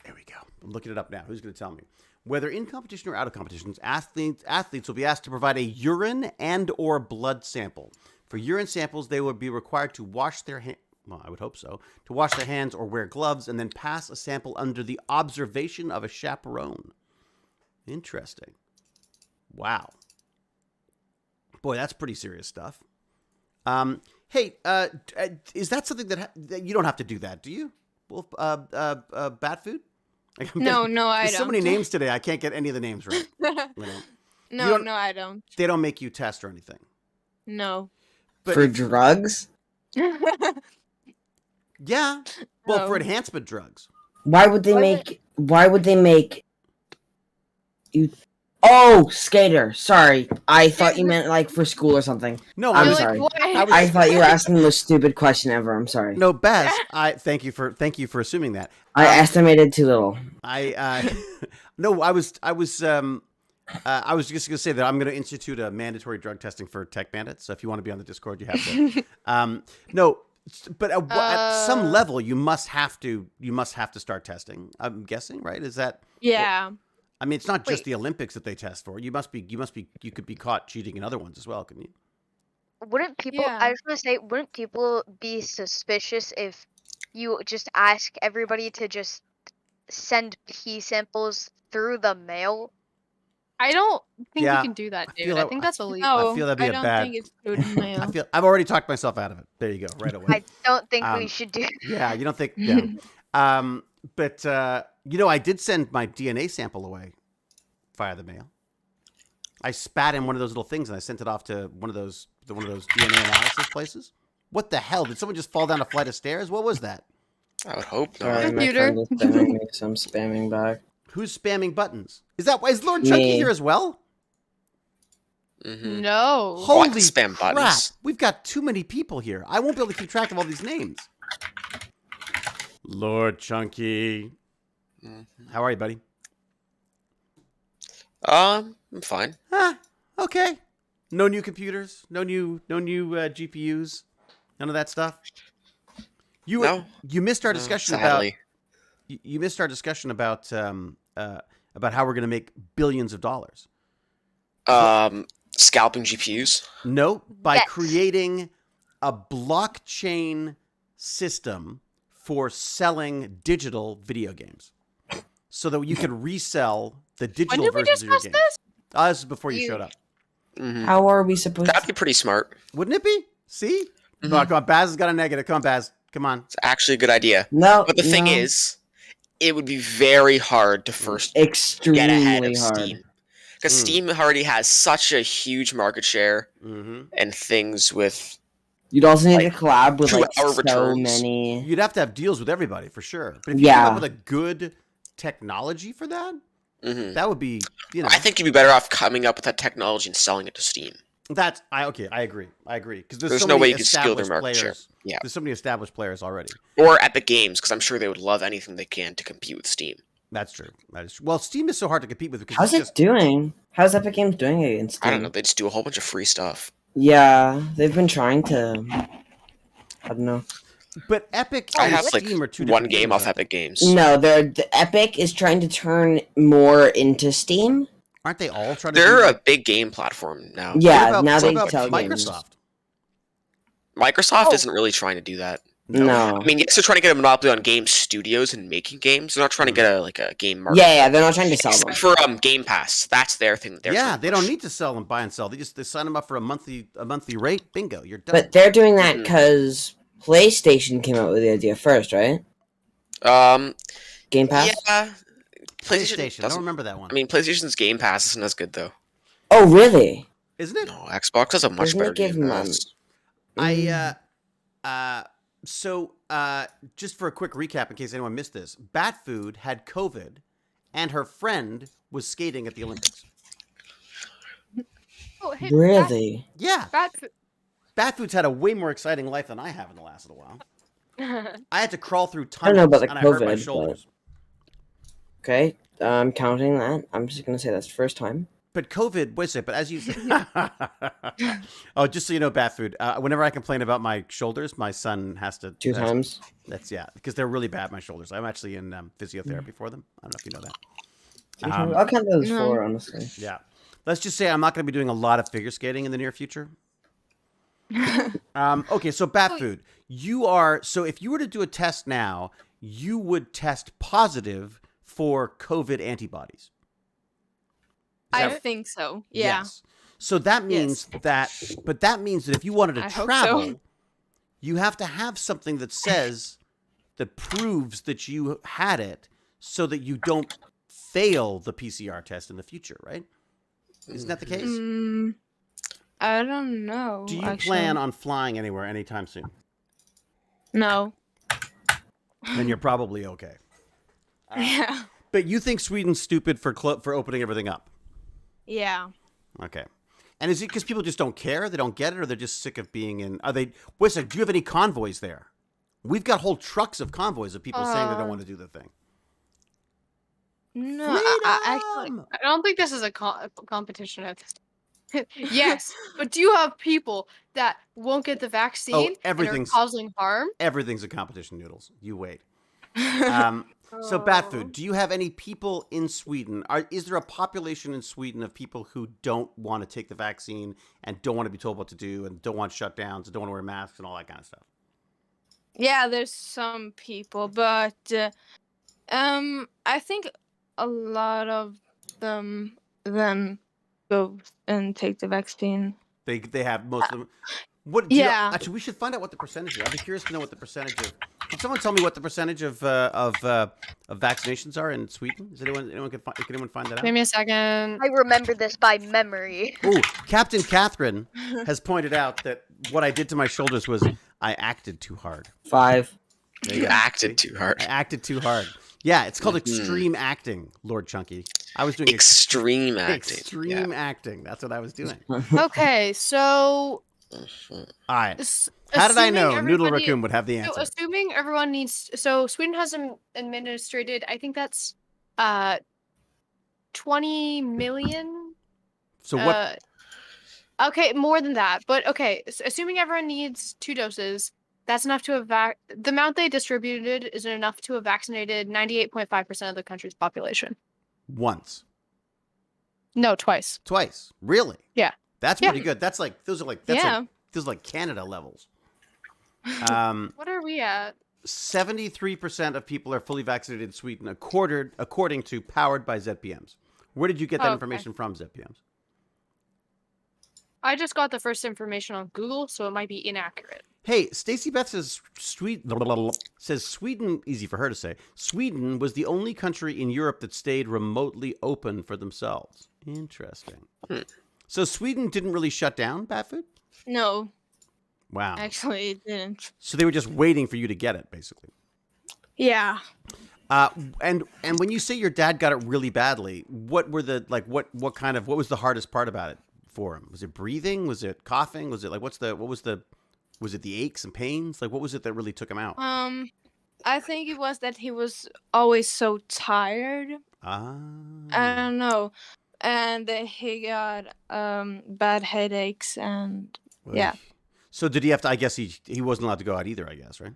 There we go. I'm looking it up now. Who's going to tell me? Whether in competition or out of competitions, athletes will be asked to provide a urine and or blood sample. For urine samples, they would be required to wash their hands. Well, I would hope so. To wash their hands or wear gloves and then pass a sample under the observation of a chaperone. Interesting. Wow. Boy, that's pretty serious stuff. Hey, is that something that you don't have to do that, do you? Wolf, bat food? No, I There's don't. so many names today, I can't get any of the names right. No, I don't. They don't make you test or anything. No. But for drugs? Yeah. Well, for Oh. enhancement drugs. Why would they make you? Oh, skater. Sorry, I thought you meant like for school or something. No, I'm You're sorry. like, why? I thought you were asking the most stupid question ever. I'm sorry. No, Baz, thank you for assuming that. I estimated too little. No, I was just going to say that I'm going to institute a mandatory drug testing for TechBandits. So if you want to be on the Discord, you have to. No, but at some level, you must have to start testing. I'm guessing, right? Is that? Yeah. I mean, it's not just the Olympics that they test for. You could be caught cheating in other ones as well, couldn't you? Wouldn't people? Yeah. I was gonna say, wouldn't people be suspicious if you just ask everybody to just send pee samples through the mail? I don't think Yeah, we can do that, I dude. feel I that- think that's illegal. No, I feel that'd be I a don't bad- think it's good mail. I've already talked myself out of it. There you go, right away. I don't think we should do. Yeah, you don't think? Yeah. But I did send my DNA sample away via the mail. I spat in one of those little things and I sent it off to one of those DNA analysis places. What the hell? Did someone just fall down a flight of stairs? What was that? I would hope not. Sorry, my Computer. friend is spamming me, so I'm spamming back. Who's spamming buttons? Is Lord Chunky Me. here as well? Mm-hmm. No. Holy spam crap! buttons? We've got too many people here. I won't be able to keep track of all these names. Lord Chunky, how are you, buddy? I'm fine. Okay. No new computers. No new GPUs. None of that stuff. No. You missed our discussion Sadly. You missed our discussion about how we're going to make billions of dollars. Scalping GPUs. No, by Yes. creating a blockchain system for selling digital video games, so that you can resell the digital did we versions of your discuss games. this? This is before you showed up. Mm-hmm. How are we supposed That'd to? be pretty smart. Wouldn't it be? See? Mhm. Come on, Baz has got a negative. Come on, Baz. Come on. It's actually a good idea. No, But the thing no. is, it would be very hard to first get ahead extremely of hard. Steam. Because Steam already has such a huge market share Mm-hmm. and things with... You'd also need Like, to collab with like 2-hour so returns. many. You'd have to have deals with everybody for sure. But if you Yeah. came up with a good technology for that, Mhm. that would be, I think you'd be better off coming up with that technology and selling it to Steam. I agree. Because There's so no many way you can steal their established market share. players. Yeah. There's so many established players already. Or Epic Games, because I'm sure they would love anything they can to compete with Steam. That's true. That is true. Well, Steam is so hard to compete with because How's it's it doing? How's Epic Games doing against Steam? I don't know. They just do a whole bunch of free stuff. Yeah, they've been trying to. I don't know. But Epic I and have like Steam are two one different game things, off though. Epic Games. No, the Epic is trying to turn more into Steam. Aren't they all trying to? They're do a big game platform now. Yeah, now what they about tell Microsoft? games. Microsoft isn't really trying to do that. No. I mean, yes, they're trying to get a monopoly on game studios and making games. They're not trying to get a game market. Yeah, they're not trying to sell them. For Game Pass, that's their thing. They don't need to sell and buy and sell. They sign them up for a monthly rate. Bingo, you're done. But they're doing that because PlayStation came out with the idea first, right? Game Pass. Yeah, PlayStation. I don't remember that one. I mean, PlayStation's Game Pass isn't as good though. Oh, really? Isn't it? No, Xbox has a much better Game Pass. So, just for a quick recap, in case anyone missed this, Batfood had COVID, and her friend was skating at the Olympics. Oh, hey, Really? Yeah. Batfood. Batfood's had a way more exciting life than I have in the last little while. I had to crawl through I don't tunnels, know about the and I hurt my COVID, shoulders. Okay, I'm counting that. I'm just gonna say that's the first time. But COVID, wait a second, but as you oh, just so you know, Batfood, whenever I complain about my shoulders, my son has to... Two times? That's, because they're really bad, my shoulders. I'm actually in physiotherapy for them. I don't know if you know that. I'll count those four, honestly. Yeah. Let's just say I'm not going to be doing a lot of figure skating in the near future. Okay, so Batfood, so if you were to do a test now, you would test positive for COVID antibodies. I think so. Yeah. Yes. So that means that if you wanted to travel, you have to have something that proves that you had it so that you don't fail the PCR test in the future, right? Isn't that the case? I don't know. Do you plan on flying anywhere anytime soon? No. Then you're probably okay. Yeah. But you think Sweden's stupid for opening everything up? Yeah. Okay. And is it because people just don't care? They don't get it? Or they're just sick of being in... do you have any convoys there? We've got whole trucks of convoys of people saying they don't want to do the thing. No, I don't think this is a competition at this time. Yes, but do you have people that won't get the vaccine and are causing harm? Everything's a competition, Noodles. You wait. So, Batfood, do you have any people in Sweden? Is there a population in Sweden of people who don't want to take the vaccine and don't want to be told what to do and don't want shutdowns and don't want to wear masks and all that kind of stuff? Yeah, there's some people, but I think a lot of them go and take the vaccine. They have most of them. Actually, we should find out what the percentage is. I'd be curious to know what the percentage of. Can someone tell me what the percentage of vaccinations are in Sweden? Can anyone find that out? Give me a second. I remember this by memory. Oh, Captain Catherine has pointed out that what I did to my shoulders was I acted too hard. 5. You acted too hard. I acted too hard. Yeah, it's called extreme acting, Lord Chunky. I was doing extreme acting. Extreme acting. That's what I was doing. Okay, so... All right. How did I know Noodle Raccoon would have the answer? So assuming everyone needs... So Sweden has administrated, I think that's 20 million? So what... Okay, more than that. But okay, so assuming everyone needs 2 doses, that's enough to have... The amount they distributed is enough to have vaccinated 98.5% of the country's population. Once. No, twice. Twice. Really? Yeah. That's pretty good. Those are like Canada levels. What are we at? 73% of people are fully vaccinated in Sweden, according to Powered by ZPMs. Where did you get that information from, ZPMs? I just got the first information on Google, so it might be inaccurate. Hey, Stacey Beth says Sweden, easy for her to say, Sweden was the only country in Europe that stayed remotely open for themselves. Interesting. So Sweden didn't really shut down, Batfood? No. Wow. Actually, it didn't. So they were just waiting for you to get it, basically. Yeah. And when you say your dad got it really badly, what were the what was the hardest part about it for him? Was it breathing? Was it coughing? Was it was it the aches and pains? Like what was it that really took him out? I think it was that he was always so tired. Ah. I don't know. and he got bad headaches, and yeah. So did he have to? I guess he wasn't allowed to go out either. I guess, right?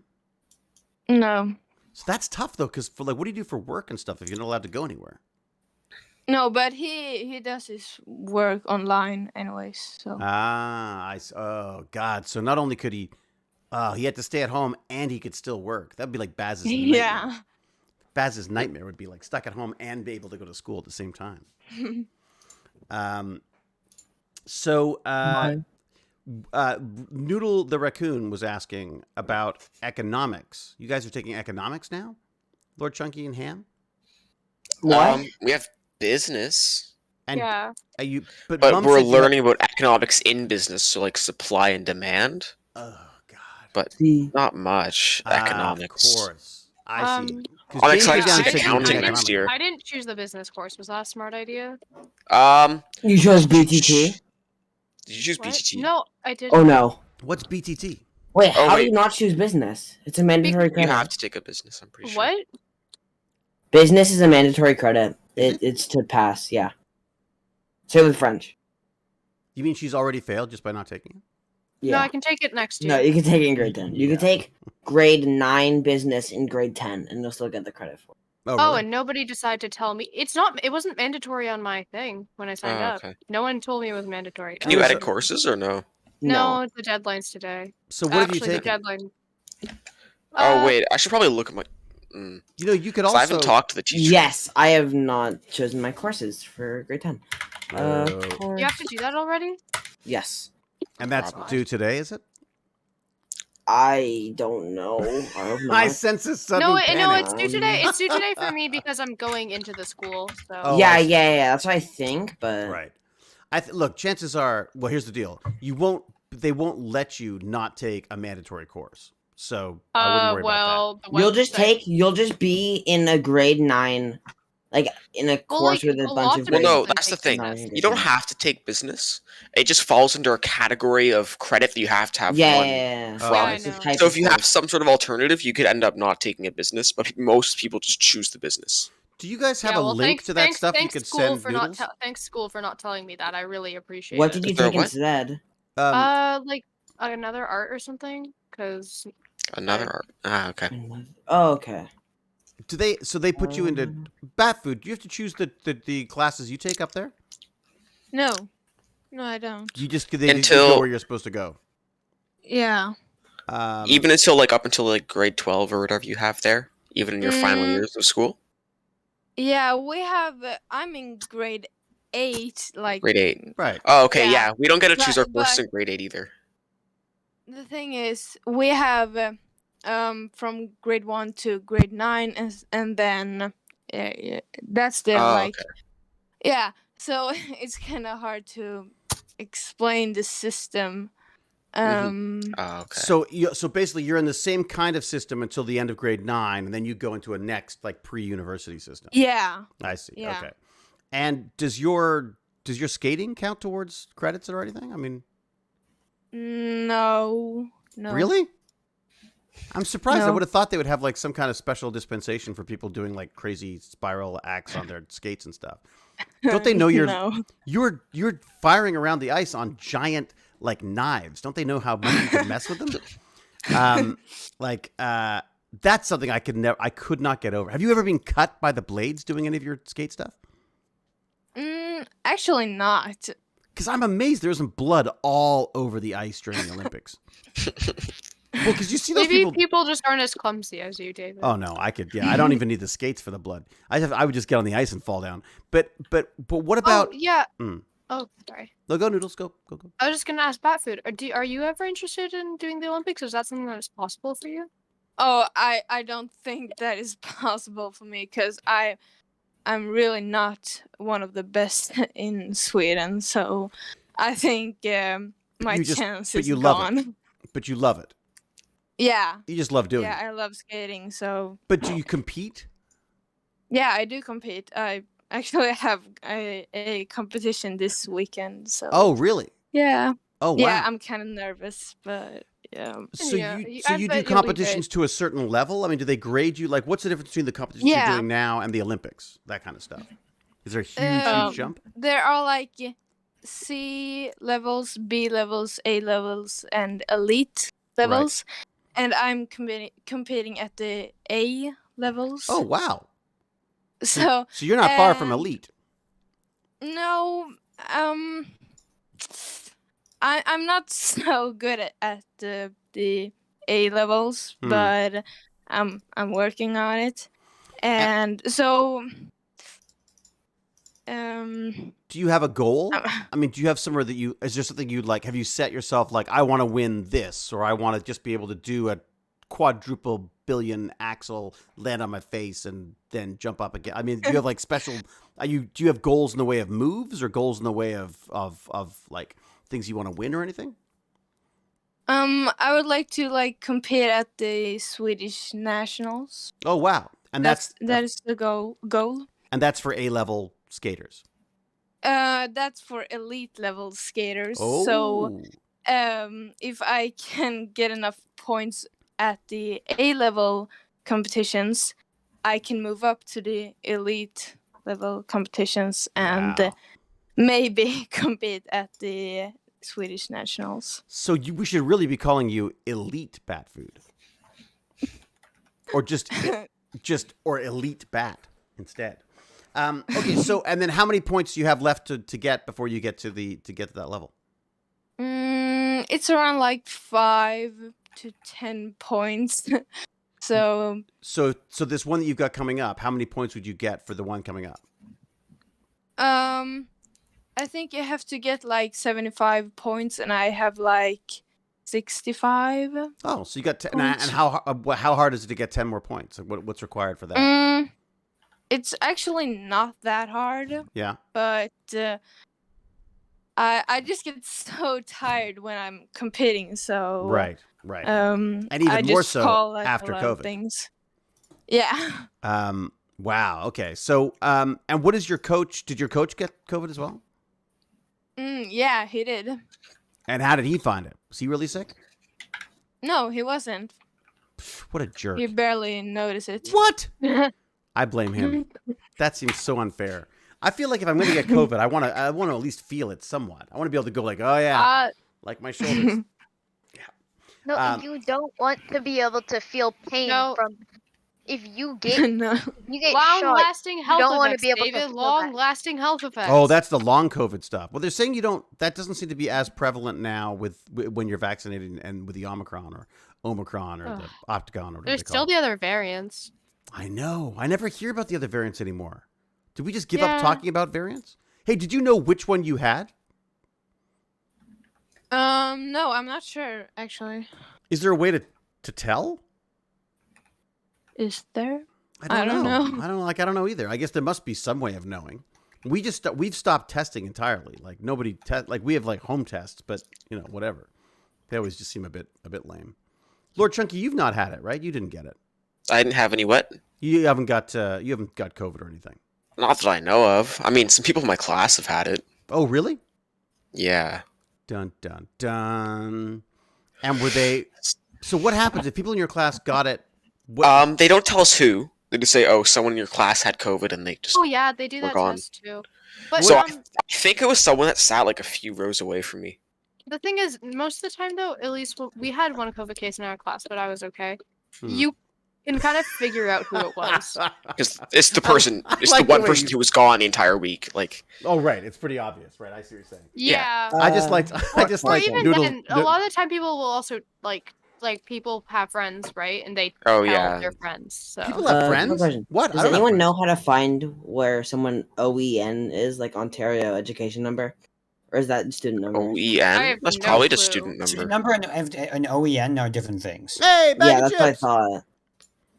No. So that's tough though, because for like, what do you do for work and stuff if you're not allowed to go anywhere? No, but he does his work online anyways. So. Oh God. So not only could he had to stay at home and he could still work. That'd be like Baz's nightmare. Yeah. Baz's nightmare would be like stuck at home and be able to go to school at the same time. Noodle the raccoon was asking about economics. You guys are taking economics now, Lord Chunky and Ham? What? We have business. And yeah. But we're learning about economics in business, so like supply and demand. Oh God! But not much economics. Of course, I see. I'm excited to see accounting next year. I didn't choose the business course. Was that a smart idea? You chose BTT. Did you choose What? BTT? No, I didn't. Oh no. What's BTT? Wait, how do you not choose business? It's a mandatory credit. You have to take a business, I'm pretty sure. What? Business is a mandatory credit. It's to pass, yeah. Same with French. You mean she's already failed just by not taking it? Yeah. No, I can take it next year. No, you can take it in grade 10. You can take grade 9 business in grade 10, and you'll still get the credit for it. Oh, really? And nobody decided to tell me. It wasn't mandatory on my thing when I signed up. No one told me it was mandatory. Can you edit courses or no? No, the deadline's today. So what have you taken? The deadline. Oh wait, I should probably look at my. You know, you could also. I haven't talked to the teacher. Yes, I have not chosen my courses for grade 10. You have to do that already? Yes. And that's due today, is it? I don't know. I sense a sudden panic. No, it's due today. It's due today for me because I'm going into the school. So. Oh, yeah. That's what I think, but right. Look, chances are. Well, here's the deal. They won't let you not take a mandatory course. So I wouldn't worry about that. You'll just be in a grade 9, like in a course with a bunch of. Well, no, that's the thing. You don't have to take business. It just falls under a category of credit that you have to have one from. So if you have some sort of alternative, you could end up not taking a business, but most people just choose the business. Do you guys have a link to that stuff you could send Noodles? Thanks, school, for not telling me that. I really appreciate it. What did you take instead? Like another art or something, because. Another art. Okay. Oh, okay. So they put you into Bat Food. Do you have to choose the classes you take up there? No, I don't. You just go where you're supposed to go. Yeah. Even until up until grade 12 or whatever you have there, even in your final years of school. Yeah, we have. I'm in grade 8. Grade 8. Right. Oh, okay. Yeah, we don't get to choose our courses in grade 8 either. The thing is, we have from grade 1 to grade 9, and then that's the yeah. So it's kind of hard to explain the system. Okay. So basically, you're in the same kind of system until the end of grade 9, and then you go into a next pre-university system. Yeah. I see. Yeah. Okay. And does your skating count towards credits or anything? I mean. No. Really? I'm surprised. No. I would have thought they would have some kind of special dispensation for people doing crazy spiral acts on their skates and stuff. Don't they know you're firing around the ice on giant knives? Don't they know how much you can mess with them? That's something I could not get over. Have you ever been cut by the blades doing any of your skate stuff? Actually not. Because I'm amazed there isn't blood all over the ice during the Olympics. Well, because you see those people just aren't as clumsy as you, David. Oh no, I could. Yeah, I don't even need the skates for the blood. I would just get on the ice and fall down. But what about? Oh yeah. Oh, sorry. No, go Noodles. Go. I was just gonna ask Bat Food. Are you ever interested in doing the Olympics? Is that something that is possible for you? Oh, I don't think that is possible for me because I'm really not one of the best in Sweden, so I think my chance is gone. But you love it. Yeah. You just love doing it. Yeah, I love skating, so. But do you compete? Yeah, I do compete. I actually have a competition this weekend, so. Oh, really? Yeah. Oh, wow. Yeah, I'm kind of nervous, but yeah. So you do competitions to a certain level? I mean, do they grade you? What's the difference between the competitions you're doing now and the Olympics? That kind of stuff. Is there a huge jump? There are like C levels, B levels, A levels, and elite levels, and I'm competing at the A levels. Oh wow! So you're not far from elite. No, I'm not so good at the A levels, but I'm working on it, and so. Do you have a goal? I mean, do you have somewhere that you? Is there something you'd like? Have you set yourself like, I want to win this, or I want to just be able to do a quadruple billion axle, land on my face, and then jump up again? I mean, do you have like special? Do you have goals in the way of moves, or goals in the way of like things you want to win or anything? I would like to like compete at the Swedish nationals. Oh wow! And that is the goal. And that's for A-level skaters. That's for elite level skaters. Oh. So, if I can get enough points at the A-level competitions, I can move up to the elite level competitions and maybe compete at the Swedish nationals. So we should really be calling you Elite Bat Food, or just or Elite Bat instead. Okay, so and then how many points do you have left to get before you get to that level? It's around like 5 to 10 points. So this one that you've got coming up, how many points would you get for the one coming up? I think you have to get like 75 points, and I have like 65. Oh, so you got and how hard is it to get 10 more points? What's required for that? It's actually not that hard. Yeah. But I just get so tired when I'm competing. So right. And even more so after COVID. Things. Yeah. Wow. Okay. So and what is your coach? Did your coach get COVID as well? Yeah, he did. And how did he find it? Was he really sick? No, he wasn't. What a jerk. You barely noticed it. What? I blame him. That seems so unfair. I feel like if I'm going to get COVID, I want to at least feel it somewhat. I want to be able to go like, oh yeah, like my shoulders. Yeah. No, you don't want to be able to feel pain from. If you get long-lasting health you don't want to effects, be able David. to Long-lasting health effects. Oh, that's the long COVID stuff. Well, they're saying you don't. That doesn't seem to be as prevalent now when you're vaccinated and with the Omicron or the Octagon or whatever. There's still the other variants. I know. I never hear about the other variants anymore. Did we just give up talking about variants? Hey, did you know which one you had? No, I'm not sure actually. Is there a way to tell? Is there? I don't know. I don't know either. I guess there must be some way of knowing. We've stopped testing entirely. Like nobody we have like home tests, but whatever. They always just seem a bit lame. Lord Chunky, you've not had it, right? You didn't get it. I didn't have any what? You haven't got COVID or anything. Not that I know of. I mean, some people in my class have had it. Oh, really? Yeah. Dun dun dun. And were they? So what happens if people in your class got it? They don't tell us who. They just say, "Oh, someone in your class had COVID," and they just. Oh yeah, they do that test too. But so I think it was someone that sat like a few rows away from me. The thing is, most of the time though, at least we had one COVID case in our class, but I was okay. You can kind of figure out who it was. Because it's the person, it's the one person who was gone the entire week. Like. Oh right, it's pretty obvious, right? I see what you're saying. Yeah. I just like even then, a lot of the time people will also like people have friends, right? And they tell their friends. So people have friends. What? Does anyone know how to find where someone OEN is, like Ontario Education Number, or is that student number? OEN? That's probably the student number. Student number and OEN are different things. Hey, yeah, that's what I thought.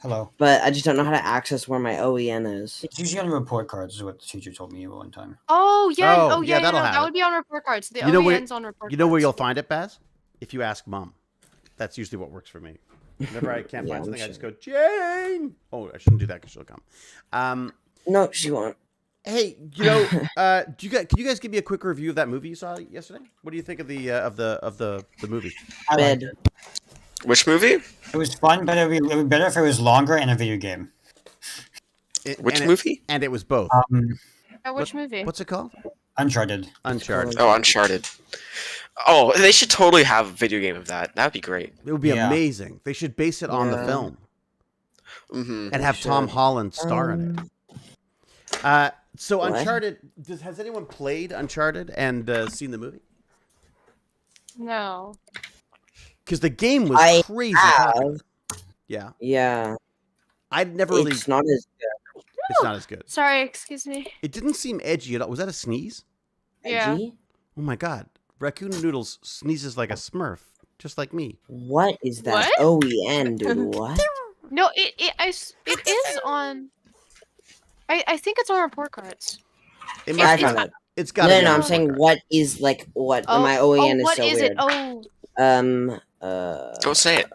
Hello. But I just don't know how to access where my OEN is. It's usually on report cards, is what the teacher told me one time. Oh yeah, that would be on report cards. The OEN's on report cards. You know where you'll find it, Baz? If you ask Mom. That's usually what works for me. Whenever I can't find something, I just go, Jane! Oh, I shouldn't do that because she'll come. No, she won't. Hey, can you guys give me a quick review of that movie you saw yesterday? What do you think of the movie? I liked it. Which movie? It was fun, but it would be better if it was longer and a video game. Which movie? And it was both. Which movie? What's it called? Uncharted. Uncharted. Oh, Uncharted. Oh, they should totally have a video game of that. That would be great. It would be amazing. They should base it on the film. Mm-hmm. And have Tom Holland star in it. So What? Uncharted, has anyone played Uncharted and seen the movie? No. Because the game was crazy popular. Yeah. Yeah. I'd never really... It's not as good. It's not as good. Sorry, excuse me. It didn't seem edgy at all. Was that a sneeze? Yeah. Edgy? Oh my god. Raccoon Noodles sneezes like a smurf, just like me. What is that? What? OEN, dude. What? No, it is on. I think it's on report cards. It I must found be. it. It's got. No, I'm saying what is like what my OEN is what so is weird. it? Oh. Don't say it.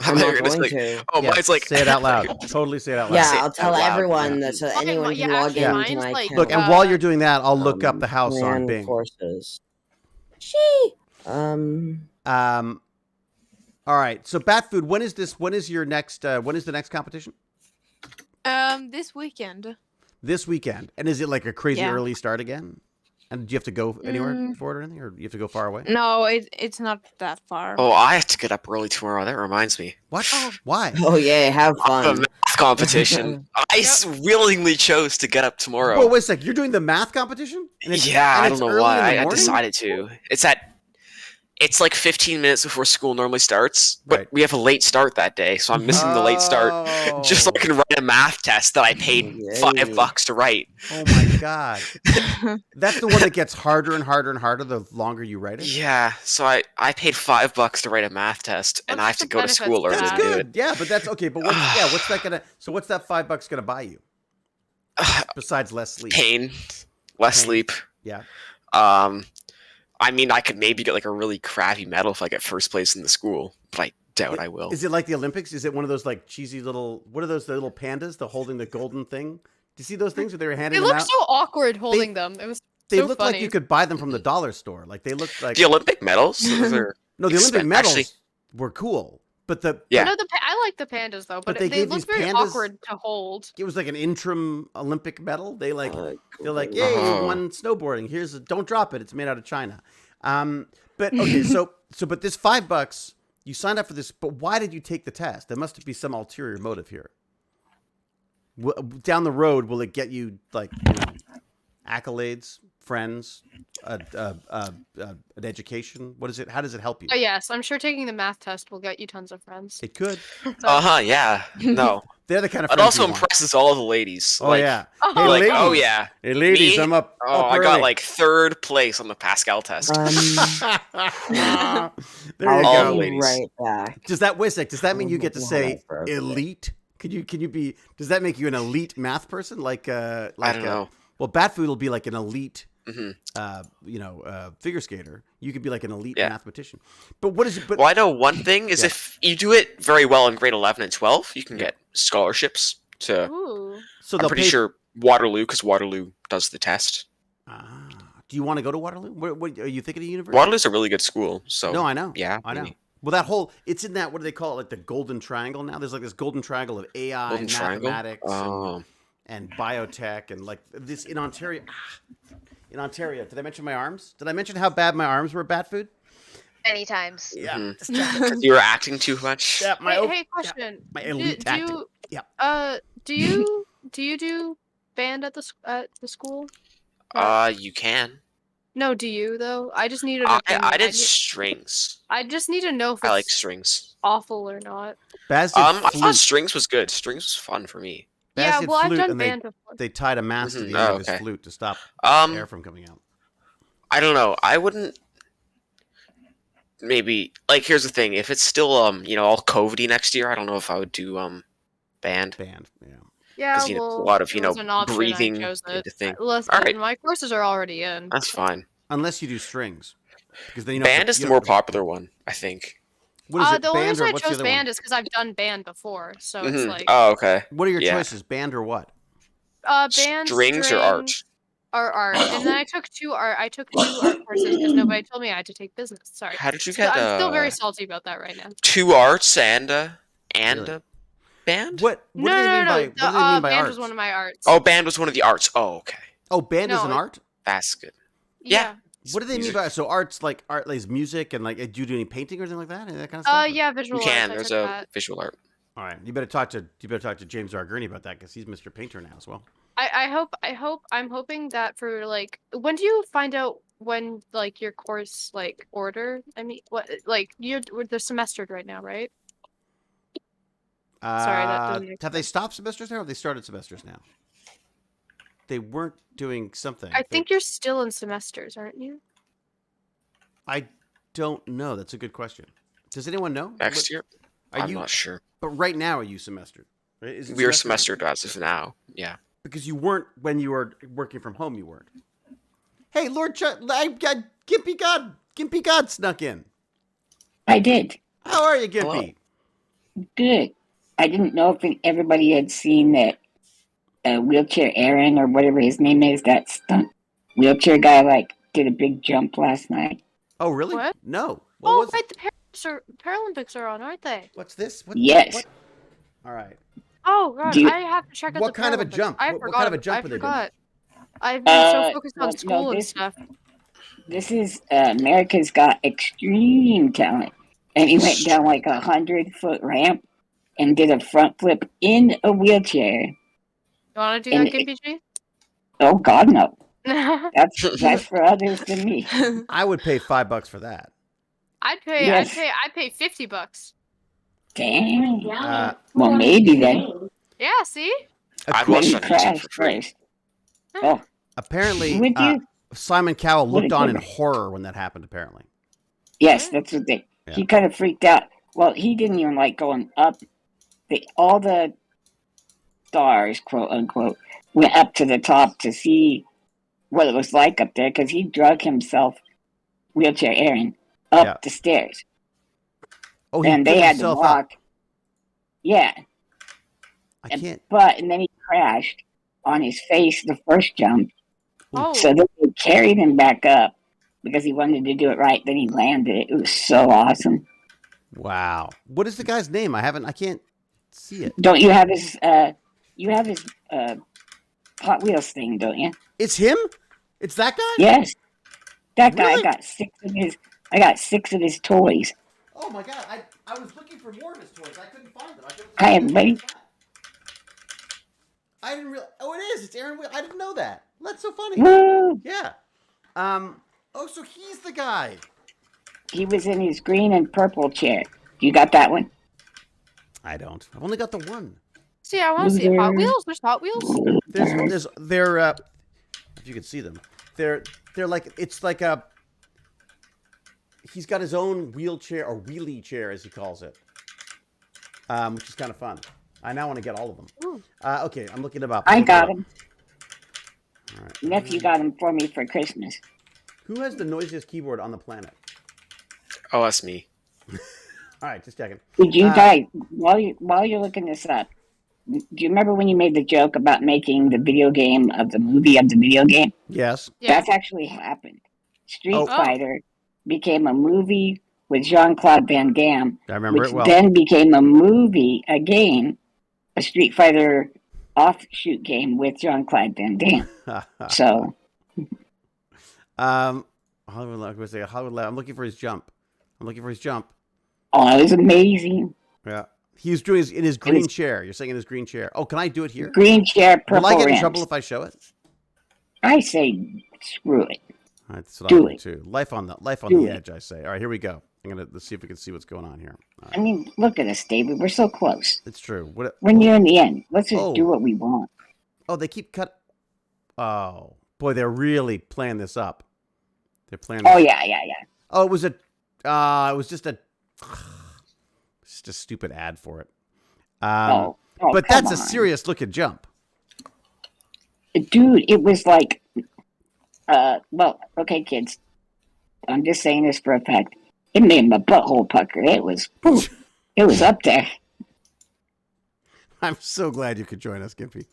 I'm not going to. Oh, Yeah, mine's like. say it out loud. Totally say it out loud. Yeah, I'll tell everyone Yeah. that so Okay, anyone can yeah, log actually, into mine's my like- account. Look, and while you're doing that, I'll look up the house on plan Bing. Courses. All right. So Bat Food, when is this? When is your next? When is the next competition? This weekend. This weekend. And is it like a crazy Yeah. early start again? And do you have to go anywhere for it or anything, or you have to go far away? No, it's not that far. Oh, I have to get up early tomorrow. That reminds me. What? Why? Oh yeah, have The fun. math competition. I willingly chose to get up tomorrow. Whoa, wait a sec. You're doing the math competition? And Yeah, and I it's don't know early in why. the I morning? decided to. It's like 15 minutes before school normally starts, but Right. we have a late start that day, so I'm missing the late start just so I can write a math test that I paid $5 to write. Oh my god. That's the one that gets harder and harder and harder the longer you write it? Yeah, so I paid $5 to write a math test, and What's I have to the go to benefits school to early That's to do it. good. Yeah, but that's okay. But what's that gonna? So what's that $5 gonna buy you? Besides less sleep. Pain, less Pain. sleep. Yeah. I mean, I could maybe get like a really crappy medal if I get first place in the school, but I doubt I will. Is it like the Olympics? Is it one of those like cheesy little? What are those? The little pandas? The holding the golden thing? Do you see those things where they were handing They them look out? so awkward holding them. It was They so look funny. like you could buy them from the dollar store. Like they look like The Olympic medals? Those are no. The Olympic expen- medals actually- were cool, but the Yeah. No, I like the pandas though, but they they gave look these very pandas- awkward to hold. it was like an interim Olympic medal. They like they're like, yeah. yay, you Oh. won snowboarding. Here's a, don't drop it. It's made out of China. But okay, so but this $5, you signed up for this. But why did you take the test? There must be some ulterior motive here. Down the road, will it get you like accolades, friends, an education? What is it? How does it help you? Oh yes, I'm sure taking the math test will get you tons of friends. It could. yeah. No. They're the kind of It friends also you want. impresses all the ladies. Oh Like, yeah. Oh, Hey, like, ladies. oh yeah. Hey ladies, Me? I'm up. Oh, up I got early. like 3rd place on the Pascal test. there you I'll go. be ladies. right back. Does that mean you get to We'll say have that for elite? Can you be? Does that make you an elite math person? Like I don't know. Well, Bat Food will be like an elite, Mhm. figure skater. You could be like an elite Yeah. mathematician. But what is it? But Well, I know one thing is Yeah. if you do it very well in grade 11 and 12, you can get scholarships to, Ooh. so I'm they'll pretty pay. sure Waterloo, because Waterloo does the test. Do you want to go to Waterloo? What are you thinking of university? Waterloo's a really good school, so No, I know. yeah, I know. maybe. Well, that whole it's in that what do they call it? Like the golden triangle now. There's like this golden triangle of AI, Golden Triangle? mathematics, Oh. and biotech, and like this in Ontario. In Ontario, did I mention my arms? Did I mention how bad my arms were at Bat Food? Many times. Yeah. Mhm. You were acting too much. Yeah, my Hey, question. my elite do tactic. you, Yeah. do you do band at the school? You can. No, do you though? I just need to. I did strings. I just need to know if I like it's strings. awful or not. Baz did I flute. thought strings was good. Strings was fun for me. Baz Yeah, did well, I've flute, done and band before. They tied a mast to Mhm. the end Oh, of his okay. flute to stop air from coming out. I don't know. I wouldn't. Maybe like here's the thing. If it's still all COVIDy next year, I don't know if I would do band. Band, yeah. Yeah, Because it's well, a lot of it was an option, breathing I chose it. into thing. Listen, All right. my courses are already in. That's fine. Unless you do strings, because then Band is the more popular one, I think. What is it? The only Band reason or I what's the chose other band one? is because I've done band before, so it's Mhm. like Oh, okay. What are your Yeah. choices? Band or what? band, Strings or art? or art. And then I took two art courses because nobody told me I had to take business. Sorry. How did you So get? I'm still very salty about that right now. 2 arts and a Really? band? What do they mean by? What do they mean by band arts? was one of my arts. Oh, band was one of the arts. Oh, okay. Oh, band is No, an art? Basket. Yeah. What do they mean Music. by so art's like art like music and like do you do any painting or anything like that? Any that kind of stuff? Yeah, You visual can. arts. I There's took a that. visual art. All right. You better talk to James R. Gurney about that because he's Mr. Painter now as well. I'm hoping that for like when do you find out when like your course like order? I mean, what like they're semestered right now, right? Sorry, that didn't make Have they stopped semesters now or have they started semesters now? They weren't doing something. I think you're still in semesters, aren't you? I don't know. That's a good question. Does anyone know? Next year? I'm you, not sure. But right now, are you semestered? Is it We are semestered as of now. Yeah. Because you weren't when you were working from home. You weren't. Hey, Lord I got Gimpy God snuck in. I did. How are you, Gimpy? Good. I didn't know if everybody had seen that wheelchair Aaron or whatever his name is, that stunt wheelchair guy, like did a big jump last night. Oh, really? What? No. What right, the Paralympics are on, aren't they? What's this? Yes. What? All right. Oh God, I have to check out what the kind of a Paralympics. jump? I What forgot. kind of a jump I are they forgot. I've been so focused on school and stuff. This is America's Got Extreme Talent, and he went down like 100-foot ramp and did a front flip in a wheelchair. You want to do that, Gimpy G? Oh God, no. That's for others than me. I would pay $5 for that. I'd pay $50. Damn. Well, maybe then. Yeah. See. I'd watch that crash first. Oh. Apparently, Would you? Simon Cowell looked on in horror when that happened. Apparently. Yes, that's what they. Yeah. He kind of freaked out. Well, he didn't even like going up. All the stars, quote unquote, went up to the top to see what it was like up there because he drug himself, wheelchair Aaron, up the stairs. Oh, and they had to walk. Up. Yeah. I can't. And then he crashed on his face the first jump. Oh. So then they carried him back up because he wanted to do it right. Then he landed it. It was so awesome. Wow. What is the guy's name? I can't see it. Don't you have his Hot Wheels thing, don't you? It's him? It's that guy? Yes. That guy. Really? I got 6 of his toys. Oh my God. I was looking for more of his toys. I couldn't find them. Hi, everybody. I didn't realize. Oh, it is. It's Aaron. I didn't know that. That's so funny. Woo! Yeah. Oh, so he's the guy. He was in his green and purple chair. You got that one? I don't. I've only got the one. See, I want to see Hot Wheels. There's Hot Wheels. They're if you can see them, they're like it's like a. He's got his own wheelchair or wheelie chair, as he calls it, which is kind of fun. I now want to get all of them. Okay, I'm looking them up. I got him. All right. Nephew got him for me for Christmas. Who has the noisiest keyboard on the planet? Oh, that's me. All right, just checking. Did you guys, while you're looking this up, do you remember when you made the joke about making the video game of the movie of the video game? Yes. Yeah. That's actually happened. Street Fighter became a movie with Jean-Claude Van Damme. I remember which it well. Then became a game, a Street Fighter offshoot game with Jean-Claude Van Damme. So, Hollywood. I'm looking for his jump. Oh, it was amazing. Yeah. He was doing in his green chair. You're saying in his green chair. Oh, can I do it here? Green chair, purple. Will I get in rims. trouble if I show it? I say, screw it. That's what I do too. Life on the edge, I say. All right, here we go. Let's see if we can see what's going on here. Right. I mean, look at us, David. We're so close. It's true. We're near in the end. Let's just do what we want. Oh, they keep Oh, boy, they're really playing this up. They're playing. Oh yeah. Oh, it was just a stupid ad for it. But that's a serious looking jump. Dude, it was like, well, okay, kids. I'm just saying this for a fact. It made my butthole pucker. It was up there. I'm so glad you could join us, Gimpy.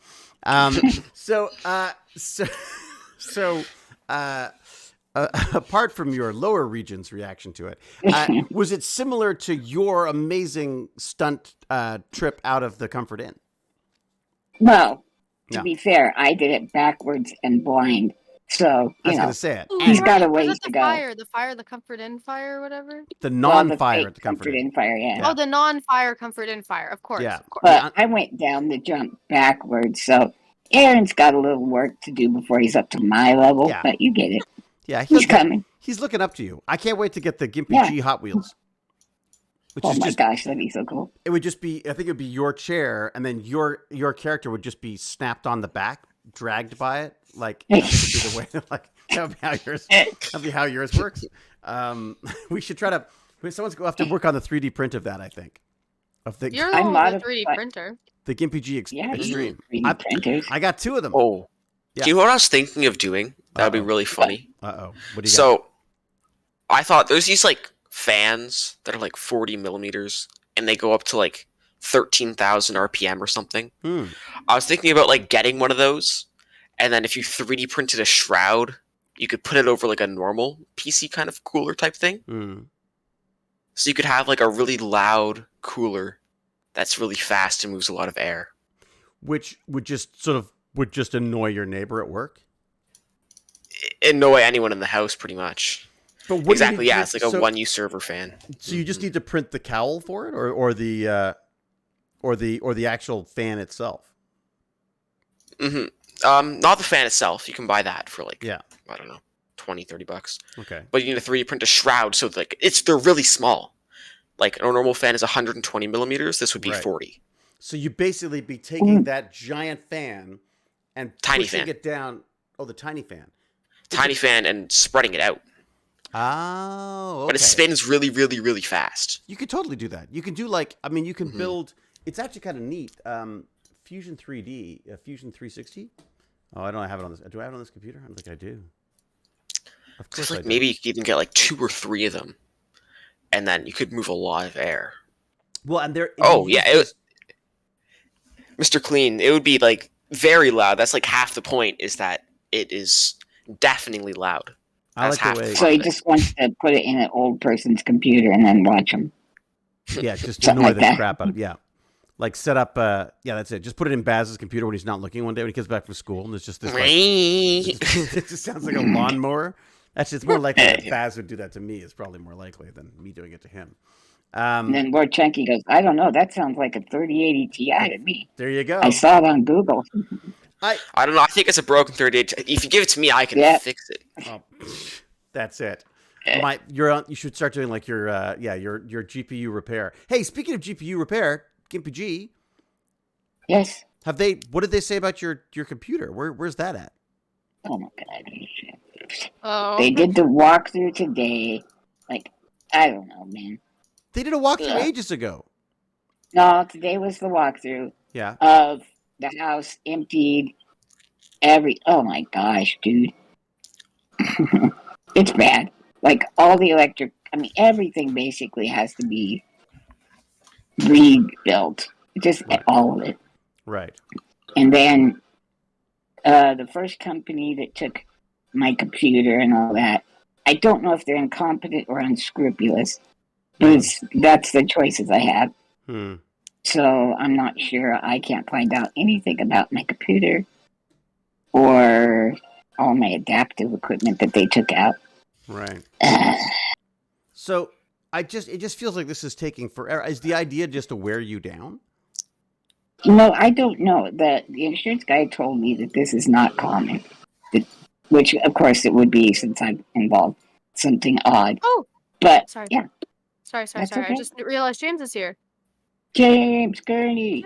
Apart from your lower region's reaction to it, was it similar to your amazing stunt trip out of the Comfort Inn? Well, to be fair, I did it backwards and blind. So, I was going to say it. He's got a ways to go. The comfort in fire, or whatever. The non-fire at the comfort in fire, yeah. Oh, the non-fire comfort in fire, of course. Yeah. Of course. But I went down the jump backwards, so Aaron's got a little work to do before he's up to my level, but you get it. Yeah, he's coming. He's looking up to you. I can't wait to get the Gimpy G Hot Wheels. Oh my gosh, that'd be so cool. It would just be, I think it would be your chair, and then your character would just be snapped on the back, dragged by it, like the way, like that would be how yours works. We should try to. Someone's going to have to work on the 3D print of that. I think. You're the one with the 3D printer. The Gimpy G Extreme. 3D printers. I got 2 of them. Oh, do you know what I was thinking of doing? That would be really funny. What do you got? So, I thought there's these like fans that are like 40 millimeters, and they go up to like 13,000 RPM or something. I was thinking about like getting one of those, and then if you 3D printed a shroud, you could put it over like a normal PC kind of cooler type thing. So you could have like a really loud cooler that's really fast and moves a lot of air. Which would just annoy your neighbor at work? Annoy anyone in the house, pretty much. But what exactly, yeah, it's like a one-use server fan. So you just need to print the cowl for it, or the actual fan itself. Not the fan itself. You can buy that for like I don't know, $20-$30. Okay. But you need to 3D print a shroud, so like they're really small. Like a normal fan is 120 millimeters. This would be 40. So you basically be taking that giant fan and pushing it down. Oh, the tiny fan. Fan and spreading it out. Oh, okay. But it spins really, really, really fast. You could totally do that. You can do you can build. It's actually kind of neat. Fusion 3D, Fusion 360. Oh, I don't have it on this. Do I have it on this computer? I don't think I do. Of course, I do. Maybe you could even get like 2 or 3 of them, and then you could move a lot of air. Well, and there. Mr. Clean. It would be like very loud. That's like half the point. Is that it is deafeningly loud. That's half the way. So he just wants to put it in an old person's computer and then watch them. Yeah, just annoy the crap out of like set up. That's it. Just put it in Baz's computer when he's not looking one day when he comes back from school, and it's just this. It just sounds like a lawnmower. Actually, it's more likely that Baz would do that to me. It's probably more likely than me doing it to him. And then Lord Chunky goes, I don't know. That sounds like a 3080 Ti to me. There you go. I saw it on Google. I don't know. I think it's a broken 3080. If you give it to me, I can fix it. Oh, that's it. You should start doing like your GPU repair. Hey, speaking of GPU repair, Gimpy G. Yes. What did they say about your computer? Where's that at? Oh my god. Oh. They did the walkthrough today. Like, I don't know, man. They did a walkthrough ages ago. No, today was the walkthrough. Yeah. Of the house emptied. Oh my gosh, dude. It's bad. Like all the electric, everything basically has to be rebuilt. Just all of it. Right. And then the first company that took my computer and all that, I don't know if they're incompetent or unscrupulous, but that's the choices I have. So I'm not sure. I can't find out anything about my computer or all my adaptive equipment that they took out. Right. So it just feels like this is taking forever. Is the idea just to wear you down? No, I don't know. The insurance guy told me that this is not common, which of course it would be since I'm involved. Something odd. Oh, but sorry. Yeah. Sorry. Okay. I just realized James is here. James Gurney.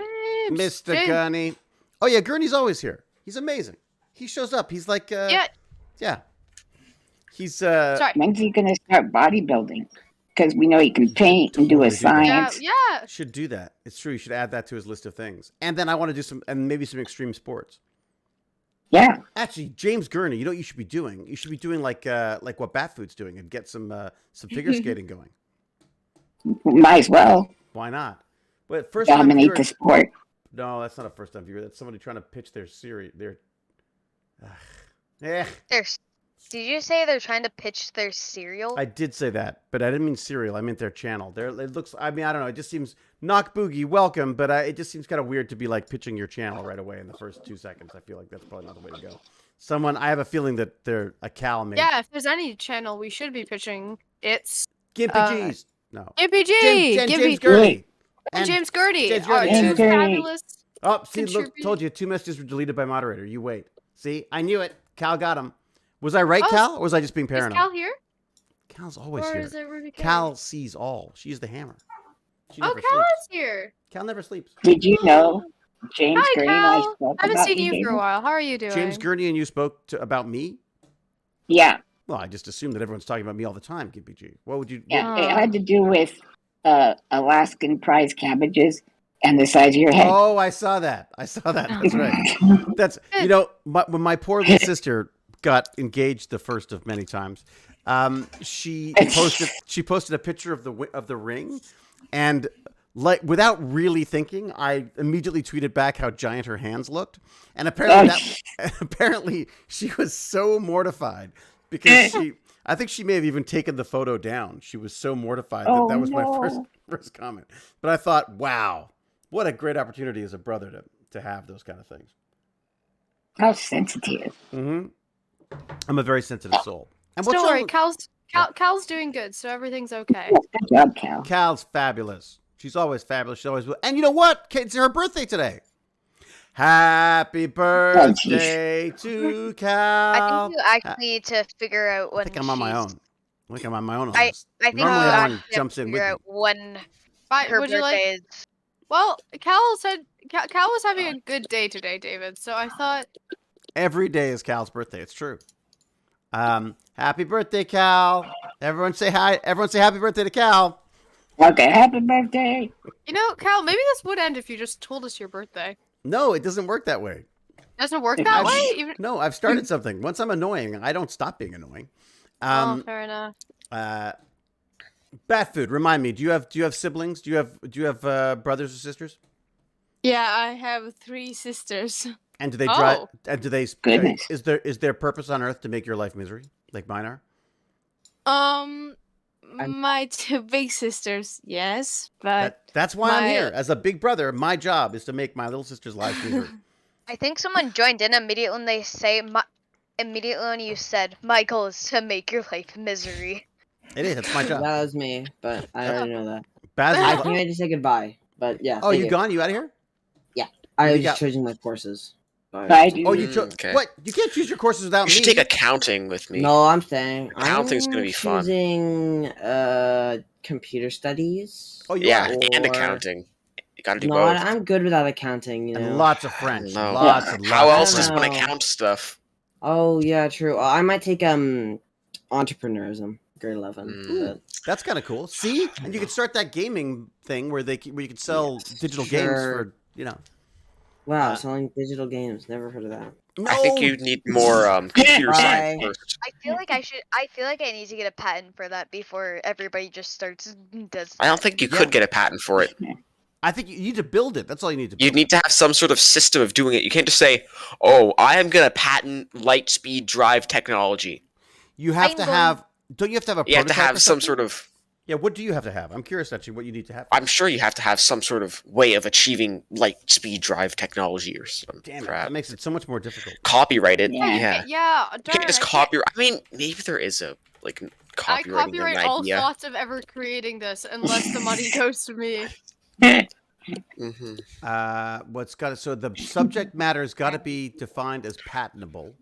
Mr. Gurney. Oh yeah, Gurney's always here. He's amazing. He shows up. He's like yeah. He's Sorry. When's he gonna start bodybuilding? Because we know he can paint and do a science. Yeah. Should do that. It's true. You should add that to his list of things. And then I want to do maybe some extreme sports. Yeah. Actually, James Gurney, you know what you should be doing? You should be doing like what Batfood's doing and get some figure skating going. Might as well. Why not? But first dominate the sport. No, that's not a first time viewer. That's somebody trying to pitch their series. Did you say they're trying to pitch their cereal? I did say that, but I didn't mean cereal. I meant their channel. It looks. I mean, I don't know. It just seems Knock Boogie, welcome, but it just seems kind of weird to be like pitching your channel right away in the first 2 seconds. I feel like that's probably not the way to go. I have a feeling that they're a Cal made. Yeah, if there's any channel we should be pitching, it's Gimpy G's. No. Gimpy G. James Gurney. And James Gertie. James Gertie. James Two Gertie. fabulous. Oh, see, look, Contribute- told you 2 messages were deleted by moderator. You wait. See, I knew it. Cal got him. Was I right, Oh, Cal, or was I just being Is paranoid? Cal here? Cal's always Or here. is it Ruby K? Cal sees all. She's the hammer. She Oh, never Cal sleeps. is here. Cal never sleeps. Did you know James Hi, Green and I Cal. spoke I haven't about seen you for a David? while. How are you doing? James Gurney and you spoke about me? Yeah, Well, I just assumed that everyone's talking about me all the time, Gimpy G. What would you... yeah. It had to do with Alaskan prize cabbages and the size of your head. Oh, I saw that. That's right. That's, you know, when my poor little sister got engaged the first of many times, she posted a picture of the ring, and like without really thinking, I immediately tweeted back how giant her hands looked, and apparently she was so mortified because I think she may have even taken the photo down. She was so mortified that was my first comment. But I thought, wow, what a great opportunity as a brother to have those kind of things. How sensitive. Mm-hmm. I'm a very sensitive soul. And Don't worry, Cal's doing good, so everything's okay. Good job, Cal. Cal's fabulous. She's always fabulous. She always will. And you know what? It's her birthday today. Happy birthday to Cal. I think you actually need to figure out when. I think I'm on my own. I think I'm on my own on I this. think Normally you everyone actually jumps have to in with figure me. out when her Would you like? birthday is. Well, Cal said Cal was having a good day today, David. So I thought. Every day is Cal's birthday. It's true. Happy birthday, Cal. Everyone say hi. Everyone say happy birthday to Cal. Okay, happy birthday. You know, Cal, maybe this would end if you just told us your birthday. No, it doesn't work that way. Doesn't work that way? Even... No, I've started something. Once I'm annoying, I don't stop being annoying. Fair enough. Bat Food, remind me, do you have siblings? Do you have brothers or sisters? Yeah, I have 3 sisters. And do they drive? Oh. And do they? Goodness. Is there purpose on earth to make your life misery, like mine are? My 2 big sisters, yes, but That's why I'm here. As a big brother, my job is to make my little sister's life misery. I think someone joined in immediately when they say immediately when you said my goal is to make your life misery. It is. It's my job. That was me, but I already know that. Basil, I think I just say goodbye, but yeah. oh, thank you gone? You out of here? Yeah, I You was got- just choosing my courses. But... I do. Oh, you chose. Okay. What? You can't choose your courses without You should me. take accounting with me. No, I'm staying. Accounting's gonna be fun. Choosing computer studies. Oh, you Yeah, are. and Or- accounting. You gotta do No, both. I'm good without accounting. You know. And lots of French. No. Lots and lots. How of else French. does one know. account stuff? Oh yeah, true. I might take entrepreneurism, grade 11. Mm. but- That's kind of cool. See, and you could start that gaming thing where you could sell digital games Sure. for Wow, selling digital games. Never heard of that. No. I think you need more computer science Bye. first. I feel like I need to get a patent for that before everybody just starts does. I don't think you Yeah. could get a patent for it. I think you need to build it. That's all you need to build. You need to have some sort of system of doing it. You can't just say, "Oh, I am going to patent light speed drive technology." You have to I'm going- have. Don't you have to have a? You have to prototype or have some something? sort of. Yeah. What do you have to have? I'm curious actually. What you need to have. I'm sure you have to have some sort of way of achieving light speed drive technology or some Damn it! crap. That makes it so much more difficult. Copyright it. Yeah. Yeah. Yeah, You darn. can't just I can't- copyright. I mean, maybe there is a like I copyrighting copyright an all idea. thoughts of ever creating this unless the money goes to me. Mm-hmm. What's got so the subject matter's got to be defined as patentable.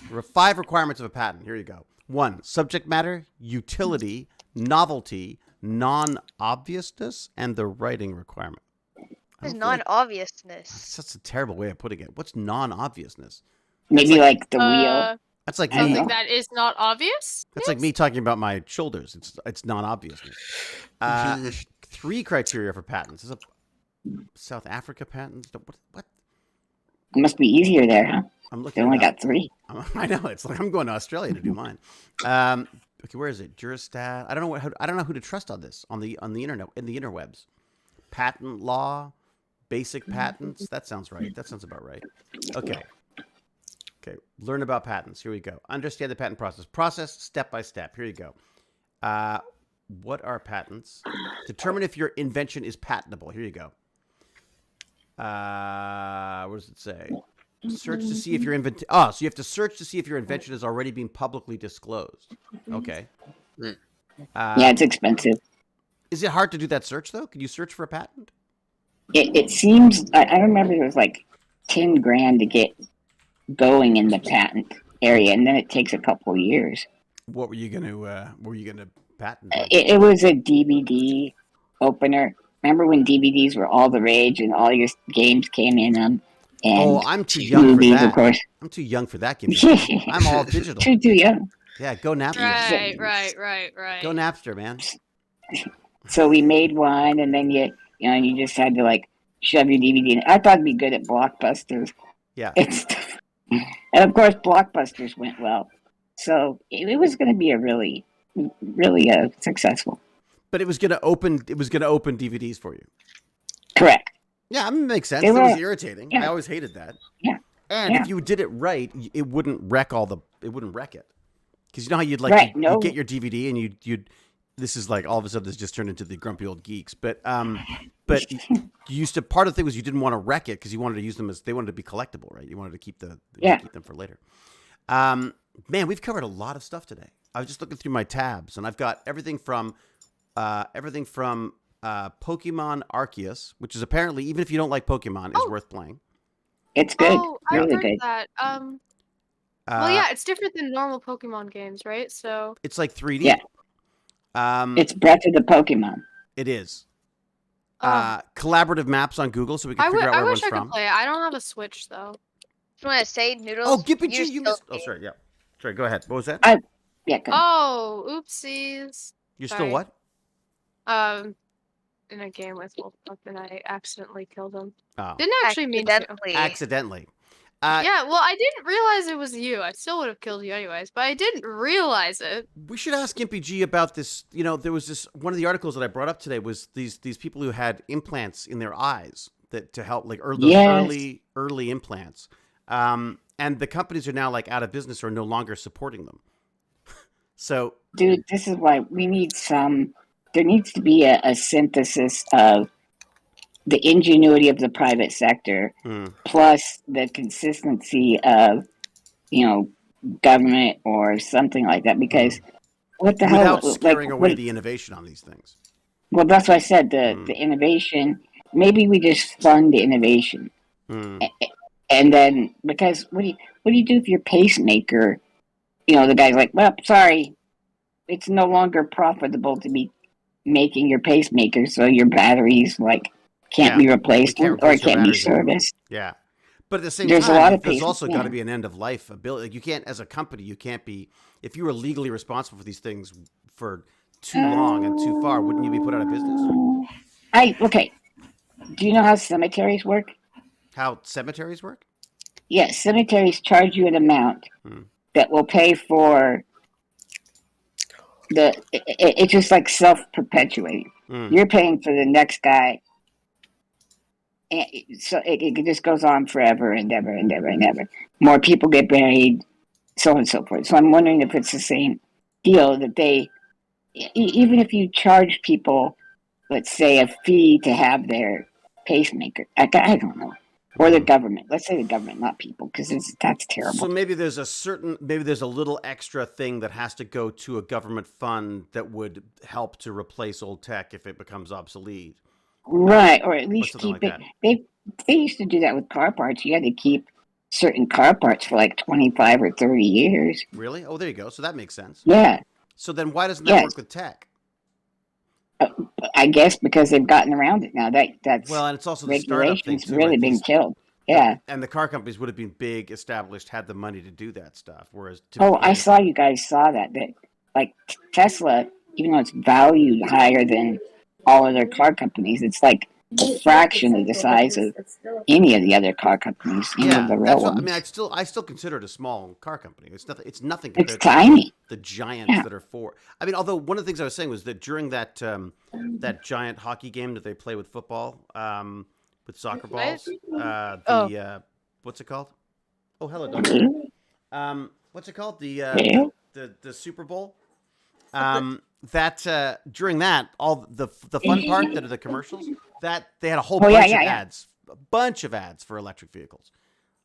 There are 5 requirements of a patent. Here you go. 1, subject matter, utility, novelty, non-obviousness, and the writing requirement. I There's don't feel like- non-obviousness. That's a terrible way of putting it. What's non-obviousness? Maybe like the wheel. That's like I don't me. know. Something that is not obvious. That's like me talking about my shoulders. It's non-obviousness. 3 criteria for patents. Is a South Africa patent? What? It must be easier there, huh? I'm They looking. only it up. got 3. I know. It's like I'm going to Australia to do mine. Okay, where is it? Juristat. I don't know I don't know who to trust on this on the internet in the interwebs. Patent law, basic patents. That sounds right. That sounds about right. Okay. Okay, learn about patents. Here we go. Understand the patent process. Process step by step. Here you go. What are patents? Determine if your invention is patentable. Here you go. What does it say? Search to see if your so you have to search to see if your invention has already been publicly disclosed. Okay. Yeah, it's expensive. Is it hard to do that search though? Can you search for a patent? It seems. I remember it was like $10,000 to get going in the patent area, and then it takes a couple years. What were you gonna patent? It was a DVD opener. Remember when DVDs were all the rage and all your games came in them? And I'm too young for that. Of course. I'm too young for that. I'm all digital. Too young. Yeah, go Napster. Right. Go Napster, man. So we made one, and then you just had to like shove your DVD in. I thought it'd be good at Blockbusters. Yeah. And of course, Blockbusters went well. So it was going to be a really successful. But it was going to open DVDs for you. Correct. Yeah, it makes sense. It was irritating. Yeah. I always hated that. Yeah. And if you did it right, it wouldn't wreck it. Because you know how you'd you'd get your DVD and you'd this is like all of a sudden this just turned into the grumpy old geeks. But you used to, part of the thing was you didn't want to wreck it because you wanted to use them they wanted to be collectible, right? You wanted to keep them for later. Man, we've covered a lot of stuff today. I was just looking through my tabs and I've got everything from Pokemon Arceus, which is apparently, even if you don't like Pokemon, is worth playing. It's good. Oh, really I heard good. that. Well, yeah, it's different than normal Pokemon games, right? So it's like 3D. Yeah. It's Breath of the Pokemon. It is. Collaborative maps on Google, so we can figure out where everyone's from. I wish I could play it. I don't have a Switch though. Just want to say, Noodles. Oh, Gippy G, you missed. Oh, sorry. Yeah. Sorry. Go ahead. What was that? Yeah. Go ahead. Oh, oopsies. You're still what? In a game with Wolfpuck, and I accidentally killed him. Oh. Didn't actually mean to. Accidentally. Yeah, well, I didn't realize it was you. I still would have killed you anyways, but I didn't realize it. We should ask Gimpy G about this. You know, there was this one of the articles that I brought up today was these people who had implants in their eyes that to help early implants. And the companies are now out of business or no longer supporting them. So, dude, this is why we need there needs to be a synthesis of the ingenuity of the private sector plus the consistency of, government or something like that. Because what the hell? Without scaring away the innovation on these things. Well, that's why I said the innovation. Maybe we just fund the innovation, and then because what do you do if your pacemaker? The guy's like, well, sorry, it's no longer profitable to be making your pacemaker, so your batteries can't be replaced or it can't be serviced. Yeah, but at the same time, there's also got to be an end of life ability. You can't, as a company, you can't be, if you were legally responsible for these things for too long and too far, wouldn't you be put out of business? Okay. Do you know how cemeteries work? How cemeteries work? Yes, cemeteries charge you an amount that will pay for it's just like self-perpetuating. You're paying for the next guy. And so it just goes on forever and ever and ever and ever. More people get buried, so on and so forth. So I'm wondering if it's the same deal that even if you charge people, let's say, a fee to have their pacemaker, I don't know. Or the government. Let's say the government, not people, because that's terrible. So maybe there's a little extra thing that has to go to a government fund that would help to replace old tech if it becomes obsolete. Right, or at least keep it. They used to do that with car parts. You had to keep certain car parts for 25 or 30 years. Really? Oh, there you go. So that makes sense. Yeah. So then why doesn't that work with tech? I guess because they've gotten around it now. That's and it's also the startup thing too. Really been killed. Yeah. And the car companies would have been big, established, had the money to do that stuff. Whereas, I saw you guys saw that Tesla, even though it's valued higher than all other car companies, it's a fraction of the size of any of the other car companies. I still consider it a small car company. It's nothing compared to tiny. The giants that are for. I mean, although one of the things I was saying was that during that giant hockey game that they play with football, with soccer balls, what's it called? Oh, hello, Doctor. What's it called? Yeah. The Super Bowl. That during that, all the fun part that are the commercials, that they had a whole bunch of ads, a bunch of ads for electric vehicles.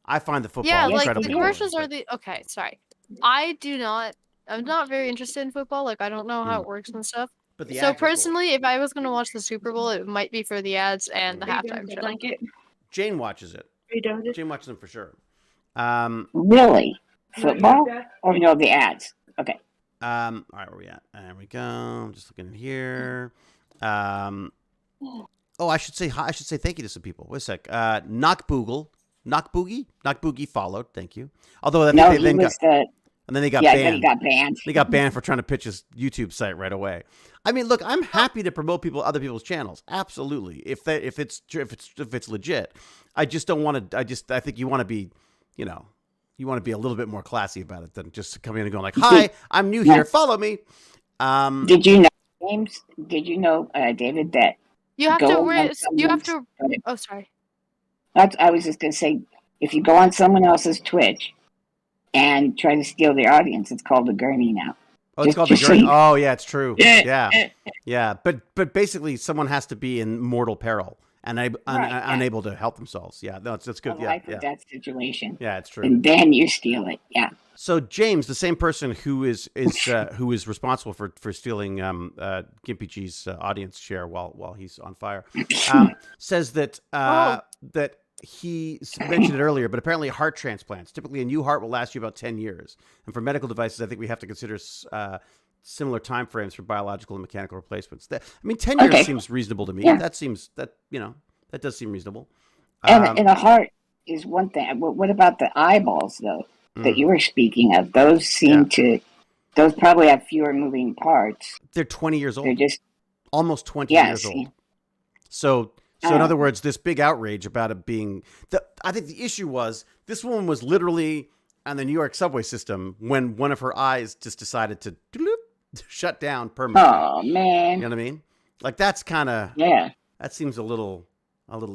I find the football incredibly the commercials boring, are the okay. Sorry, I'm not very interested in football. Like I don't know how it works and stuff. But the so ads are cool. personally, if I was going to watch the Super Bowl, it might be for the ads and the halftime show. Jane watches it. Jane watches them for sure. Really? Football? Or no, the ads? Okay. All right, where are we at? There we go. I'm just looking in here. I should say thank you to some people. Wait a sec. Knock Boogie followed. Thank you. Although they got banned. Then he got banned. They got banned for trying to pitch his YouTube site right away. I mean, look, I'm happy to promote other people's channels. Absolutely, if it's legit. I just don't want to. I think you want to be, you want to be a little bit more classy about it than just coming in and going like, "Hi, I'm new here. Follow me." Did you know, James? Did you know, David, that you have to? Oh, sorry. I was just gonna say, if you go on someone else's Twitch and try to steal their audience, it's called a gurney now. Oh, it's called the gurney. Oh, yeah, it's true. Yeah. But basically, someone has to be in mortal peril and unable to help themselves. Yeah, no, it's good. Well, that situation. Yeah, it's true. And then you steal it. Yeah. So James, the same person who is responsible for stealing Gimpy G's audience share while he's on fire, says that that he mentioned it earlier, but apparently heart transplants. Typically, a new heart will last you about 10 years. And for medical devices, I think we have to consider similar time frames for biological and mechanical replacements. 10 years seems reasonable to me. Yeah. That does seem reasonable. And a heart is one thing. What about the eyeballs, though, that you were speaking of? Those those probably have fewer moving parts. They're 20 years old. They're just almost 20 years old. So in other words, this big outrage about it being I think the issue was this woman was literally on the New York subway system when one of her eyes just decided to shut down permanently. Oh man. You know what I mean? Like that's kind of that seems a little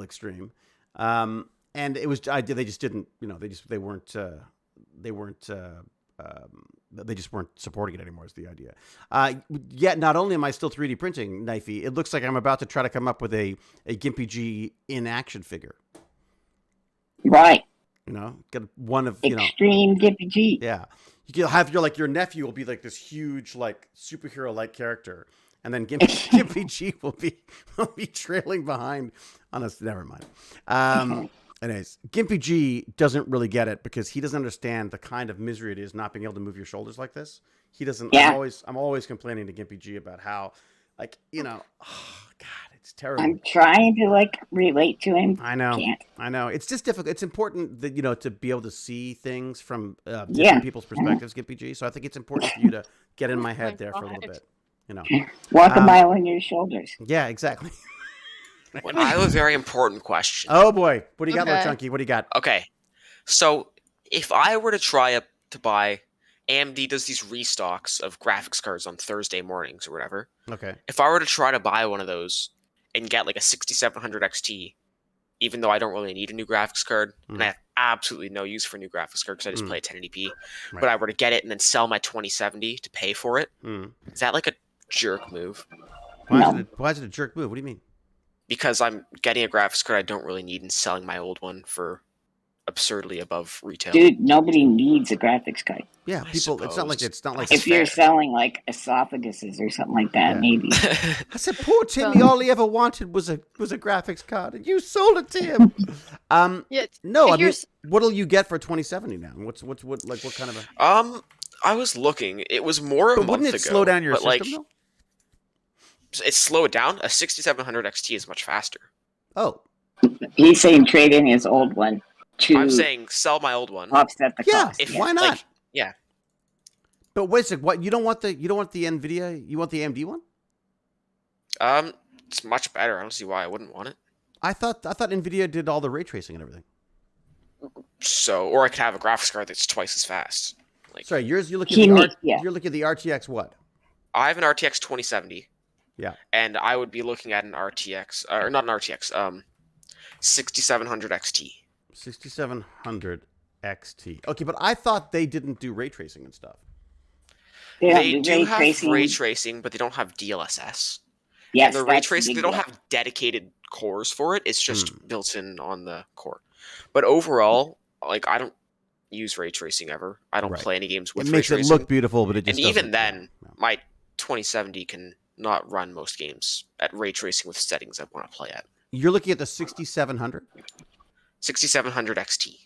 extreme. And it was they just didn't, they just weren't supporting it anymore is the idea. Yet not only am I still 3D printing Knifey, it looks like I'm about to try to come up with a Gimpy G in action figure. Right. Get one of extreme Gimpy G. Yeah. You'll have your nephew will be like this huge like superhero like character, and then Gimpy G will be trailing behind on us. Never mind. Anyways, Gimpy G doesn't really get it because he doesn't understand the kind of misery it is not being able to move your shoulders like this. He doesn't. Yeah. I'm always complaining to Gimpy G about how, oh God, it's terrible. I'm trying to relate to him. I know. Can't. I know. It's just difficult. It's important that to be able to see things from different people's perspectives, Gimpy G. So I think it's important for you to get in my head there for a little bit. Walk a mile on your shoulders. Yeah, exactly. Well, I have a very important question. Oh boy, what do you got, Little Chunky? What do you got? Okay, so if I were to try to buy, AMD does these restocks of graphics cards on Thursday mornings or whatever. Okay. If I were to try to buy one of those and get a 6700 XT, even though I don't really need a new graphics card, and I have absolutely no use for a new graphics card because I just play at 1080p, but I were to get it and then sell my 2070 to pay for it, is that a jerk move? Why is it a jerk move? What do you mean? Because I'm getting a graphics card I don't really need and selling my old one for absurdly above retail. Dude, nobody needs a graphics card. Yeah, people. It's not like if you're selling esophaguses or something like that, maybe. I said, poor Timmy. All he ever wanted was a graphics card, and you sold it to him. No, I mean, what'll you get for 2070 now? What kind of a? I was looking. It was more a month ago. Wouldn't it slow down your system though? It's slow it down. A 6700 XT is much faster. Oh. He's saying trade in his old one to. I'm saying sell my old one. Offset the cost. Why not? Yeah. But wait a second. What you don't want the NVIDIA? You want the AMD one? It's much better. I don't see why I wouldn't want it. I thought NVIDIA did all the ray tracing and everything. So, or I could have a graphics card that's twice as fast. Sorry, you're looking at the RTX what? I have an RTX 2070. Yeah. And I would be looking at an RTX, or not an RTX, 6700 XT. 6700 XT. Okay, but I thought they didn't do ray tracing and stuff. They do have ray tracing, but they don't have DLSS. Yes, and the ray tracing, they don't have dedicated cores for it. It's just built in on the core. But overall, like, I don't use ray tracing ever. I don't play any games with ray tracing. It makes it look beautiful, but it just doesn't. And even then, my 2070 can not run most games at ray tracing with settings I want to play at. You're looking at the 6700? 6700 XT.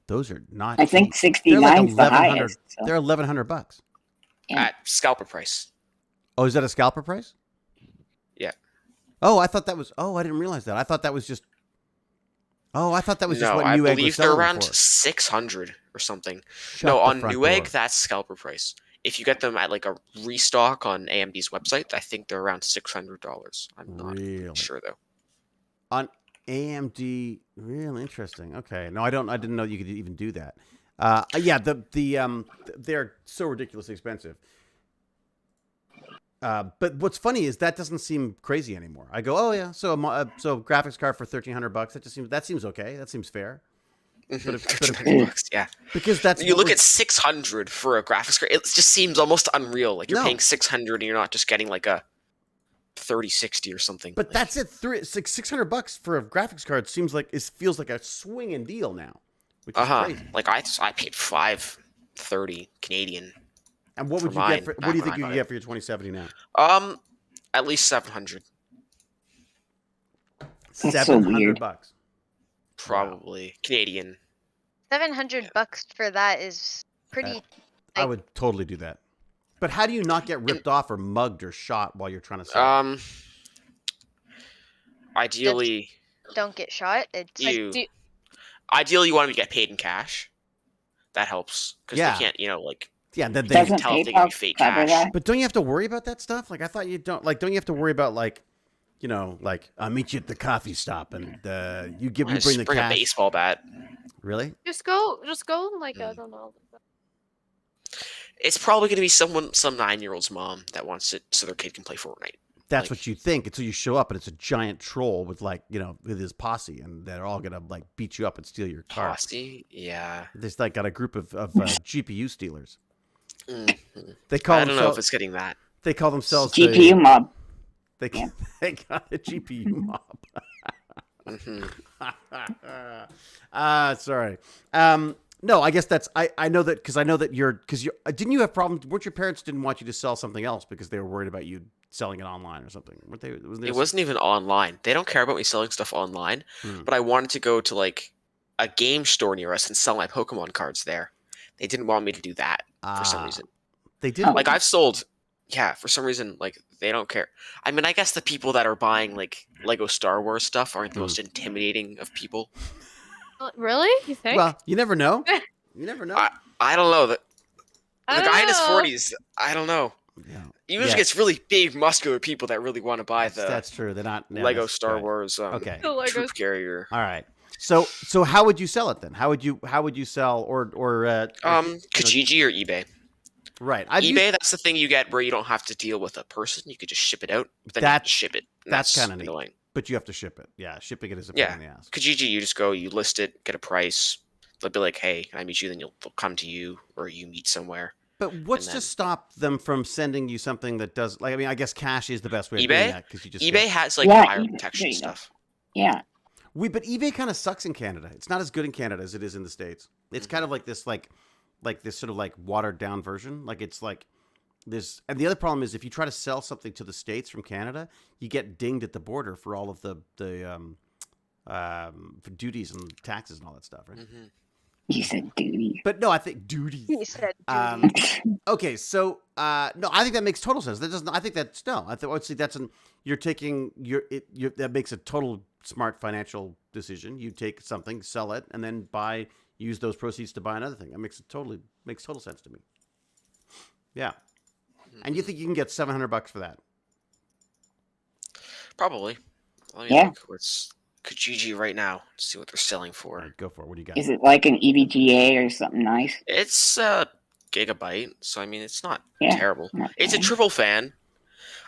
Those are not. I think 69 is the highest. So. They're $1,100 at scalper price. Oh, is that a scalper price? Yeah. Oh, I thought that was. Oh, I didn't realize that. I thought that was just. Oh, I thought that was just what Newegg was selling. I believe they're around 600 or something. No, on Newegg, that's scalper price. If you get them at like a restock on AMD's website, I think they're around $600. I'm not sure though. On AMD, real interesting. Okay, no, I didn't know you could even do that. Yeah, they're so ridiculously expensive. But what's funny is that doesn't seem crazy anymore. I go, oh yeah, so graphics card for $1,300. That seems okay. That seems fair. $1,300, yeah. Because that's you look at 600 for a graphics card. It just seems almost unreal. Like you're paying 600 and you're not just getting like a 3060 or something. But that's it. $600 for a graphics card feels like a swinging deal now. Which is crazy. Like I paid $530 Canadian. And what would you get? What do you think you could get for your 2070 now? At least 700. $700. Probably Canadian. $700 for that is pretty. I would totally do that. But how do you not get ripped off or mugged or shot while you're trying to sell? Ideally, don't get shot. It's ideally you want to get paid in cash. That helps because they can't, then they can tell if they give you fake cash. But don't you have to worry about that stuff? Like I thought you don't. Like, don't you have to worry about I'll meet you at the coffee stop and you bring the bring cash. A baseball bat. Really? Just go. Like I don't know. It's probably going to be some 9-year-old's mom that wants it so their kid can play Fortnite. That's what you think until you show up and it's a giant troll with with his posse and they're all gonna beat you up and steal your car. Posse, yeah. There's got a group of GPU stealers. Mm-hmm. I don't know if it's getting that. They call themselves GPU mob. They got a GPU mob. Sorry. No, I guess that's I know that because you're didn't you have problems? Weren't your parents didn't want you to sell something else because they were worried about you selling it online or something? Weren't they? It wasn't even online. They don't care about me selling stuff online. But I wanted to go to a game store near us and sell my Pokemon cards there. They didn't want me to do that for some reason. They did. I've sold. Yeah, for some reason, they don't care. I mean, I guess the people that are buying Lego Star Wars stuff aren't the most intimidating of people. Really? You think? Well, you never know. You never know. I don't know. The guy in his 40s, I don't know. Yeah. Usually it's really big, muscular people that really want to buy That's true. They're not Lego Star Wars troop carrier. All right. So how would you sell it then? How would you sell or Kijiji or eBay? Right. eBay, that's the thing you get where you don't have to deal with a person. You could just ship it out. But then you have to ship it. That's kind of annoying. But you have to ship it. Yeah, shipping it is a pain in the ass. Kijiji, you just go, you list it, get a price. They'll be like, hey, can I meet you? Then they'll come to you or you meet somewhere. But what's to stop them from sending you something that does, I guess cash is the best way of doing that. Because you just eBay has fire protection stuff. Yeah. But eBay kind of sucks in Canada. It's not as good in Canada as it is in the States. It's kind of like this this sort of watered down version. And the other problem is if you try to sell something to the States from Canada, you get dinged at the border for all of the for duties and taxes and all that stuff, right? Mm-hmm. You said duty. But no, I think duties. He said duty. Okay, so no, I think that makes total sense. That doesn't. I think that's no. I think that's you're taking that makes a total smart financial decision. You take something, sell it, and then use those proceeds to buy another thing. That makes total sense to me. Yeah. And you think you can get $700 for that? Probably. Let me look what's Kijiji right now. See what they're selling for. Right, go for it. What do you got? Is it like an EVGA or something nice? It's a gigabyte, so I mean it's not terrible. It's a triple fan.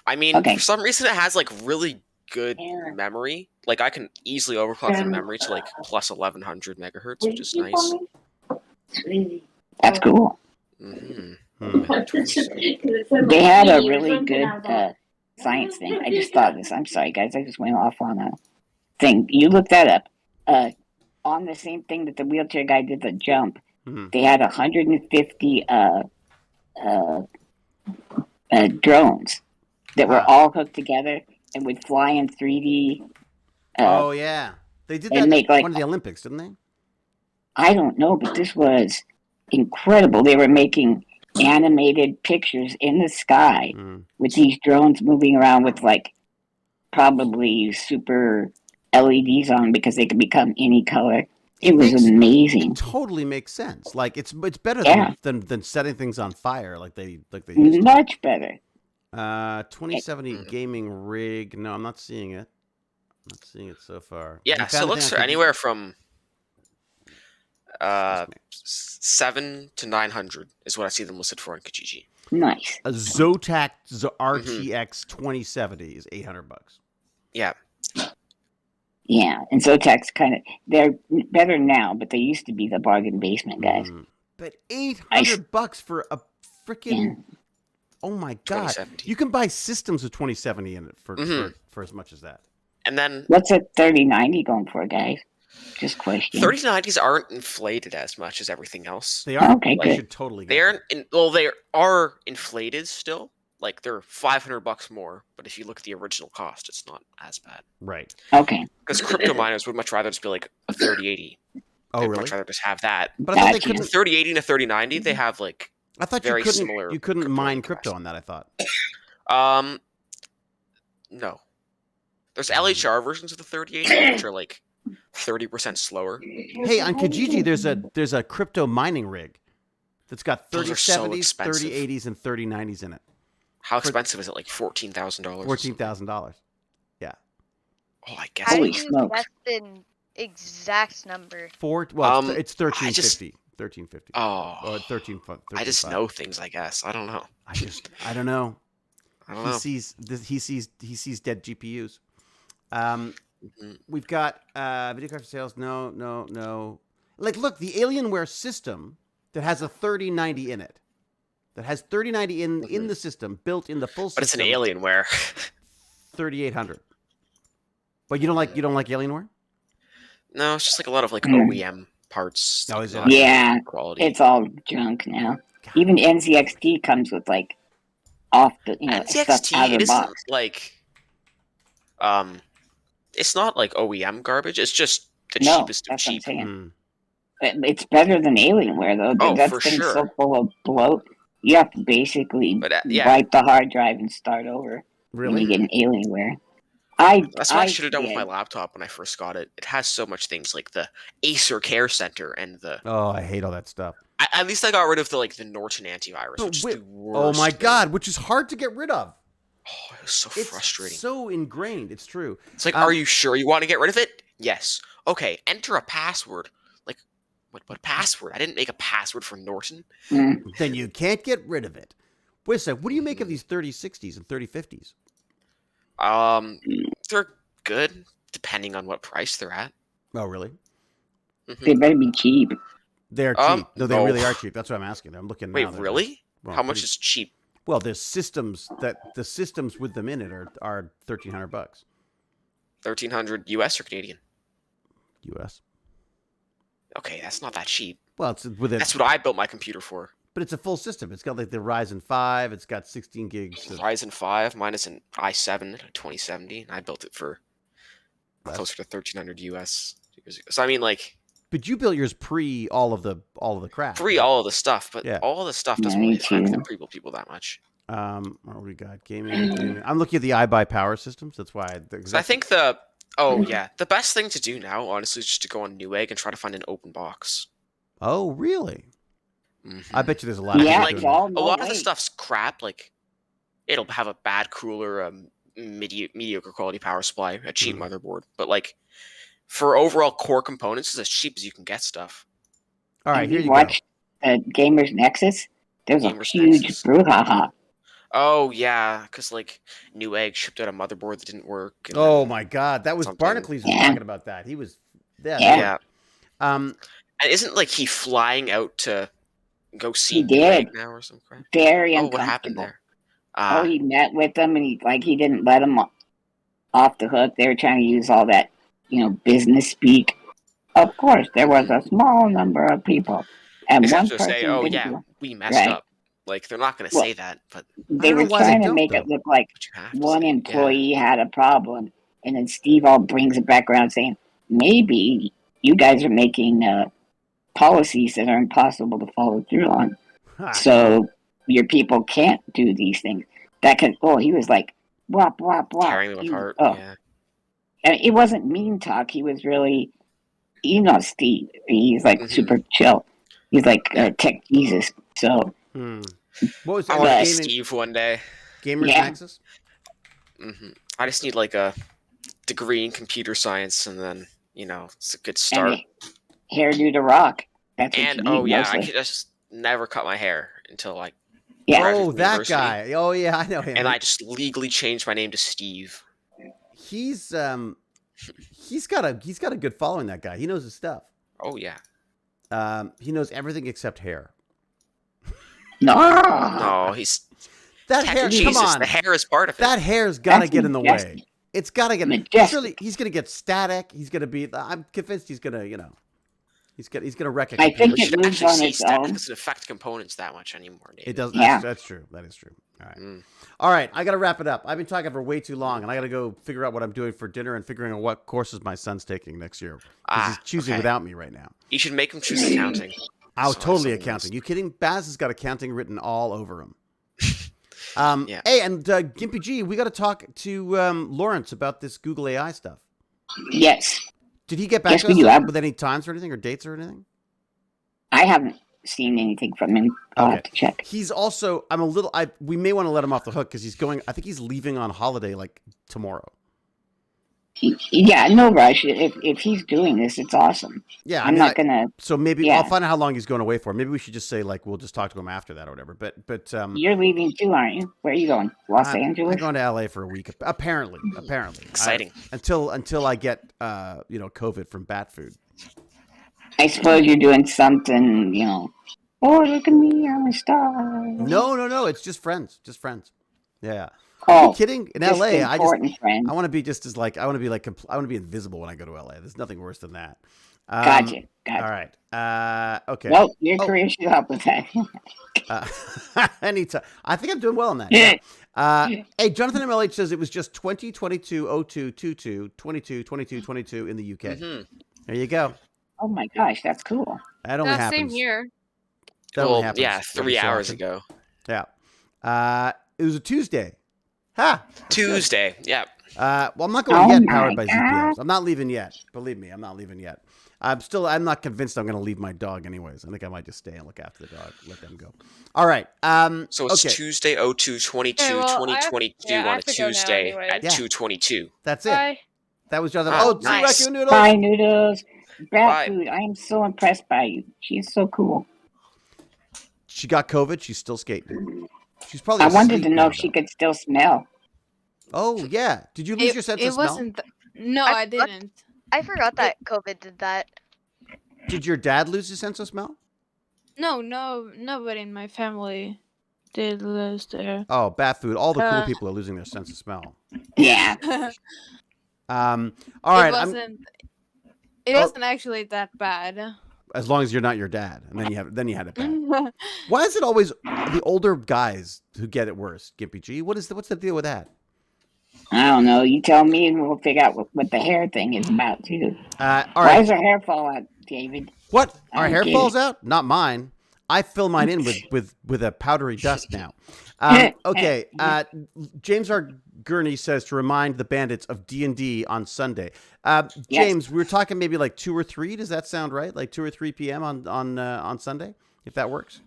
I mean, for some reason it has really good memory. I can easily overclock the memory to plus 1100 megahertz, which is nice. That's cool. They had a really good science thing. I just thought of this. I'm sorry, guys. I just went off on a thing. You look that up. On the same thing that the wheelchair guy did the jump, they had 150 drones that were all hooked together and would fly in 3D. Oh yeah, they did that and make like one of the Olympics, didn't they? I don't know, but this was incredible. They were making animated pictures in the sky with these drones moving around with like probably super LEDs on because they could become any color. It was amazing. It totally makes sense. Like it's better than setting things on fire like they used to. Much better. 2070 gaming rig. No, I'm not seeing it. I'm not seeing it so far. Yeah, so it looks for anywhere from 7 to 900 is what I see them listed for in Kijiji. Nice. A Zotac RTX 2070 is $800. Yeah. Yeah, and Zotac's they're better now, but they used to be the bargain basement guys. But $800 for a freaking oh my god! You can buy systems with 2070 in it for as much as that. And then what's a 3090 going for, guys? Just question. 3090s aren't inflated as much as everything else. They are. Okay, good. Should totally. They aren't. They are inflated still. Like they're $500 more, but if you look at the original cost, it's not as bad. Right. Okay. Because crypto miners would much rather just be like a 3080. Oh, They'd really? much rather just have that. But I thought they couldn't. 3080 and a 3090, they have like. I thought very you couldn't. Similar you couldn't mine crypto on that. I thought. No. There's LHR versions of the 3080 which are like 30% slower. Hey, on Kijiji, there's a crypto mining rig that's got 3070s, 3080s, and 3090s in it. How expensive is it? Like $14,000. $14,000. Yeah. Oh, I guess. Holy smokes! That's the exact number. It's 1350. 1350. Oh. Or 13. I just know things. I guess I don't know. I don't know. I don't know. He sees dead GPUs. We've got video card for sales. No. Like, look, the Alienware system that has a 3090 in it. That has 3090 in the system, built in the full system. But it's an Alienware. 3800. But you don't like Alienware? No, it's just like a lot of like OEM parts. No, is it? Yeah, quality. It's all junk now. God. Even NZXT comes with like off the stuff out of the box. Like, it's not like OEM garbage. It's just the cheapest of cheap. It's better than Alienware though. Oh, that for thing's sure. so full of bloat. You have to basically wipe the hard drive and start over. Really? When you get an Alienware. That's what I should have done with my laptop when I first got it. It has so much things like the Acer Care Center and the. Oh, I hate all that stuff. At least I got rid of the Norton antivirus, which is the worst. Oh my god, which is hard to get rid of. Oh, it was so frustrating. So ingrained. It's true. It's like, are you sure you want to get rid of it? Yes. Okay. Enter a password. Like, what password? I didn't make a password for Norton. Then you can't get rid of it. Wait a second. What do you make of these 3060s and 3050s? They're good depending on what price they're at. Oh, really? They better be cheap. They're cheap. No, they really are cheap. That's what I'm asking. I'm looking now. Wait, really? How much is cheap? Well, the systems with them in it are $1,300. 1,300 US or Canadian? US. Okay, that's not that cheap. Well, that's what I built my computer for. But it's a full system. It's got like the Ryzen 5. It's got 16 gigs. Ryzen 5. Mine is an i7 2070. And I built it for closer to 1,300 US. So I mean, like. But you built yours pre all of the crap. Pre all of the stuff, but all of the stuff doesn't really affect the pre-built people that much. What do we got? Gaming. I'm looking at the iBuy Power Systems. That's why. I think the best thing to do now, honestly, is just to go on Newegg and try to find an open box. Oh, really? Mm-hmm. I bet you there's a lot of a lot of the stuff's crap. Like, it'll have a bad cooler, mediocre quality power supply, a cheap motherboard. But like, for overall core components, it's as cheap as you can get stuff. All right, here you watch Gamers Nexus. There's a huge brouhaha. Oh yeah, because like Newegg shipped out a motherboard that didn't work. Oh my god, that was Barnacle was talking about that. He was yeah. And isn't like he flying out to go see He did. Greg now or something? Very Oh, uncomfortable. what happened there? He met with them and he didn't let him off the hook. They were trying to use all that, business speak. Of course, there was a small number of people, and one to person say, "Oh didn't yeah, do it. we messed up." Like they're not going to say that, but they were trying to make it look like one employee had a problem, and then Steve all brings it back around saying, "Maybe you guys are making policies that are impossible to follow through on, so your people can't do these things." That can. Oh, he was like, "Wop wop wop," tearing them apart. Yeah. And it wasn't mean talk. He was really, Steve. He's like super chill. He's like tech Jesus. So. What was I want to be Steve one day. Gamers Nexus? I just need like a degree in computer science, and then it's a good start. Hairdo to rock. That's what and you need, I mostly. could just never cut my hair until like. Oh, that guy. Oh yeah, I know him. And I just legally changed my name to Steve. He's got a good following. That guy. He knows his stuff. Oh yeah. He knows everything except hair. No, he's that hair. Jesus, come on, the hair is part of it. That hair's got to get in the way. It's got to get. Surely he's gonna get static. He's gonna be. I'm convinced he's gonna. He's gonna wreck a computer. I think it moves on its own. It doesn't affect components that much anymore, David. It doesn't. Yeah. That's true. That is true. All right. All right. I got to wrap it up. I've been talking for way too long, and I got to go figure out what I'm doing for dinner and figuring out what courses my son's taking next year. He's choosing without me right now. You should make him choose accounting. Totally accounting. You kidding? Baz has got accounting written all over him. Yeah. Hey, and Gimpy G, we got to talk to Lawrence about this Google AI stuff. Yes. Did he get back to us with any times or anything or dates or anything? I haven't seen anything from him. I'll have to check. He's also, we may want to let him off the hook because I think he's leaving on holiday like tomorrow. Yeah, no rush. If he's doing this, it's awesome. Yeah, I'm not gonna. So maybe I'll find out how long he's going away for. Maybe we should just say like we'll just talk to him after that or whatever. But you're leaving too, aren't you? Where are you going? Los Angeles? I'm going to LA for a week. Apparently. Exciting. Until I get COVID from bat food. I suppose you're doing something. Oh, look at me, I'm a star. No. It's just friends. Yeah. Oh, are you kidding? In LA, I want to be just as I want to be invisible when I go to LA. There's nothing worse than that. Gotcha. All right. Okay. Well, your career should help with that. Anytime. I think I'm doing well on that. Yeah. Hey, Jonathan MLH says it was just 20, 22, 02, 22, 22, 22, 22 in the UK. There you go. Oh my gosh, that's cool. That only happens. Same here. That only happens. Yeah, 3 hours ago. Yeah. It was a Tuesday. Ha! Tuesday. Yeah. Well, I'm not going yet. Powered by ZPMs. I'm not leaving yet. Believe me, I'm not leaving yet. I'm not convinced I'm going to leave my dog anyways. I think I might just stay and look after the dog. Let them go. All right. So it's Tuesday 02/22 2022 on a Tuesday at 2:22. That's it. Bye. That was Jonathan. Nice. Raccoon Noodles. Bye, Noodles. Brat food. I am so impressed by you. She is so cool. She got COVID. She's still skating. She's probably. I wanted to know if she could still smell. Oh yeah. Did you lose your sense of smell? Wasn't. No, I didn't. I forgot that COVID did that. Did your dad lose his sense of smell? No, nobody in my family did lose their. Oh, bat food. All the cool people are losing their sense of smell. Yeah. All right. It wasn't actually that bad. As long as you're not your dad, and then you had it bad. Why is it always the older guys who get it worse? Gimpy G, what's the deal with that? I don't know. You tell me, and we'll figure out what the hair thing is about too. All right. Why does our hair fall out, David? What? Our hair falls out? Not mine. I fill mine in with a powdery dust now. Okay. James R. Gurney says to remind the bandits of D&D on Sunday. James, we were talking maybe like 2 or 3. Does that sound right? Like 2 or 3 p.m. on Sunday, if that works.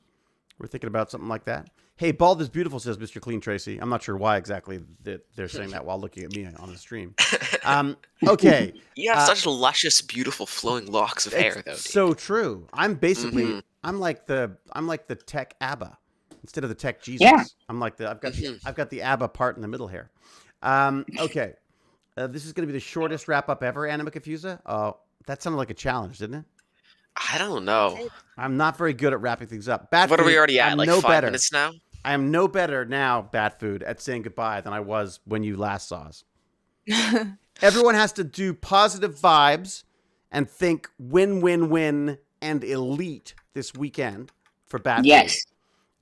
We're thinking about something like that. Hey, Bald is beautiful, says Mr. Clean Tracy. I'm not sure why exactly they're saying that while looking at me on the stream. Okay. You have such luscious, beautiful, flowing locks of hair, though. Dude. So true. I'm basically I'm like the tech ABBA instead of the tech Jesus. Yeah. I'm like I've got the ABBA part in the middle here. Okay. This is going to be the shortest wrap up ever, Anima Confusa. Oh, that sounded like a challenge, didn't it? I don't know. I'm not very good at wrapping things up. Bat What food, are we already at? I'm Like no 5 better. minutes now? I am no better now, Bat Food, at saying goodbye than I was when you last saw us. Everyone has to do positive vibes and think win, win, win, and elite this weekend for Bat Food. Yes.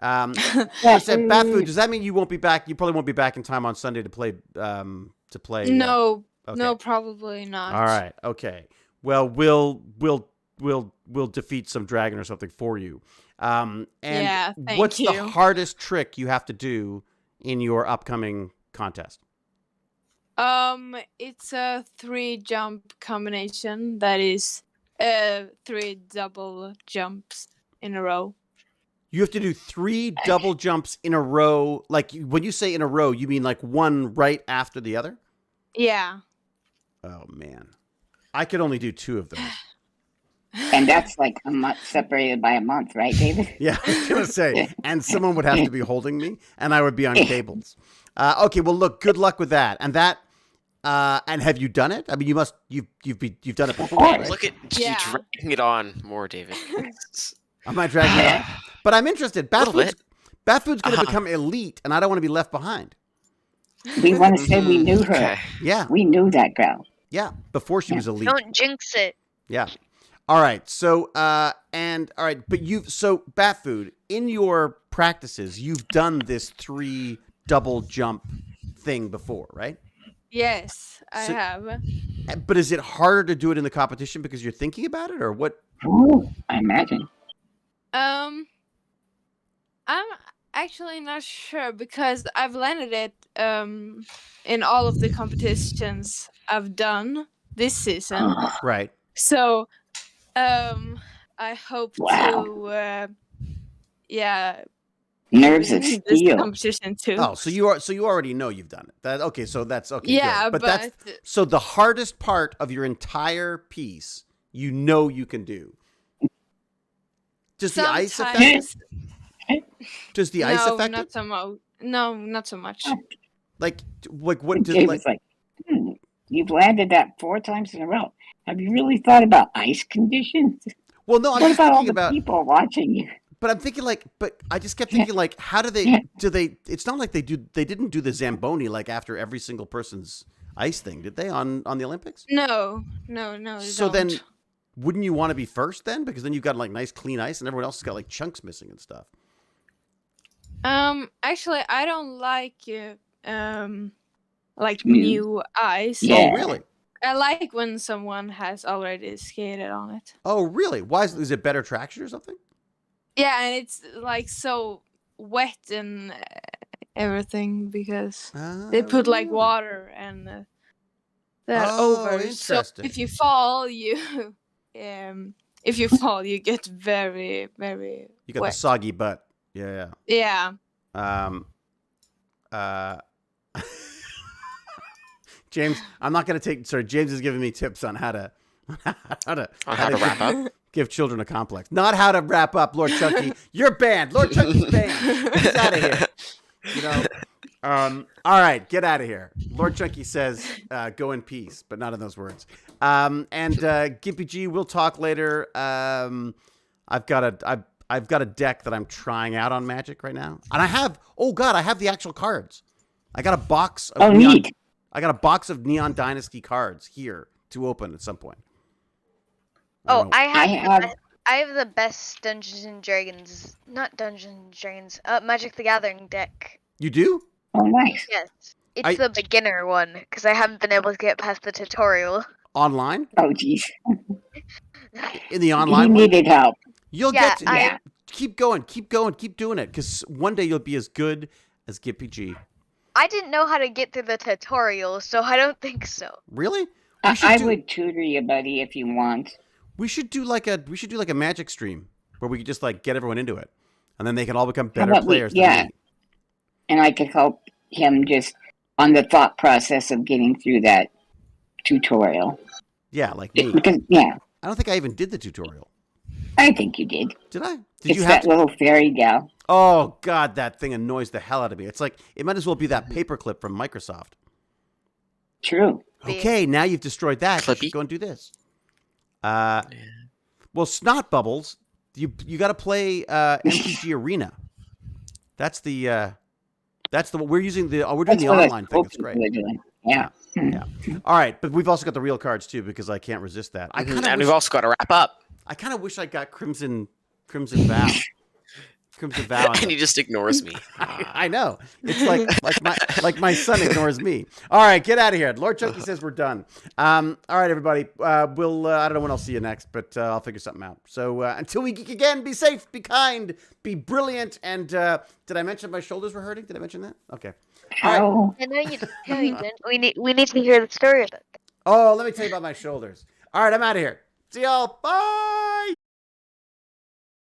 I said Bat Food. Does that mean you won't be back? You probably won't be back in time on Sunday to play. No, okay. no, probably not. All right. Okay. Well, we'll defeat some dragon or something for you. And yeah, what's the hardest trick you have to do in your upcoming contest? It's a 3 jump combination that is 3 double jumps in a row. You have to do 3 double jumps in a row. Like when you say in a row, you mean like one right after the other? Yeah. Oh man, I could only do 2 of those. And that's like a month separated by a month, right, David? Yeah, I was gonna say, and someone would have to be holding me, and I would be on cables. Okay, well, look, good luck with that. And have you done it? I mean, you've done it before. Right? Look at you dragging it on more, David. I'm not dragging it on, but I'm interested. Bat Food's going to become elite, and I don't want to be left behind. We want to say we knew her. Okay. Yeah, we knew that girl. Yeah, before she was elite. Don't jinx it. Yeah. All right. So, but Bat Food, in your practices, you've done this 3 double jump thing before, right? Yes, I have. But is it harder to do it in the competition because you're thinking about it, or what? Ooh, I imagine. I'm actually not sure because I've landed it in all of the competitions I've done this season. Right. So I hope to nerves of steel competition too. Oh, so you already know you've done it. That's okay. Yeah, good. But that's so the hardest part of your entire piece, you know you can do. Does the ice affect it? Does the ice affect not it? so much. No, not so much. Like what? You've landed that 4 times in a row. Have you really thought about ice conditions? Well, no. I'm what just about all thinking the people watching you? But I'm thinking but I just kept thinking how do they? It's not like they didn't do the Zamboni like after every single person's ice thing, did they on the Olympics? No. So then, wouldn't you want to be first then? Because then you've got like nice clean ice, and everyone else has got like chunks missing and stuff. Actually, I don't like new ice. Yeah. Oh, really? I like when someone has already skated on it. Oh, really? Why is it better traction or something? Yeah, and it's like so wet and everything because they put like water and that over. So if you fall, you get very, very. You got wet. the soggy butt. Yeah. Yeah. James, I'm not going to take. Sorry, James is giving me tips on how to wrap up. Give children a complex. Not how to wrap up, Lord Chunky. You're banned. Lord Chunky's banned. He's out of here. You know. All right, get out of here. Lord Chunky says, "Go in peace," but not in those words. And Gimpy G, we'll talk later. I've got a deck that I'm trying out on Magic right now, and I have the actual cards. I got a box of neat. I got a box of Neon Dynasty cards here to open at some point. I have the best Dungeons and Dragons, not Dungeons and Dragons, Magic the Gathering deck. You do? Oh, nice. Yes, it's the beginner one because I haven't been able to get past the tutorial. Online? Oh, jeez. In the online one? Needed help. You'll get to keep going, keep doing it because one day you'll be as good as Gimpy G. I didn't know how to get through the tutorial, so I don't think so. Really? I would tutor you, buddy, if you want. We should do like a Magic stream where we could just like get everyone into it, and then they can all become better players. Than me. And I could help him just on the thought process of getting through that tutorial. Yeah, like me. Because I don't think I even did the tutorial. I think you did. Did I? It's that little fairy gal. Oh God, that thing annoys the hell out of me. It's like it might as well be that paperclip from Microsoft. True. Okay, now you've destroyed that. You should go and do this. Well, Snot Bubbles, you got to play MTG Arena. That's the we're using the we're doing the online thing. It's great. Yeah. Yeah. All right, but we've also got the real cards too because I can't resist that. And we've also got to wrap up. I kind of wish I got Crimson Vow. Crimson Vow. And he just ignores me. I know. It's like my son ignores me. All right, get out of here. Lord Chunky says we're done. All right, everybody. We'll I don't know when I'll see you next, but I'll figure something out. So until we geek again, be safe, be kind, be brilliant. And did I mention my shoulders were hurting? Did I mention that? Okay. All right. No, you didn't. We need to hear the story of it. Oh, let me tell you about my shoulders. All right, I'm out of here. See y'all. Bye.